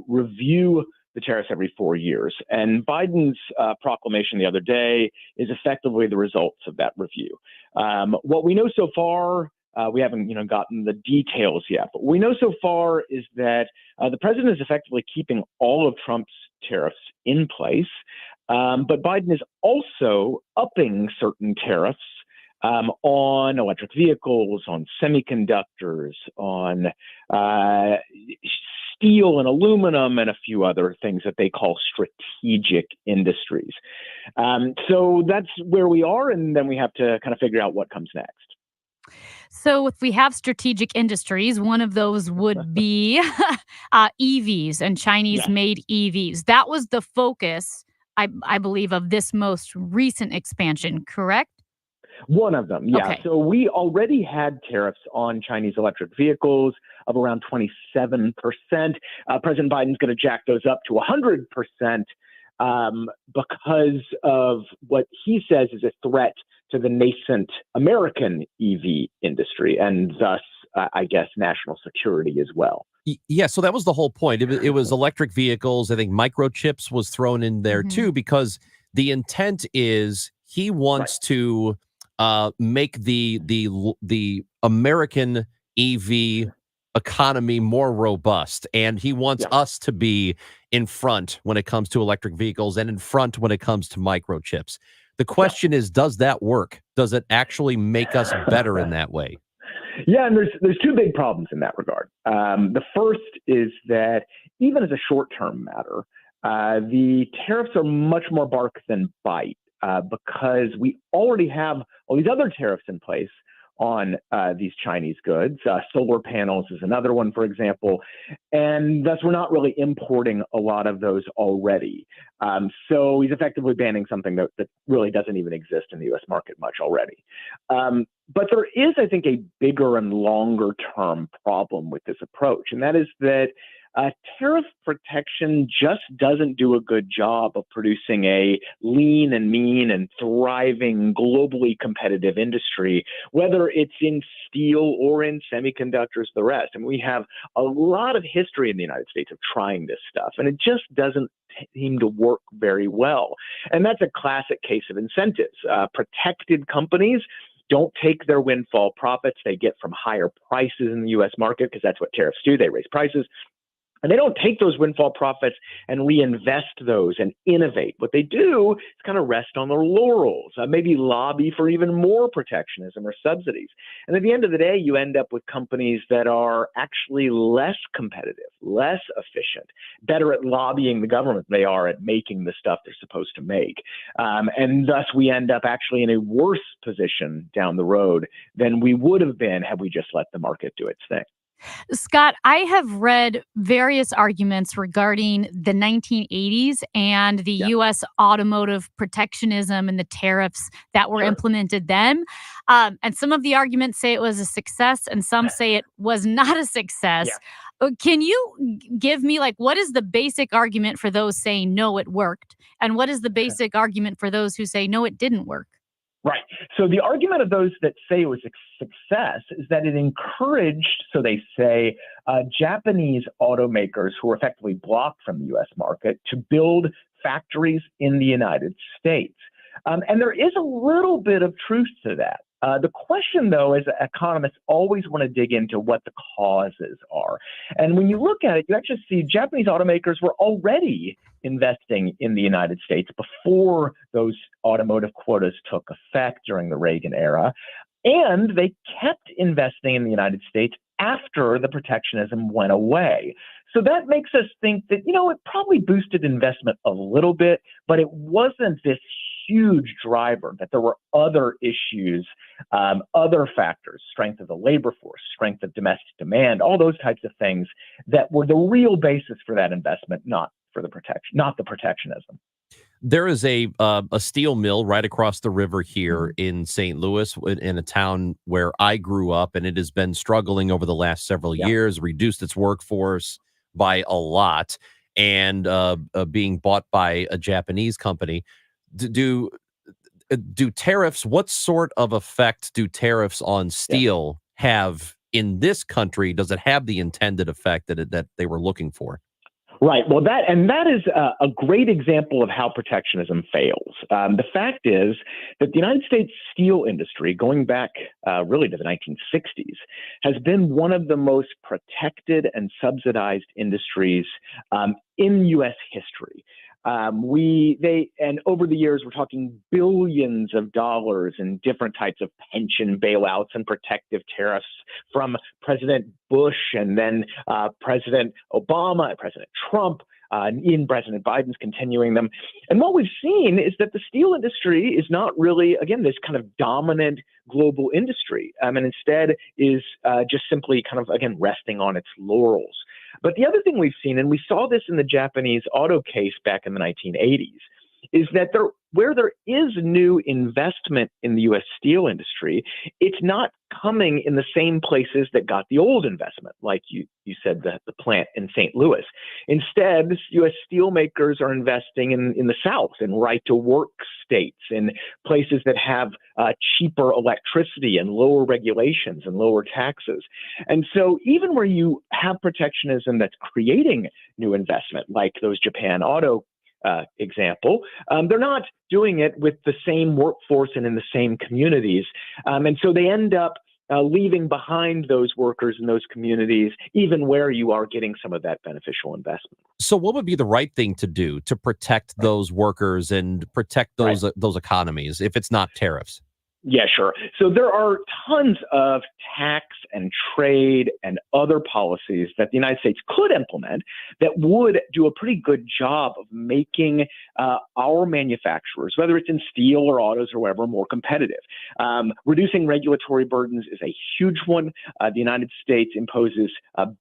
review the tariffs every 4 years. And Biden's proclamation the other day is effectively the results of that review. What we know so far, we haven't gotten the details yet, but what we know so far is that the president is effectively keeping all of Trump's tariffs in place. But Biden is also upping certain tariffs on electric vehicles, on semiconductors, on steel and aluminum and a few other things that they call strategic industries. So that's where we are, and then we have to kind of figure out what comes next. So if we have strategic industries, one of those would be EVs and Chinese-made EVs. That was the focus, I believe, of this most recent expansion, correct? One of them, yeah. Okay. So we already had tariffs on Chinese electric vehicles of around 27%. President Biden's going to jack those up to 100% because of what he says is a threat to the nascent American EV industry and thus, I guess, national security as well. Yeah, so that was the whole point. It was electric vehicles. I think microchips was thrown in there too, because the intent is he wants to make the American EV economy more robust, and he wants us to be in front when it comes to electric vehicles and in front when it comes to microchips. The question is, does that work? Does it actually make us better in that way? Yeah, and there's two big problems in that regard. The first is that even as a short-term matter, the tariffs are much more bark than bite because we already have all these other tariffs in place on these Chinese goods. Solar panels is another one, for example, and thus we're not really importing a lot of those already. So he's effectively banning something that really doesn't even exist in the U.S. market much already. But there is, I think, a bigger and longer term problem with this approach, and that is that tariff protection just doesn't do a good job of producing a lean and mean and thriving, globally competitive industry, whether it's in steel or in semiconductors, the rest. And we have a lot of history in the United States of trying this stuff, and it just doesn't seem to work very well. And that's a classic case of incentives. Protected companies don't take their windfall profits they get from higher prices in the U.S. market, because that's what tariffs do. They raise prices. And they don't take those windfall profits and reinvest those and innovate. What they do is kind of rest on their laurels, maybe lobby for even more protectionism or subsidies. And at the end of the day, you end up with companies that are actually less competitive, less efficient, better at lobbying the government than they are at making the stuff they're supposed to make. And thus we end up actually in a worse position down the road than we would have been had we just let the market do its thing. Scott, I have read various arguments regarding the 1980s and the U.S. automotive protectionism and the tariffs that were implemented then. And some of the arguments say it was a success and some say it was not a success. Can you give me, what is the basic argument for those saying, no, it worked? And what is the basic argument for those who say, no, it didn't work? Right. So the argument of those that say it was a success is that it encouraged, so they say, Japanese automakers who were effectively blocked from the U.S. market to build factories in the United States. And there is a little bit of truth to that. The question, though, is that economists always want to dig into what the causes are. And when you look at it, you actually see Japanese automakers were already investing in the United States before those automotive quotas took effect during the Reagan era. And they kept investing in the United States after the protectionism went away. So that makes us think that, it probably boosted investment a little bit, but it wasn't this huge driver, that there were other issues, other factors, strength of the labor force, strength of domestic demand, all those types of things that were the real basis for that investment, not the protectionism. There is a steel mill right across the river here in St. Louis, in a town where I grew up, and it has been struggling over the last several years, reduced its workforce by a lot, and being bought by a Japanese company. Do tariffs, what sort of effect do tariffs on steel have in this country? Does it have the intended effect that they were looking for? Right. Well, that is a great example of how protectionism fails. The fact is that the United States steel industry, going back really to the 1960s, has been one of the most protected and subsidized industries in U.S. history. And over the years, we're talking billions of dollars in different types of pension bailouts and protective tariffs from President Bush and then President Obama and President Trump. In President Biden's continuing them. And what we've seen is that the steel industry is not really, again, this kind of dominant global industry, and instead is just simply kind of, again, resting on its laurels. But the other thing we've seen, and we saw this in the Japanese auto case back in the 1980s, is that where there is new investment in the U.S. steel industry, it's not coming in the same places that got the old investment, like you said, the plant in St. Louis. Instead, U.S. steelmakers are investing in the South, in right-to-work states, in places that have cheaper electricity and lower regulations and lower taxes. And so even where you have protectionism that's creating new investment, like those Japan auto example, they're not doing it with the same workforce and in the same communities. And so they end up leaving behind those workers in those communities, even where you are getting some of that beneficial investment. So what would be the right thing to do to protect those workers and protect those economies if it's not tariffs? Yeah, sure. So there are tons of tax and trade and other policies that the United States could implement that would do a pretty good job of making our manufacturers, whether it's in steel or autos or wherever, more competitive. Reducing regulatory burdens is a huge one. The United States imposes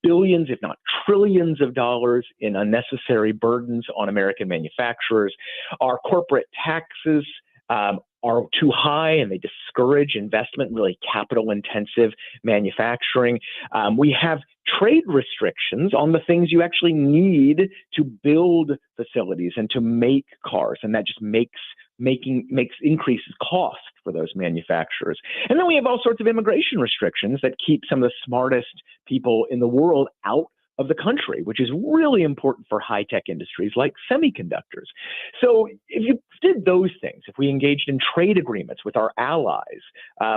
billions, if not trillions of dollars in unnecessary burdens on American manufacturers. Our corporate taxes are too high, and they discourage investment in really capital-intensive manufacturing. We have trade restrictions on the things you actually need to build facilities and to make cars, and that just increases cost for those manufacturers. And then we have all sorts of immigration restrictions that keep some of the smartest people in the world out of the country, which is really important for high-tech industries like semiconductors. So if you did those things, if we engaged in trade agreements with our allies,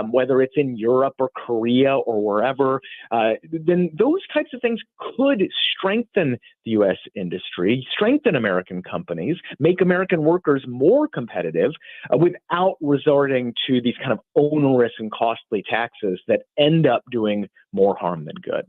whether it's in Europe or Korea or wherever, then those types of things could strengthen the U.S. industry, strengthen American companies, make American workers more competitive without resorting to these kind of onerous and costly taxes that end up doing more harm than good.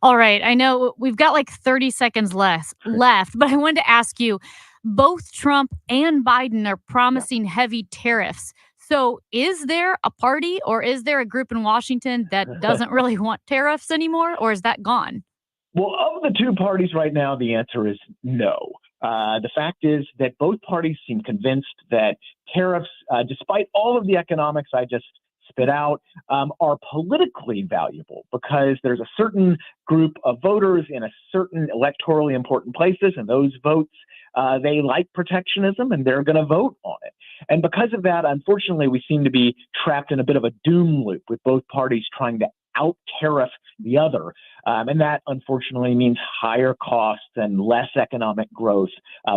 All right. I know we've got like 30 seconds left, but I wanted to ask you, both Trump and Biden are promising heavy tariffs. So is there a party or is there a group in Washington that doesn't really want tariffs anymore, or is that gone? Well, of the two parties right now, the answer is no. The fact is that both parties seem convinced that tariffs, despite all of the economics I just spit out, are politically valuable because there's a certain group of voters in a certain electorally important places, and those votes, they like protectionism and they're going to vote on it. And because of that, unfortunately, we seem to be trapped in a bit of a doom loop with both parties trying to out-tariff the other. And that, unfortunately, means higher costs and less economic growth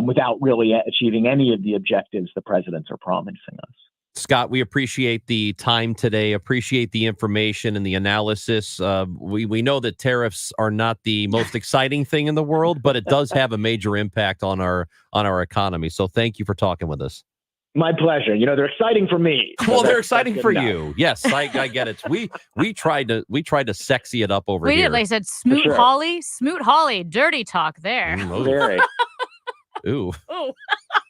without really achieving any of the objectives the presidents are promising us. Scott, we appreciate the time today, appreciate the information and the analysis. We know that tariffs are not the most exciting thing in the world, but it does have a major impact on our economy. So thank you for talking with us. My pleasure. You know, they're exciting for me. So well, they're exciting for you. Yes, I get it. We tried to sexy it up over here. We did. They said Smoot Hawley, dirty talk there. Very. Ooh. Ooh.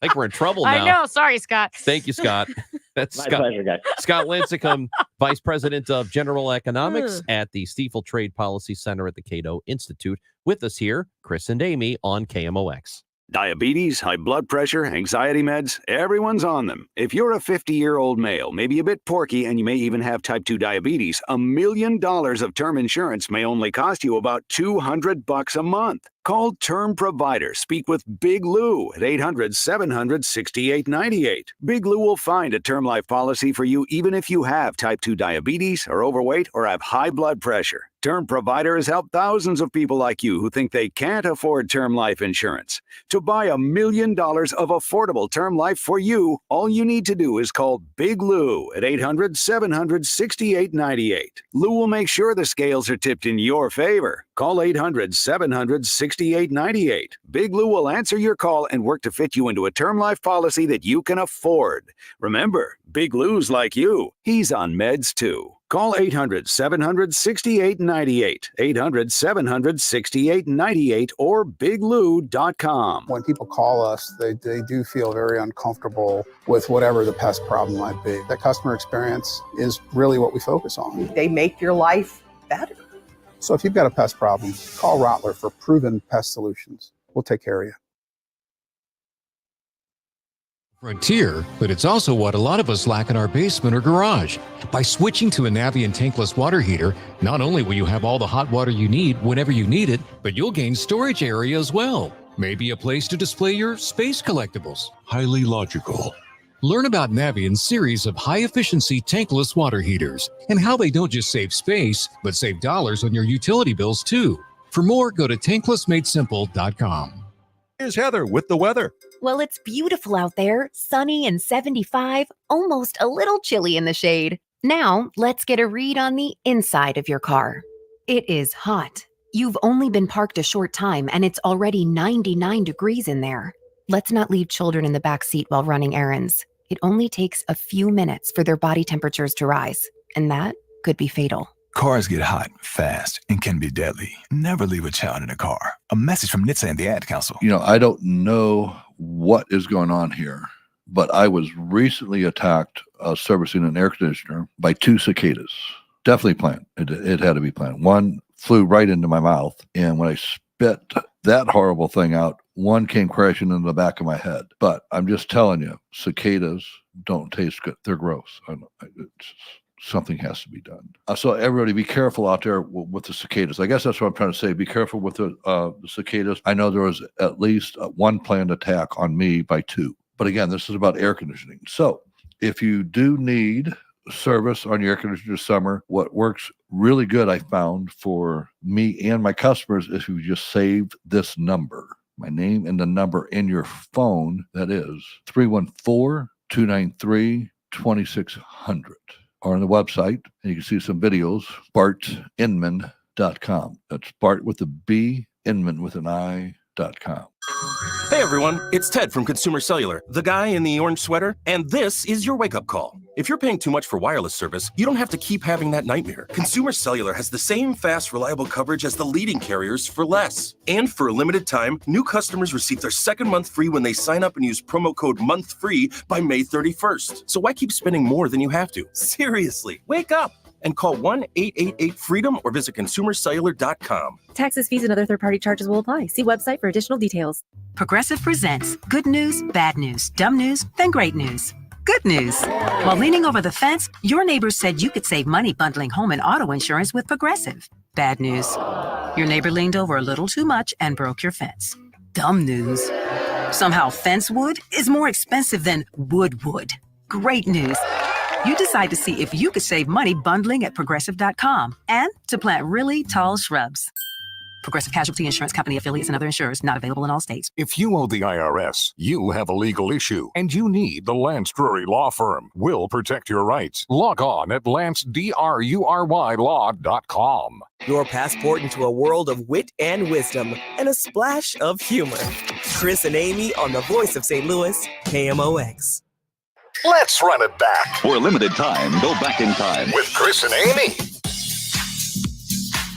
Like we're in trouble now. I know. Sorry, Scott. Thank you, Scott. That's My Scott. pleasure, guys. Scott Lincicome, Vice President of General Economics at the Stifel Trade Policy Center at the Cato Institute. With us here, Chris and Amy on KMOX. Diabetes, high blood pressure, anxiety meds, everyone's on them. If you're a 50-year-old male, maybe a bit porky, and you may even have type 2 diabetes, $1 million of term insurance may only cost you about $200 a month. Call Term Provider. Speak with Big Lou at 800-700-6898. Big Lou will find a term life policy for you even if you have type 2 diabetes, are overweight, or have high blood pressure. Term Provider has helped thousands of people like you who think they can't afford term life insurance. To buy $1 million of affordable term life for you, all you need to do is call Big Lou at 800-700-6898. Lou will make sure the scales are tipped in your favor. Call 800-700-6898. Big Lou will answer your call and work to fit you into a term life policy that you can afford. Remember, Big Lou's like you. He's on meds too. Call 800-700-6898, 800-700-6898, or biglou.com. When people call us, they do feel very uncomfortable with whatever the pest problem might be. That customer experience is really what we focus on. They make your life better. So if you've got a pest problem, call Rottler for proven pest solutions. We'll take care of you. Frontier, but it's also what a lot of us lack in our basement or garage. By switching to a Navien tankless water heater, not only will you have all the hot water you need whenever you need it, but you'll gain storage area as well. Maybe a place to display your space collectibles. Highly logical. Learn about Navien's series of high-efficiency tankless water heaters and how they don't just save space, but save dollars on your utility bills too. For more, go to tanklessmadesimple.com. Here's Heather with the weather. Well, it's beautiful out there, sunny and 75, almost a little chilly in the shade. Now, let's get a read on the inside of your car. It is hot. You've only been parked a short time and it's already 99 degrees in there. Let's not leave children in the back seat while running errands. It only takes a few minutes for their body temperatures to rise, and that could be fatal. Cars get hot fast and can be deadly. Never leave a child in a car. A message from NHTSA and the Ad Council. You know, I don't know what is going on here, but I was recently attacked servicing an air conditioner by two cicadas. Definitely planned. It had to be planned. One flew right into my mouth, and when I spit that horrible thing out, one came crashing into the back of my head. But I'm just telling you, cicadas don't taste good. They're gross. Something has to be done. So everybody be careful out there with the cicadas. I guess that's what I'm trying to say. Be careful with the cicadas. I know there was at least one planned attack on me by two. But again, this is about air conditioning. So if you do need service on your air conditioner this summer, what works really good, I found, for me and my customers, is if you just save this number, my name and the number in your phone. That is 314-293-2600. Or on the website, and you can see some videos, bartinman.com. That's Bart with a B, Inman with an I.com. Hey everyone, it's Ted from Consumer Cellular, the guy in the orange sweater, and this is your wake-up call. If you're paying too much for wireless service, you don't have to keep having that nightmare. Consumer Cellular has the same fast, reliable coverage as the leading carriers for less. And for a limited time, new customers receive their second month free when they sign up and use promo code MONTHFREE by May 31st. So why keep spending more than you have to? Seriously, wake up and call 1-888-FREEDOM or visit consumercellular.com. Taxes, fees, and other third-party charges will apply. See website for additional details. Progressive presents good news, bad news, dumb news, then great news. Good news. While leaning over the fence, your neighbors said you could save money bundling home and auto insurance with Progressive. Bad news. Your neighbor leaned over a little too much and broke your fence. Dumb news. Somehow fence wood is more expensive than wood. Great news. You decide to see if you could save money bundling at Progressive.com and to plant really tall shrubs. Progressive Casualty Insurance Company affiliates and other insurers not available in all states. If you owe the IRS, you have a legal issue, and you need the Lance Drury Law Firm. We'll protect your rights. Log on at LanceDruryLaw.com. Your passport into a world of wit and wisdom and a splash of humor. Chris and Amy on the voice of St. Louis, KMOX. Let's run it back. For a limited time, go back in time with Chris and Amy.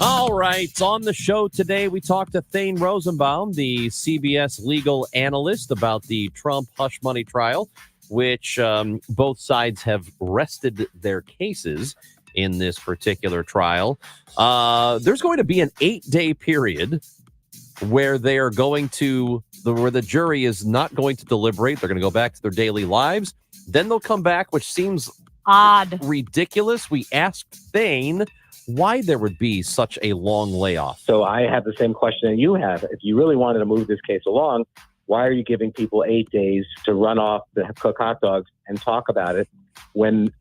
All right. On the show today, we talked to Thane Rosenbaum, the CBS legal analyst, about the Trump hush money trial, which both sides have rested their cases in this particular trial. There's going to be an 8-day period where they are going to, where the jury is not going to deliberate. They're going to go back to their daily lives. Then they'll come back, which seems odd, ridiculous. We asked Thane why there would be such a long layoff. So I have the same question that you have. If you really wanted to move this case along, why are you giving people 8 days to run off, to cook hot dogs and talk about it when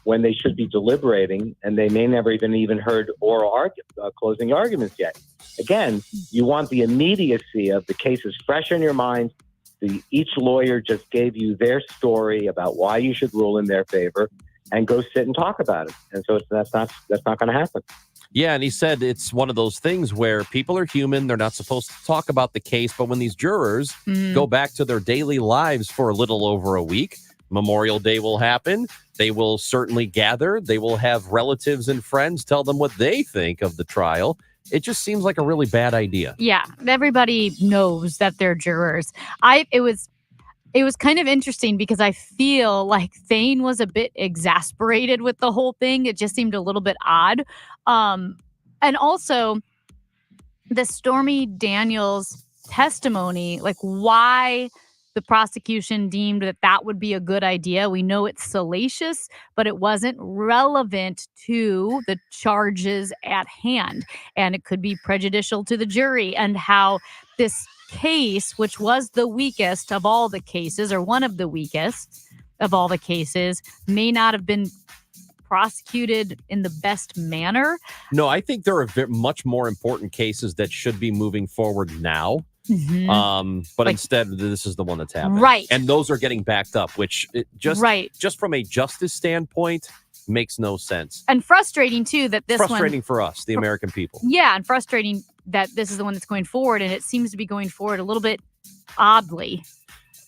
when they should be deliberating and they may never even heard oral closing arguments yet? Again, you want the immediacy of the cases fresh in your mind. Each lawyer just gave you their story about why you should rule in their favor, and go sit and talk about it. And so that's not going to happen. Yeah, and he said it's one of those things where people are human. They're not supposed to talk about the case, but when these jurors go back to their daily lives for a little over a week, Memorial Day will happen. They will certainly gather. They will have relatives and friends tell them what they think of the trial. It just seems like a really bad idea. Yeah, everybody knows that they're jurors. It was kind of interesting because I feel like Thane was a bit exasperated with the whole thing. It just seemed a little bit odd. And also the Stormy Daniels testimony, like why the prosecution deemed that would be a good idea. We know it's salacious, but it wasn't relevant to the charges at hand. And it could be prejudicial to the jury, and how this case, which was the weakest of all the cases, or one of the weakest of all the cases, may not have been prosecuted in the best manner. No, I think there are much more important cases that should be moving forward now. But instead, this is the one that's happening. Right. And those are getting backed up, which just from a justice standpoint makes no sense. And frustrating, too, that this frustrating for us, the American people. Yeah, and frustrating that this is the one that's going forward, and it seems to be going forward a little bit oddly.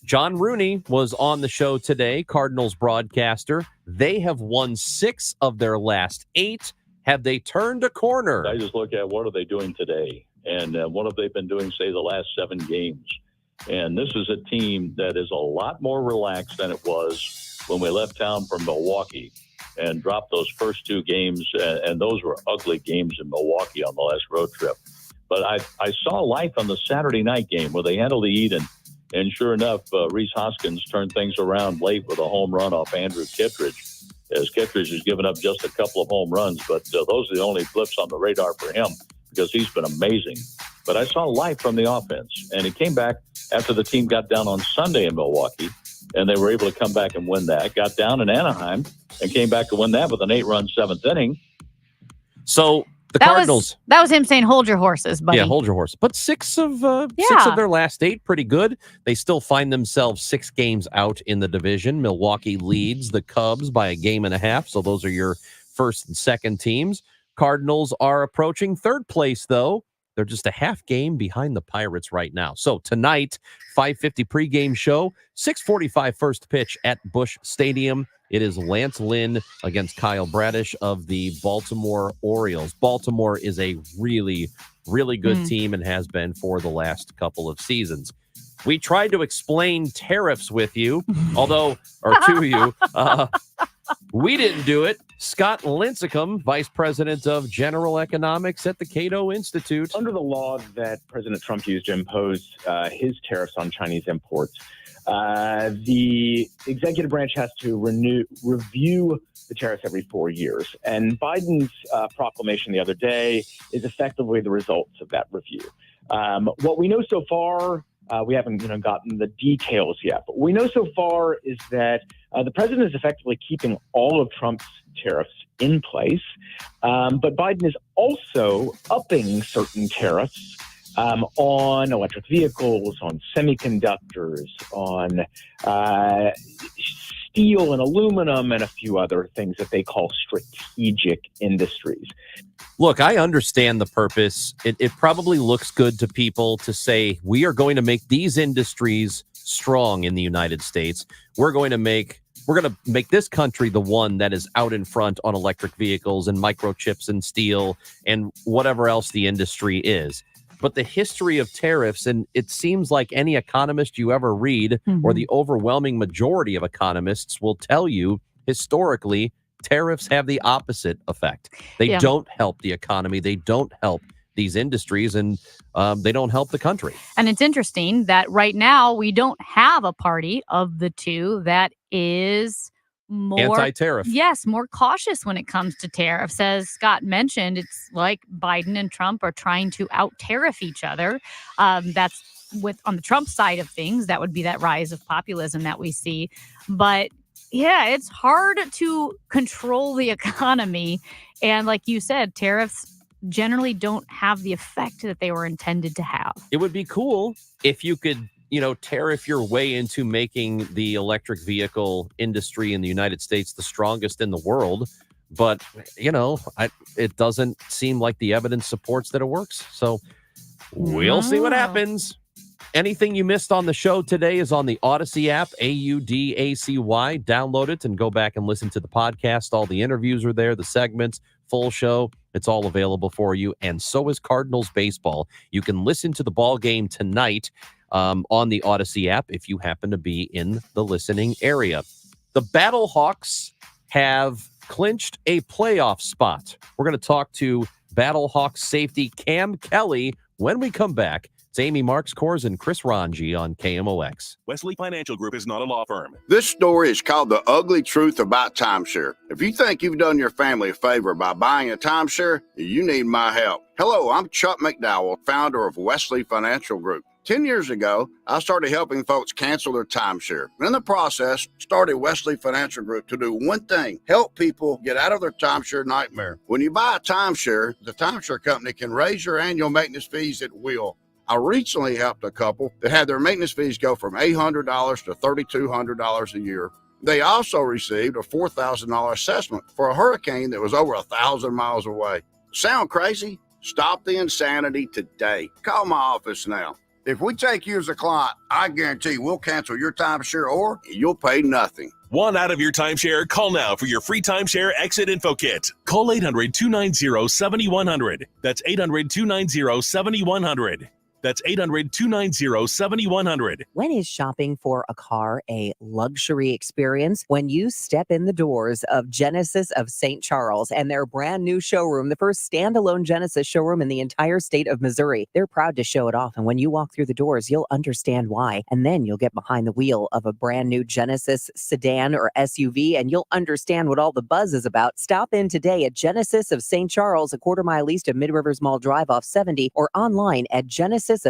John Rooney was on the show today, Cardinals broadcaster. They have won 6 of their last 8. Have they turned a corner? I just look at what are they doing today, and what have they been doing, say, the last 7 games. And this is a team that is a lot more relaxed than it was when we left town for Milwaukee and dropped those first 2 games, and those were ugly games in Milwaukee on the last road trip. But I saw life on the Saturday night game where they handled the heat, and sure enough, Rhys Hoskins turned things around late with a home run off Andrew Kittredge, as Kittredge has given up just a couple of home runs, but those are the only blips on the radar for him because he's been amazing. But I saw life from the offense, and it came back after the team got down on Sunday in Milwaukee, and they were able to come back and win that. Got down in Anaheim and came back to win that with an 8-run 7th inning. So the Cardinals. That was him saying, "Hold your horses, buddy." Yeah, hold your horse. But 6 of their last 8, pretty good. They still find themselves 6 games out in the division. Milwaukee leads the Cubs by a game and a half. So those are your first and second teams. Cardinals are approaching 3rd place, though. They're just a half game behind the Pirates right now. So tonight, 5:50 pregame show, 6:45 first pitch at Busch Stadium. It is Lance Lynn against Kyle Bradish of the Baltimore Orioles. Baltimore is a really, really good team and has been for the last couple of seasons. We tried to explain tariffs with you, or to you. We didn't do it. Scott Lincecum, Vice President of General Economics at the Cato Institute. Under the law that President Trump used to impose his tariffs on Chinese imports, the executive branch has to review the tariffs every 4 years. And Biden's proclamation the other day is effectively the results of that review. What we know so far, we haven't gotten the details yet, but what we know so far is that the president is effectively keeping all of Trump's tariffs in place. But Biden is also upping certain tariffs on electric vehicles, on semiconductors, on steel and aluminum, and a few other things that they call strategic industries. Look, I understand the purpose. It probably looks good to people to say, we are going to make these industries strong in the United States. We're going to make this country the one that is out in front on electric vehicles and microchips and steel and whatever else the industry is. But the history of tariffs, and it seems like any economist you ever read, or the overwhelming majority of economists will tell you, historically, tariffs have the opposite effect. They don't help the economy. They don't help these industries, and they don't help the country. And it's interesting that right now we don't have a party of the two that is more anti-tariff. Yes, more cautious when it comes to tariffs. As Scott mentioned, it's like Biden and Trump are trying to out-tariff each other. That's on the Trump side of things. That would be that rise of populism that we see. But yeah, it's hard to control the economy. And like you said, tariffs generally don't have the effect that they were intended to have. It would be cool if you could, tariff your way into making the electric vehicle industry in the United States the strongest in the world but, it doesn't seem like the evidence supports that it works. So we'll see what happens. Anything you missed on the show today is on the Odyssey app, AUDACY. Download it and go back and listen to the podcast. All the interviews are there, the segments, full show. It's all available for you. And so is Cardinals baseball. You can listen to the ball game tonight on the Odyssey app if you happen to be in the listening area. The Battlehawks have clinched a playoff spot. We're going to talk to Battlehawks safety Cam Kelly when we come back. It's Amy Marks Kors and Chris Ranji on KMOX. Wesley Financial Group is not a law firm. This story is called The Ugly Truth About Timeshare. If you think you've done your family a favor by buying a timeshare, you need my help. Hello, I'm Chuck McDowell, founder of Wesley Financial Group. 10 years ago, I started helping folks cancel their timeshare. In the process, started Wesley Financial Group to do one thing, help people get out of their timeshare nightmare. When you buy a timeshare, the timeshare company can raise your annual maintenance fees at will. I recently helped a couple that had their maintenance fees go from $800 to $3,200 a year. They also received a $4,000 assessment for a hurricane that was over 1,000 miles away. Sound crazy? Stop the insanity today. Call my office now. If we take you as a client, I guarantee we'll cancel your timeshare or you'll pay nothing. Want out of your timeshare? Call now for your free timeshare exit info kit. Call 800-290-7100. That's 800-290-7100. That's 800-290-7100. When is shopping for a car a luxury experience? When you step in the doors of Genesis of St. Charles and their brand new showroom, the first standalone Genesis showroom in the entire state of Missouri. They're proud to show it off. And when you walk through the doors, you'll understand why. And then you'll get behind the wheel of a brand new Genesis sedan or SUV, and you'll understand what all the buzz is about. Stop in today at Genesis of St. Charles, a quarter mile east of Mid-Rivers Mall Drive off 70, or online at genesisofstcharles.com. The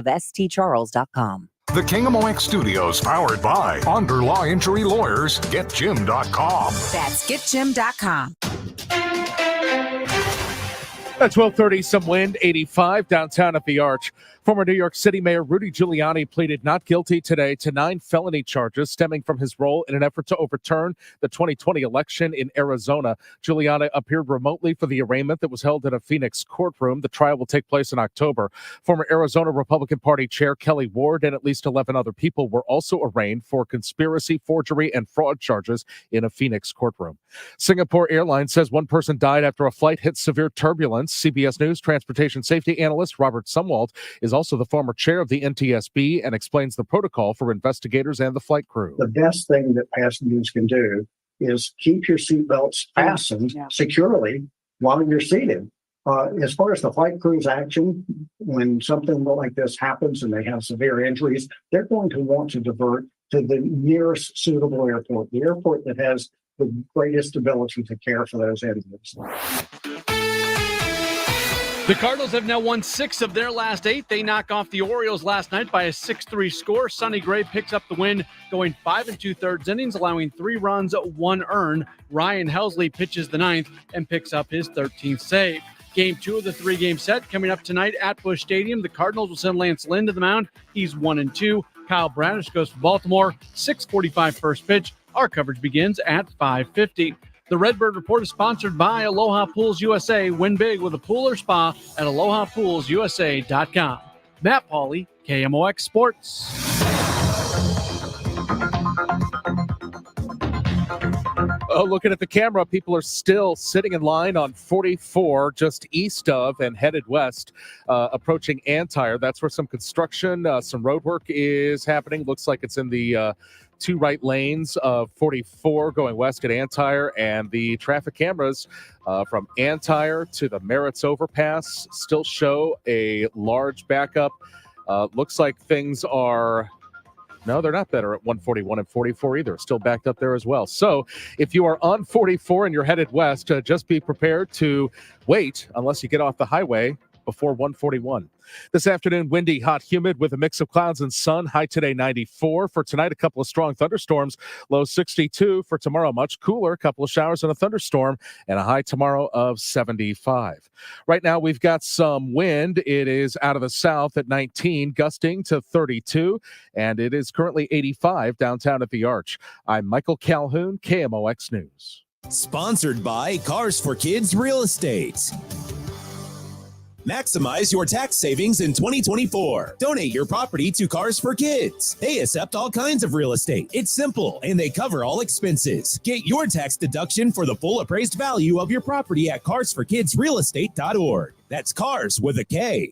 KMOX Studios, powered by Under Law Injury Lawyers, GetJim.com. That's getjim.com. At 12:30, some wind, 85 downtown at the Arch. Former New York City Mayor Rudy Giuliani pleaded not guilty today to 9 felony charges stemming from his role in an effort to overturn the 2020 election in Arizona. Giuliani appeared remotely for the arraignment that was held in a Phoenix courtroom. The trial will take place in October. Former Arizona Republican Party Chair Kelly Ward and at least 11 other people were also arraigned for conspiracy, forgery, and fraud charges in a Phoenix courtroom. Singapore Airlines says one person died after a flight hit severe turbulence. CBS News transportation safety analyst Robert Sumwalt is also the former chair of the NTSB and explains the protocol for investigators and the flight crew. The best thing that passengers can do is keep your seatbelts fastened securely while you're seated. As far as the flight crew's action, when something like this happens and they have severe injuries, they're going to want to divert to the nearest suitable airport, the airport that has the greatest ability to care for those injuries. The Cardinals have now won 6 of their last 8. They knock off the Orioles last night by a 6-3 score. Sonny Gray picks up the win, going 5 2/3 innings, allowing 3 runs, 1 earned. Ryan Helsley pitches the 9th and picks up his 13th save. Game 2 of the 3-game set coming up tonight at Busch Stadium. The Cardinals will send Lance Lynn to the mound. He's 1-2. Kyle Bradish goes for Baltimore. 6:45 first pitch. Our coverage begins at 5:50. The Redbird Report is sponsored by Aloha Pools USA. Win big with a pool or spa at alohapoolsusa.com. Matt Pauley, KMOX Sports. Oh, looking at the camera, people are still sitting in line on 44 just east of and headed west, approaching Antire. That's where some construction, some road work is happening. Looks like it's in the 2 right lanes of 44 going west at Antire, and the traffic cameras from Antire to the Merritt's overpass still show a large backup. Looks like things are... No, they're not better at 141 and 44 either. Still backed up there as well. So if you are on 44 and you're headed west, just be prepared to wait unless you get off the highway before 141. This afternoon, windy, hot, humid with a mix of clouds and sun. High today, 94. For tonight, a couple of strong thunderstorms. Low 62. For tomorrow, much cooler. A couple of showers and a thunderstorm. And a high tomorrow of 75. Right now, we've got some wind. It is out of the south at 19, gusting to 32. And it is currently 85 downtown at the Arch. I'm Michael Calhoun, KMOX News. Sponsored by Cars for Kids Real Estate. Maximize your tax savings in 2024. Donate your property to Cars for Kids. They accept all kinds of real estate. It's simple, and they cover all expenses. Get your tax deduction for the full appraised value of your property at carsforkidsrealestate.org. That's cars with a K.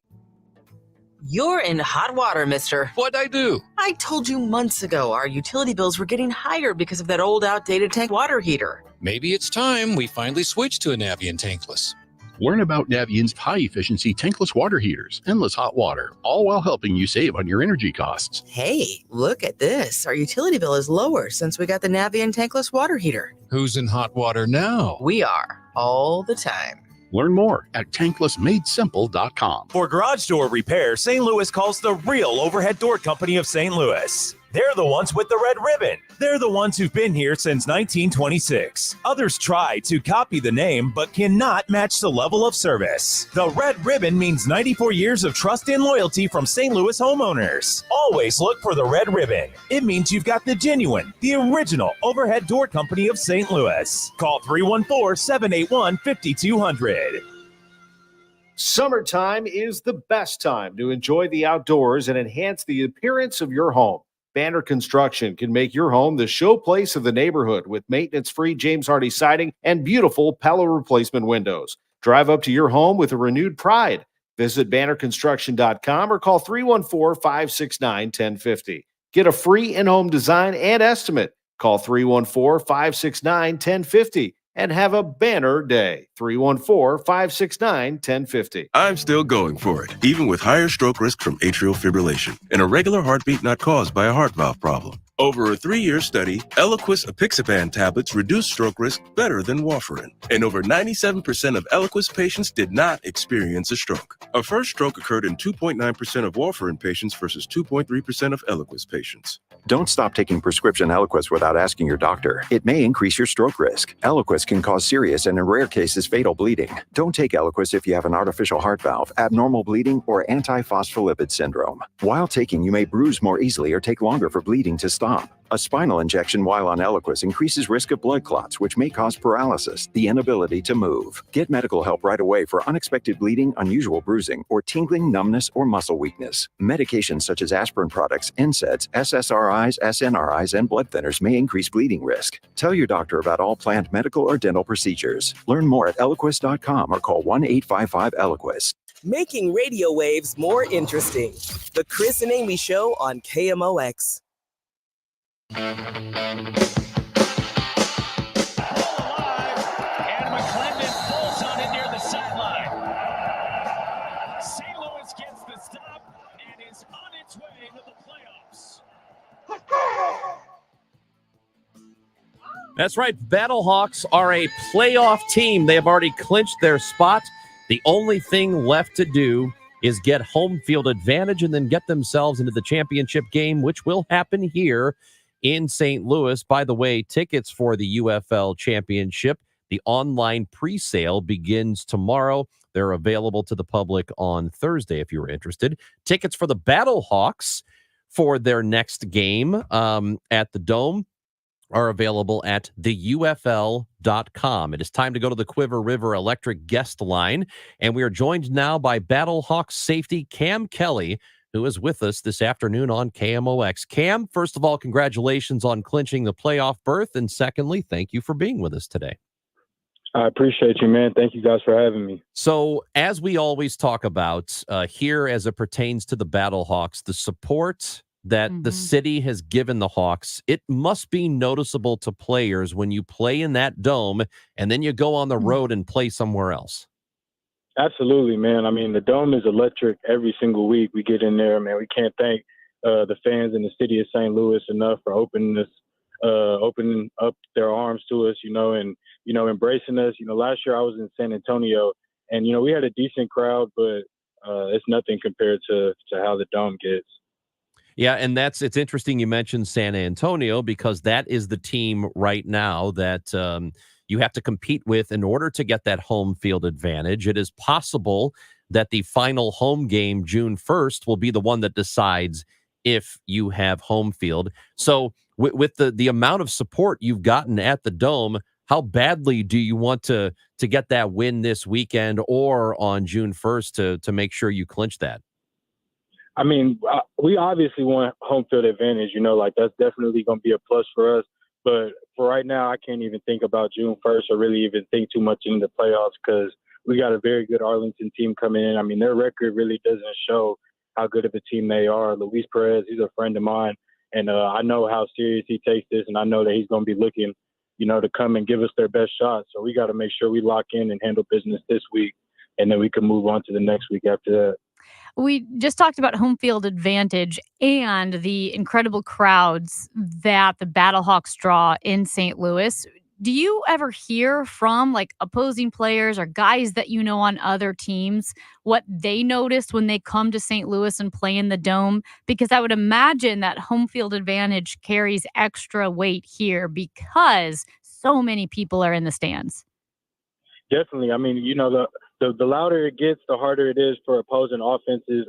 You're in hot water, mister. What'd I do? I told you months ago our utility bills were getting higher because of that old outdated tank water heater. Maybe it's time we finally switch to a Navien tankless. Learn about Navien's high-efficiency tankless water heaters, endless hot water, all while helping you save on your energy costs. Hey, look at this. Our utility bill is lower since we got the Navien tankless water heater. Who's in hot water now? We are, all the time. Learn more at tanklessmadesimple.com. For garage door repair, St. Louis calls the real overhead door company of St. Louis. They're the ones with the red ribbon. They're the ones who've been here since 1926. Others try to copy the name, but cannot match the level of service. The red ribbon means 94 years of trust and loyalty from St. Louis homeowners. Always look for the red ribbon. It means you've got the genuine, the original overhead door company of St. Louis. Call 314-781-5200. Summertime is the best time to enjoy the outdoors and enhance the appearance of your home. Banner Construction can make your home the showplace of the neighborhood with maintenance-free James Hardy siding and beautiful Pella replacement windows. Drive up to your home with a renewed pride. Visit bannerconstruction.com or call 314-569-1050. Get a free in-home design and estimate. Call 314-569-1050 and have a banner day. 314-569-1050. I'm still going for it, even with higher stroke risk from atrial fibrillation, an irregular heartbeat not caused by a heart valve problem. Over a 3-year study, Eliquis apixaban tablets reduced stroke risk better than warfarin, and over 97% of Eliquis patients did not experience a stroke. A first stroke occurred in 2.9% of warfarin patients versus 2.3% of Eliquis patients. Don't stop taking prescription Eliquis without asking your doctor. It may increase your stroke risk. Eliquis can cause serious and in rare cases fatal bleeding. Don't take Eliquis if you have an artificial heart valve, abnormal bleeding, or antiphospholipid syndrome. While taking, you may bruise more easily or take longer for bleeding to stop. A spinal injection while on Eliquis increases risk of blood clots, which may cause paralysis, the inability to move. Get medical help right away for unexpected bleeding, unusual bruising, or tingling, numbness, or muscle weakness. Medications such as aspirin products, NSAIDs, SSRIs, SNRIs, and blood thinners may increase bleeding risk. Tell your doctor about all planned medical or dental procedures. Learn more at Eliquis.com or call 1-855-ELIQUIS. Making radio waves more interesting. The Chris and Amy Show on KMOX. And McClendon pulls on it near the sideline. St. Louis gets the stop and is on its way to the playoffs. That's right. Battlehawks are a playoff team. They have already clinched their spot. The only thing left to do is get home field advantage and then get themselves into the championship game, which will happen here in St. Louis. By the way, tickets for the UFL Championship, the online pre-sale begins tomorrow. They're available to the public on Thursday if you're interested. Tickets for the Battlehawks for their next game at the Dome are available at theufl.com. It is time to go to the Quiver River Electric guest line, and we are joined now by Battlehawks safety Cam Kelly, who is with us this afternoon on KMOX. Cam, first of all, congratulations on clinching the playoff berth, and secondly, thank you for being with us today. I appreciate you, man. Thank you guys for having me. So, as we always talk about here as it pertains to the Battlehawks, the support that the city has given the Hawks, it must be noticeable to players when you play in that dome and then you go on the road and play somewhere else. Absolutely, man. I mean, the Dome is electric every single week we get in there, man. We can't thank the fans in the city of St. Louis enough for opening up their arms to us, and, embracing us. Last year I was in San Antonio and, we had a decent crowd, but it's nothing compared to how the Dome gets. Yeah, and it's interesting you mentioned San Antonio because that is the team right now that you have to compete with in order to get that home field advantage. It is possible that the final home game, June 1st, will be the one that decides if you have home field. So with the amount of support you've gotten at the Dome, how badly do you want to get that win this weekend or on June 1st to make sure you clinch that? I mean, we obviously want home field advantage, like that's definitely going to be a plus for us. But for right now, I can't even think about June 1st or really even think too much into the playoffs because we got a very good Arlington team coming in. I mean, their record really doesn't show how good of a team they are. Luis Perez, he's a friend of mine, and I know how serious he takes this, and I know that he's going to be looking, to come and give us their best shot. So we got to make sure we lock in and handle business this week, and then we can move on to the next week after that. We just talked about home field advantage and the incredible crowds that the Battlehawks draw in St. Louis. Do you ever hear from like opposing players or guys that you know on other teams what they noticed when they come to St. Louis and play in the Dome? Because I would imagine that home field advantage carries extra weight here because so many people are in the stands. Definitely. I mean, the louder it gets, the harder it is for opposing offenses.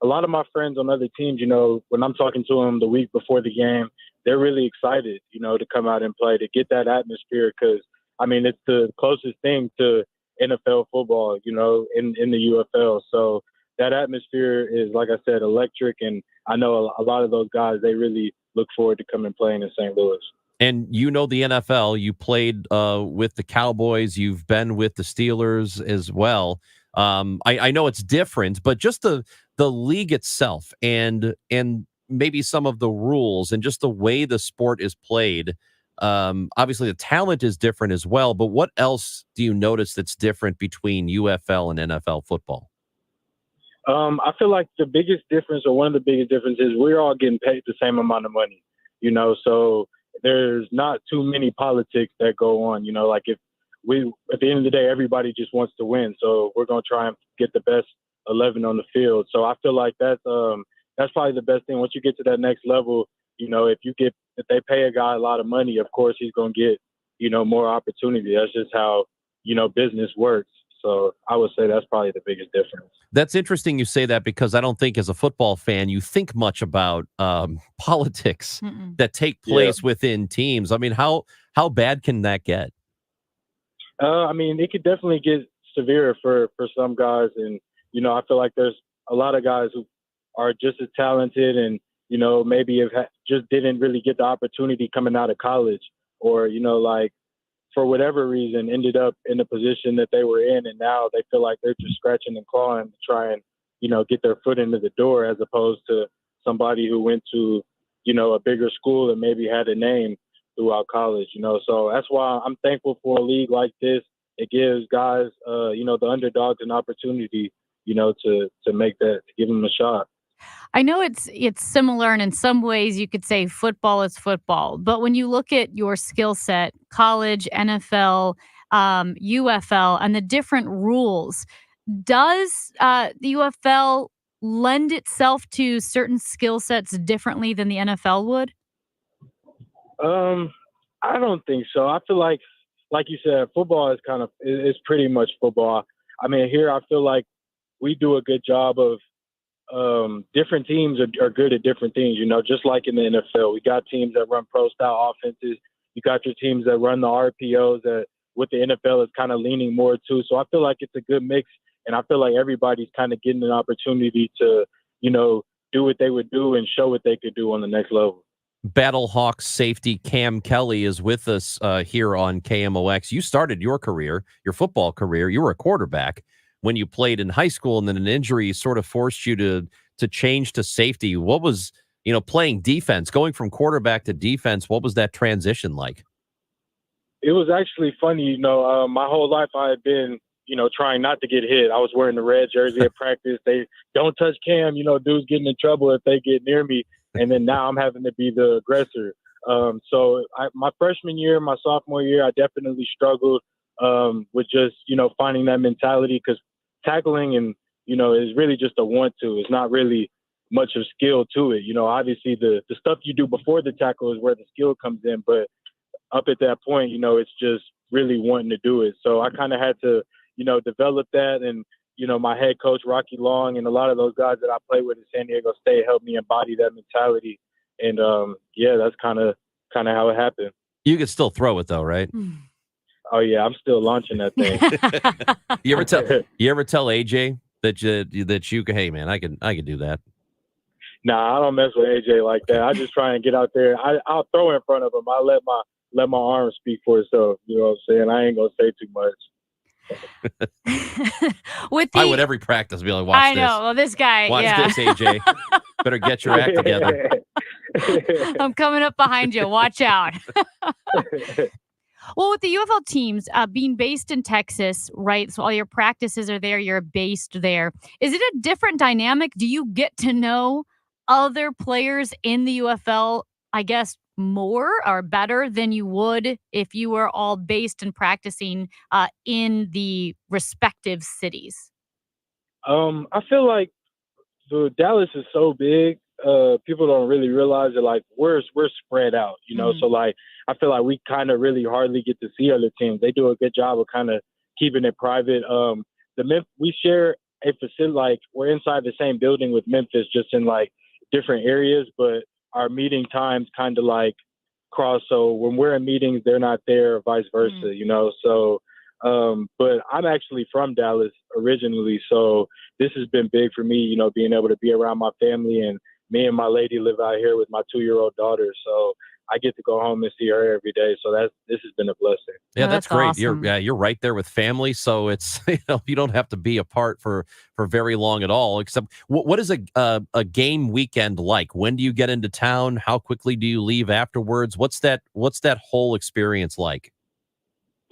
A lot of my friends on other teams, when I'm talking to them the week before the game, they're really excited, to come out and play, to get that atmosphere because, I mean, it's the closest thing to NFL football, in the UFL. So that atmosphere is, like I said, electric. And I know a lot of those guys, they really look forward to coming playing in St. Louis. And the NFL, you played with the Cowboys, you've been with the Steelers as well. I know it's different, but just the league itself and maybe some of the rules and just the way the sport is played. Obviously, the talent is different as well, but what else do you notice that's different between UFL and NFL football? I feel like the biggest difference, or one of the biggest differences, we're all getting paid the same amount of money, so there's not too many politics that go on, like at the end of the day, everybody just wants to win. So we're going to try and get the best 11 on the field. So I feel like that's probably the best thing. Once you get to that next level, if they pay a guy a lot of money, of course he's going to get, more opportunity. That's just how, business works. So I would say that's probably the biggest difference. That's interesting you say that because I don't think as a football fan you think much about politics that take place within teams. I mean, how bad can that get? I mean, it could definitely get severe for some guys. And, I feel like there's a lot of guys who are just as talented and, maybe just didn't really get the opportunity coming out of college or, for whatever reason ended up in the position that they were in. And now they feel like they're just scratching and clawing to try and, get their foot into the door as opposed to somebody who went to, a bigger school and maybe had a name throughout college, So that's why I'm thankful for a league like this. It gives guys, the underdogs an opportunity, to make that, to give them a shot. I know it's similar, and in some ways you could say football is football. But when you look at your skill set, college, NFL, UFL, and the different rules, does the UFL lend itself to certain skill sets differently than the NFL would? I don't think so. I feel like you said, football is pretty much football. I mean, here I feel like we do a good job of different teams are good at different things, just like in the NFL. We got teams that run pro-style offenses. You got your teams that run the RPOs that what the NFL is kind of leaning more to. So I feel like it's a good mix, and I feel like everybody's kind of getting an opportunity to, do what they would do and show what they could do on the next level. Battlehawks safety Cam Kelly is with us here on KMOX. You started your football career. You were a quarterback when you played in high school, and then an injury sort of forced you to change to safety. What was, playing defense, going from quarterback to defense, what was that transition like? It was actually funny. My whole life I had been, trying not to get hit. I was wearing the red jersey at practice. They don't touch Cam, dudes getting in trouble if they get near me. And then now I'm having to be the aggressor. So my freshman year, my sophomore year, I definitely struggled with just, finding that mentality because tackling and, is really just a want-to. It's not really much of skill to it. Obviously the stuff you do before the tackle is where the skill comes in. But up at that point, it's just really wanting to do it. So I kind of had to, develop that. And, my head coach, Rocky Long, and a lot of those guys that I played with in San Diego State helped me embody that mentality. And, that's kind of how it happened. You could still throw it though, right? Oh yeah, I'm still launching that thing. You ever tell AJ that you can, hey man, I can do that? Nah, I don't mess with AJ like that. I just try and get out there. I'll throw in front of him. I let my arm speak for itself. You know what I'm saying? I ain't gonna say too much. I would every practice be like, watch I this. know. Well, this guy. Watch yeah. this, AJ. Better get your act together. I'm coming up behind you. Watch out. Well, with the UFL teams being based in Texas, right? So all your practices are there. You're based there. Is it a different dynamic? Do you get to know other players in the UFL, I guess, more or better than you would if you were all based and practicing in the respective cities? I feel like the Dallas is so big. People don't really realize that, like, we're spread out, you know. So like, I feel like we kind of really hardly get to see other teams. They do a good job of kind of keeping it private. We share a facility, like we're inside the same building with Memphis, just in like different areas, but our meeting times kind of like cross. So when we're in meetings, they're not there, or vice versa, you know. So, but I'm actually from Dallas originally, so this has been big for me, you know, being able to be around my family, and me and my lady live out here with my 2-year-old daughter, so I get to go home and see her every day. So this has been a blessing. Yeah, that's great. Awesome. You're right there with family, so it's you don't have to be apart for very long at all. Except, what is a game weekend like? When do you get into town? How quickly do you leave afterwards? What's that whole experience like?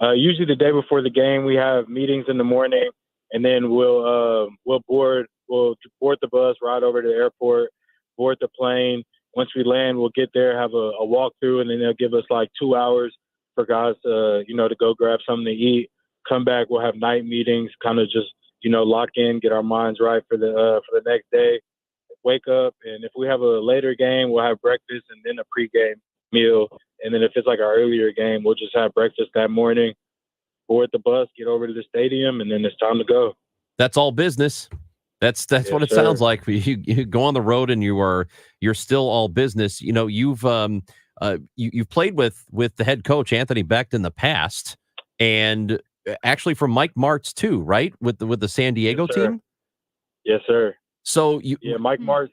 Usually the day before the game, we have meetings in the morning, and then we'll board the bus, ride over to the airport, board the plane. Once we land, we'll get there, have a walkthrough, and then they'll give us like 2 hours for guys to go grab something to eat. Come back, we'll have night meetings, kind of just, lock in, get our minds right for the next day. Wake up, and if we have a later game, we'll have breakfast and then a pregame meal. And then if it's like our earlier game, we'll just have breakfast that morning, board the bus, get over to the stadium, and then it's time to go. That's all business. That's what it sounds like. You go on the road and you're still all business. You know, you've played with the head coach Anthony Becht in the past, and actually from Mike Martz too, right? With the San Diego team. Yes, sir. So Mike Martz.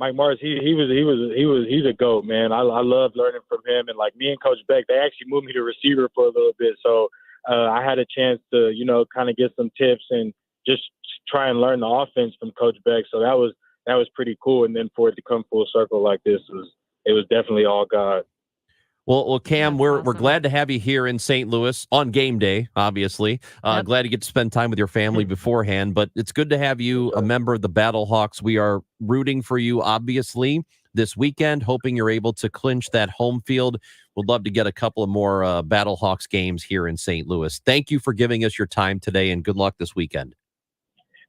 He's a GOAT, man. I love learning from him, and like me and Coach Becht, they actually moved me to receiver for a little bit, so I had a chance to kind of get some tips and just try and learn the offense from Coach Becht. So that was pretty cool. And then for it to come full circle like this it was definitely all God. Well, Cam, we're glad to have you here in St. Louis on game day, obviously. Glad you get to spend time with your family beforehand, but it's good to have you a member of the Battlehawks. We are rooting for you, obviously, this weekend, hoping you're able to clinch that home field. We'd love to get a couple of more Battlehawks games here in St. Louis. Thank you for giving us your time today, and good luck this weekend.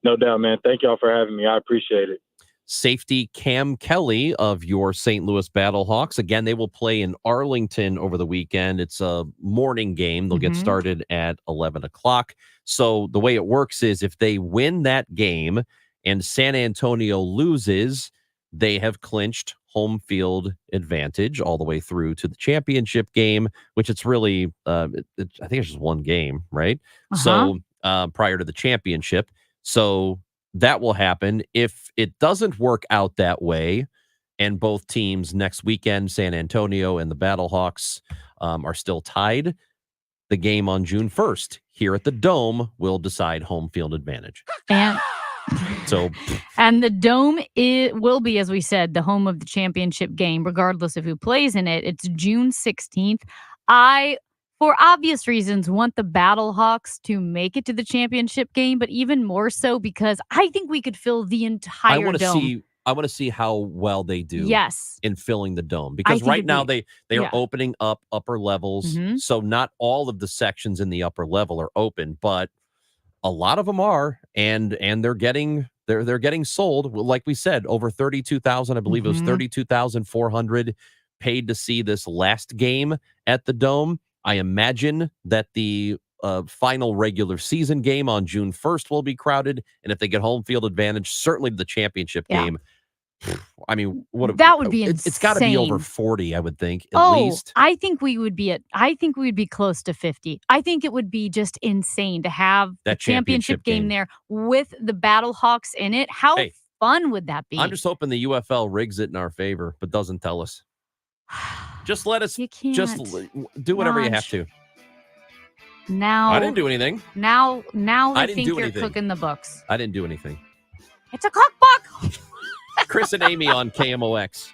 No doubt, man. Thank y'all for having me. I appreciate it. Safety Cam Kelly of your St. Louis Battlehawks. Again, they will play in Arlington over the weekend. It's a morning game. They'll get started at 11 o'clock. So the way it works is if they win that game and San Antonio loses, they have clinched home field advantage all the way through to the championship game, which it's really, I think it's just one game, right? So prior to the championship. So that will happen. If it doesn't work out that way, and both teams next weekend, San Antonio and the Battlehawks, are still tied, the game on June 1st here at the Dome will decide home field advantage. And the Dome will be, as we said, the home of the championship game, regardless of who plays in it. It's June 16th. For obvious reasons, want the Battlehawks to make it to the championship game, but even more so because I think we could fill the entire dome. I want to see how well they do in filling the dome, because right now they are opening up upper levels. So not all of the sections in the upper level are open, but a lot of them are, and they're getting sold. Like we said, over 32,000, I believe it was 32,400 paid to see this last game at the Dome. I imagine that the final regular season game on June 1st will be crowded. And if they get home field advantage, certainly the championship game, I mean, That would be It's got to be over insane. 40, I would think, at least. I think we would be close to 50. I think it would be just insane to have That the championship game game. there with the Battlehawks in it. How Hey, fun would that be? I'm just hoping the UFL rigs it in our favor, but doesn't tell us. Just let us do whatever you have to. Now I didn't do anything. Now I I didn't think do you're anything. cooking the books. I didn't do anything. It's a cookbook. Chris and Amy on KMOX.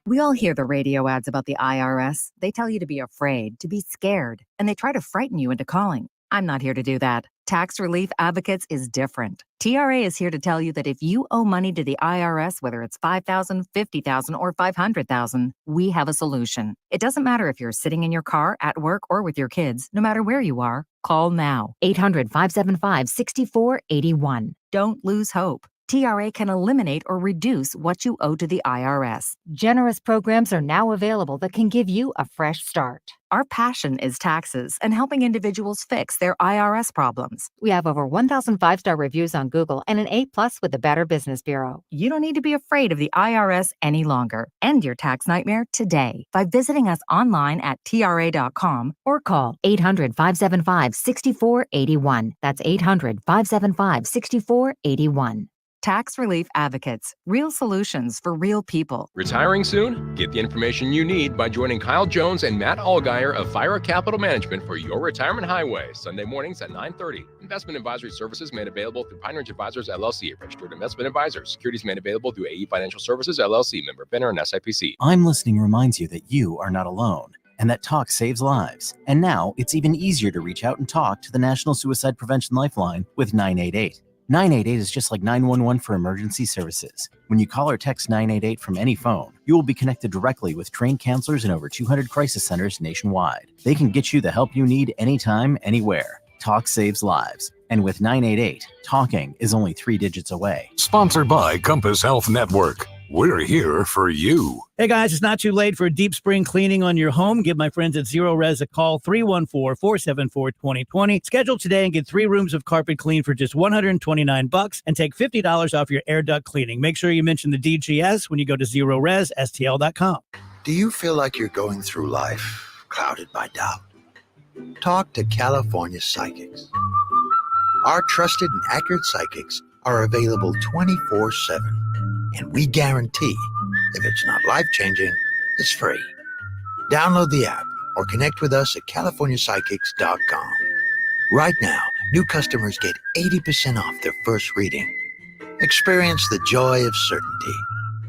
We all hear the radio ads about the IRS. They tell you to be afraid, to be scared, and they try to frighten you into calling. I'm not here to do that. Tax Relief Advocates is different. TRA is here to tell you that if you owe money to the IRS, whether it's $5,000, $50,000, or $500,000, we have a solution. It doesn't matter if you're sitting in your car, at work, or with your kids. No matter where you are, call now. 800-575-6481. Don't lose hope. TRA can eliminate or reduce what you owe to the IRS. Generous programs are now available that can give you a fresh start. Our passion is taxes and helping individuals fix their IRS problems. We have over 1,000 5-star reviews on Google and an A+ with the Better Business Bureau. You don't need to be afraid of the IRS any longer. End your tax nightmare today by visiting us online at TRA.com or call 800-575-6481. That's 800-575-6481. Tax Relief Advocates. Real solutions for real people. Retiring soon? Get the information you need by joining Kyle Jones and Matt Allgeier of Fira Capital Management for your retirement highway, Sunday mornings at 9:30. Investment advisory services made available through Pine Ridge Advisors, LLC, a registered investment advisor. Securities made available through AE Financial Services, LLC, member FINRA and SIPC. I'm Listening reminds you that you are not alone and that talk saves lives. And now it's even easier to reach out and talk to the National Suicide Prevention Lifeline with 988. 988 is just like 911 for emergency services. When you call or text 988 from any phone, you will be connected directly with trained counselors in over 200 crisis centers nationwide. They can get you the help you need anytime, anywhere. Talk saves lives. And with 988, talking is only 3 digits away. Sponsored by Compass Health Network. We're here for you. Hey guys, it's not too late for a deep spring cleaning on your home. Give my friends at Zero Res a call, 314-474-2020. Schedule today and get 3 rooms of carpet clean for just $129 and take $50 off your air duct cleaning. Make sure you mention the DGS when you go to ZeroResSTL.com. Do you feel like you're going through life clouded by doubt? Talk to California Psychics. Our trusted and accurate psychics are available 24/7. And we guarantee if it's not life-changing, it's free. Download the app or connect with us at CaliforniaPsychics.com. Right now, new customers get 80% off their first reading. Experience the joy of certainty.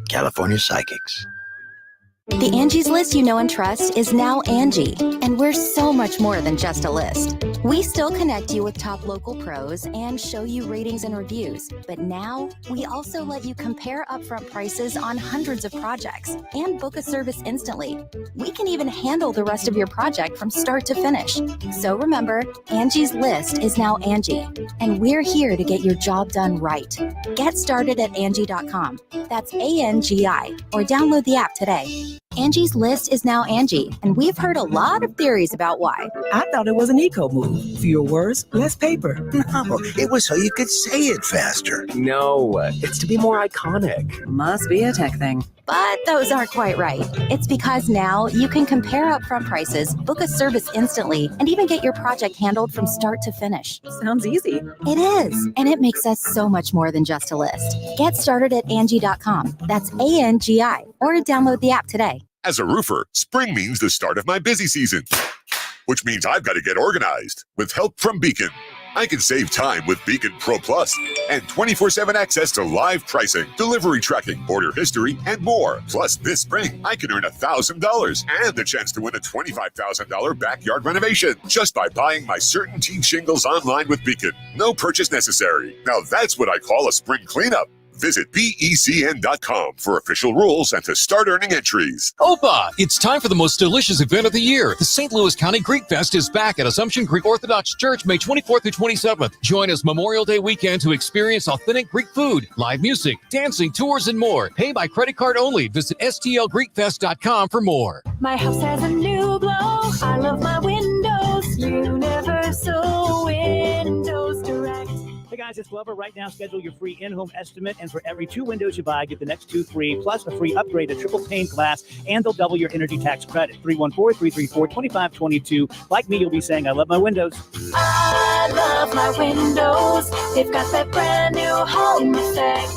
California Psychics. The Angie's List you know and trust is now Angie, and we're so much more than just a list. We still connect you with top local pros and show you ratings and reviews, but now we also let you compare upfront prices on hundreds of projects and book a service instantly. We can even handle the rest of your project from start to finish. So remember, Angie's List is now Angie, and we're here to get your job done right. Get started at Angie.com. That's ANGI, or download the app today. Angie's List is now Angie, and we've heard a lot of theories about why. I thought it was an eco move. Fewer words, less paper. No, it was so you could say it faster. No, it's to be more iconic. Must be a tech thing. But those aren't quite right. It's because now you can compare upfront prices, book a service instantly, and even get your project handled from start to finish. Sounds easy. It is, and it makes us so much more than just a list. Get started at Angie.com. That's ANGI, or download the app today. As a roofer, spring means the start of my busy season, which means I've got to get organized with help from Beacon. I can save time with Beacon Pro Plus and 24/7 access to live pricing, delivery tracking, order history, and more. Plus, this spring, I can earn $1,000 and the chance to win a $25,000 backyard renovation just by buying my CertainTeed shingles online with Beacon. No purchase necessary. Now that's what I call a spring cleanup. Visit BECN.com for official rules and to start earning entries. Opa! It's time for the most delicious event of the year. The St. Louis County Greek Fest is back at Assumption Greek Orthodox Church May 24th through 27th. Join us Memorial Day weekend to experience authentic Greek food, live music, dancing, tours, and more. Pay by credit card only. Visit STLGreekFest.com for more. My house has a new glow. I love my windows. Universal Windows Direct. Hey guys, guys, it's Glover. Right now, schedule your free in-home estimate, and for every 2 windows you buy, get the next 2 free, plus a free upgrade to triple pane glass, and they'll double your energy tax credit. 314-334-2522. Like me, you'll be saying, I love my windows. I love my windows. They've got that brand new home effect.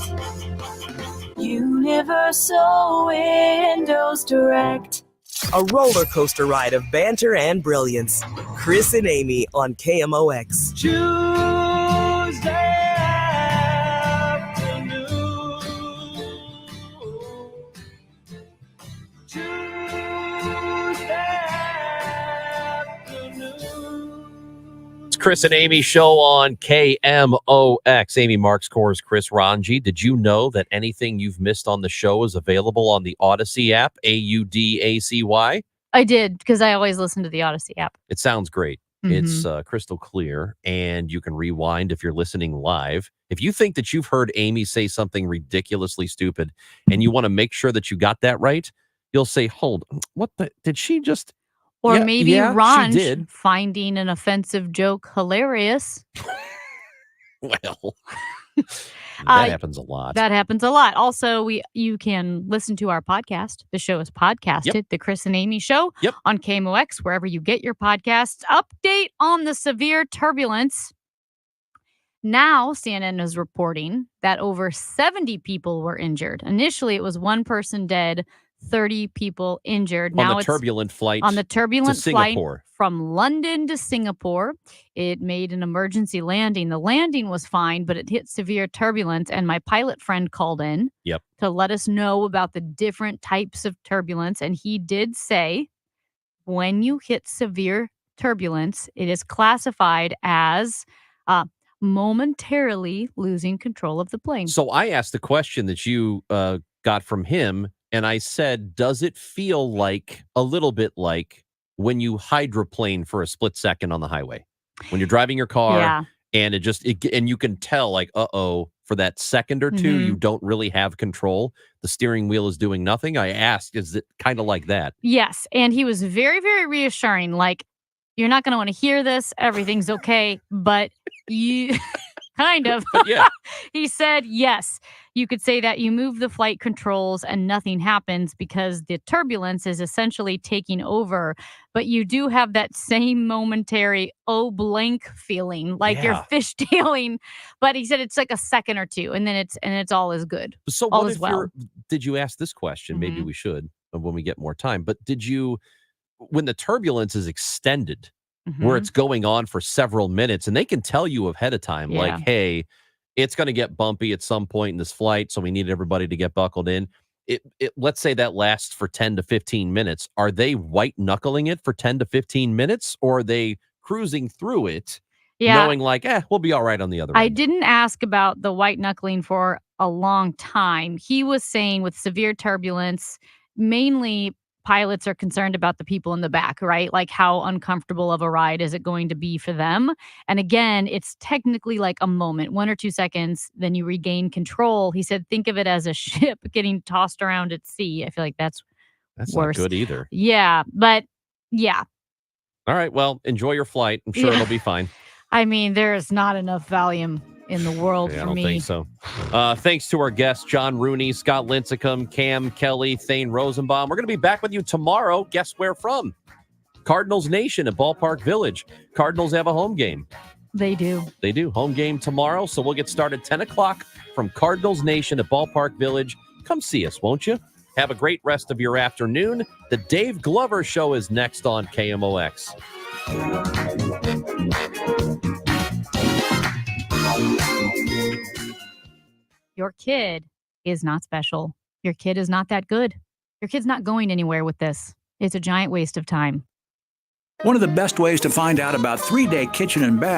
Universal Windows Direct. A roller coaster ride of banter and brilliance. Chris and Amy on KMOX. Tuesday afternoon. Tuesday afternoon. It's Chris and Amy show on KMOX. Amy Marks Coors, Chris Ranji. Did you know that anything you've missed on the show is available on the Odyssey app? AUDACY. I did, because I always listen to the Odyssey app. It sounds great. It's crystal clear, and you can rewind if you're listening live. If you think that you've heard Amy say something ridiculously stupid and you want to make sure that you got that right, you'll say, hold, what the, did she just... Or Yeah, maybe yeah, Ron she did. finding an offensive joke hilarious. Well, that happens a lot. That happens a lot. Also, you can listen to our podcast. The show is podcasted, The Chris and Amy Show on KMOX, wherever you get your podcasts. Update on the severe turbulence. Now, CNN is reporting that over 70 people were injured. Initially, it was 1 person dead, 30 people injured. Now on the turbulent flight on the turbulent to flight Singapore. from London to Singapore. It made an emergency landing. The landing was fine, but it hit severe turbulence, and my pilot friend called in to let us know about the different types of turbulence, and he did say when you hit severe turbulence, it is classified as momentarily losing control of the plane. So I asked the question that you got from him, and I said, does it feel like a little bit like when you hydroplane for a split second on the highway, when you're driving your car and and you can tell like, for that second or two, you don't really have control. The steering wheel is doing nothing. I asked, is it kind of like that? Yes. And he was very, very reassuring. Like, you're not going to want to hear this. Everything's okay. But you kind of. He said, yes, you could say that you move the flight controls and nothing happens because the turbulence is essentially taking over. But you do have that same momentary, blank feeling, like you're fishtailing. But he said it's like a second or two, and then it's all is good. So all what is if well. did you ask this question? Maybe we should when we get more time. But did you, when the turbulence is extended, where it's going on for several minutes, and they can tell you ahead of time, like, hey, it's going to get bumpy at some point in this flight, so we need everybody to get buckled in. Let's say that lasts for 10 to 15 minutes. Are they white knuckling it for 10 to 15 minutes, or are they cruising through it, knowing like, we'll be all right on the other end? I didn't ask about the white knuckling for a long time. He was saying with severe turbulence, mainly pilots are concerned about the people in the back, right? Like, how uncomfortable of a ride is it going to be for them? And again, it's technically like a moment, 1 or 2 seconds, then you regain control. He said, think of it as a ship getting tossed around at sea. I feel like that's worse. Not good either. Yeah, but yeah. All right, well, enjoy your flight. I'm sure it'll be fine. I mean, there is not enough Valium in the world for I don't me. think so. Thanks to our guests, John Rooney, Scott Lincecum, Cam Kelly, Thane Rosenbaum. We're going to be back with you tomorrow. Guess where from? Cardinals Nation at Ballpark Village. Cardinals have a home game. They do. They do. Home game tomorrow. So we'll get started 10 o'clock from Cardinals Nation at Ballpark Village. Come see us, won't you? Have a great rest of your afternoon. The Dave Glover Show is next on KMOX. Your kid is not special. Your kid is not that good. Your kid's not going anywhere with this. It's a giant waste of time. One of the best ways to find out about 3-day kitchen and bath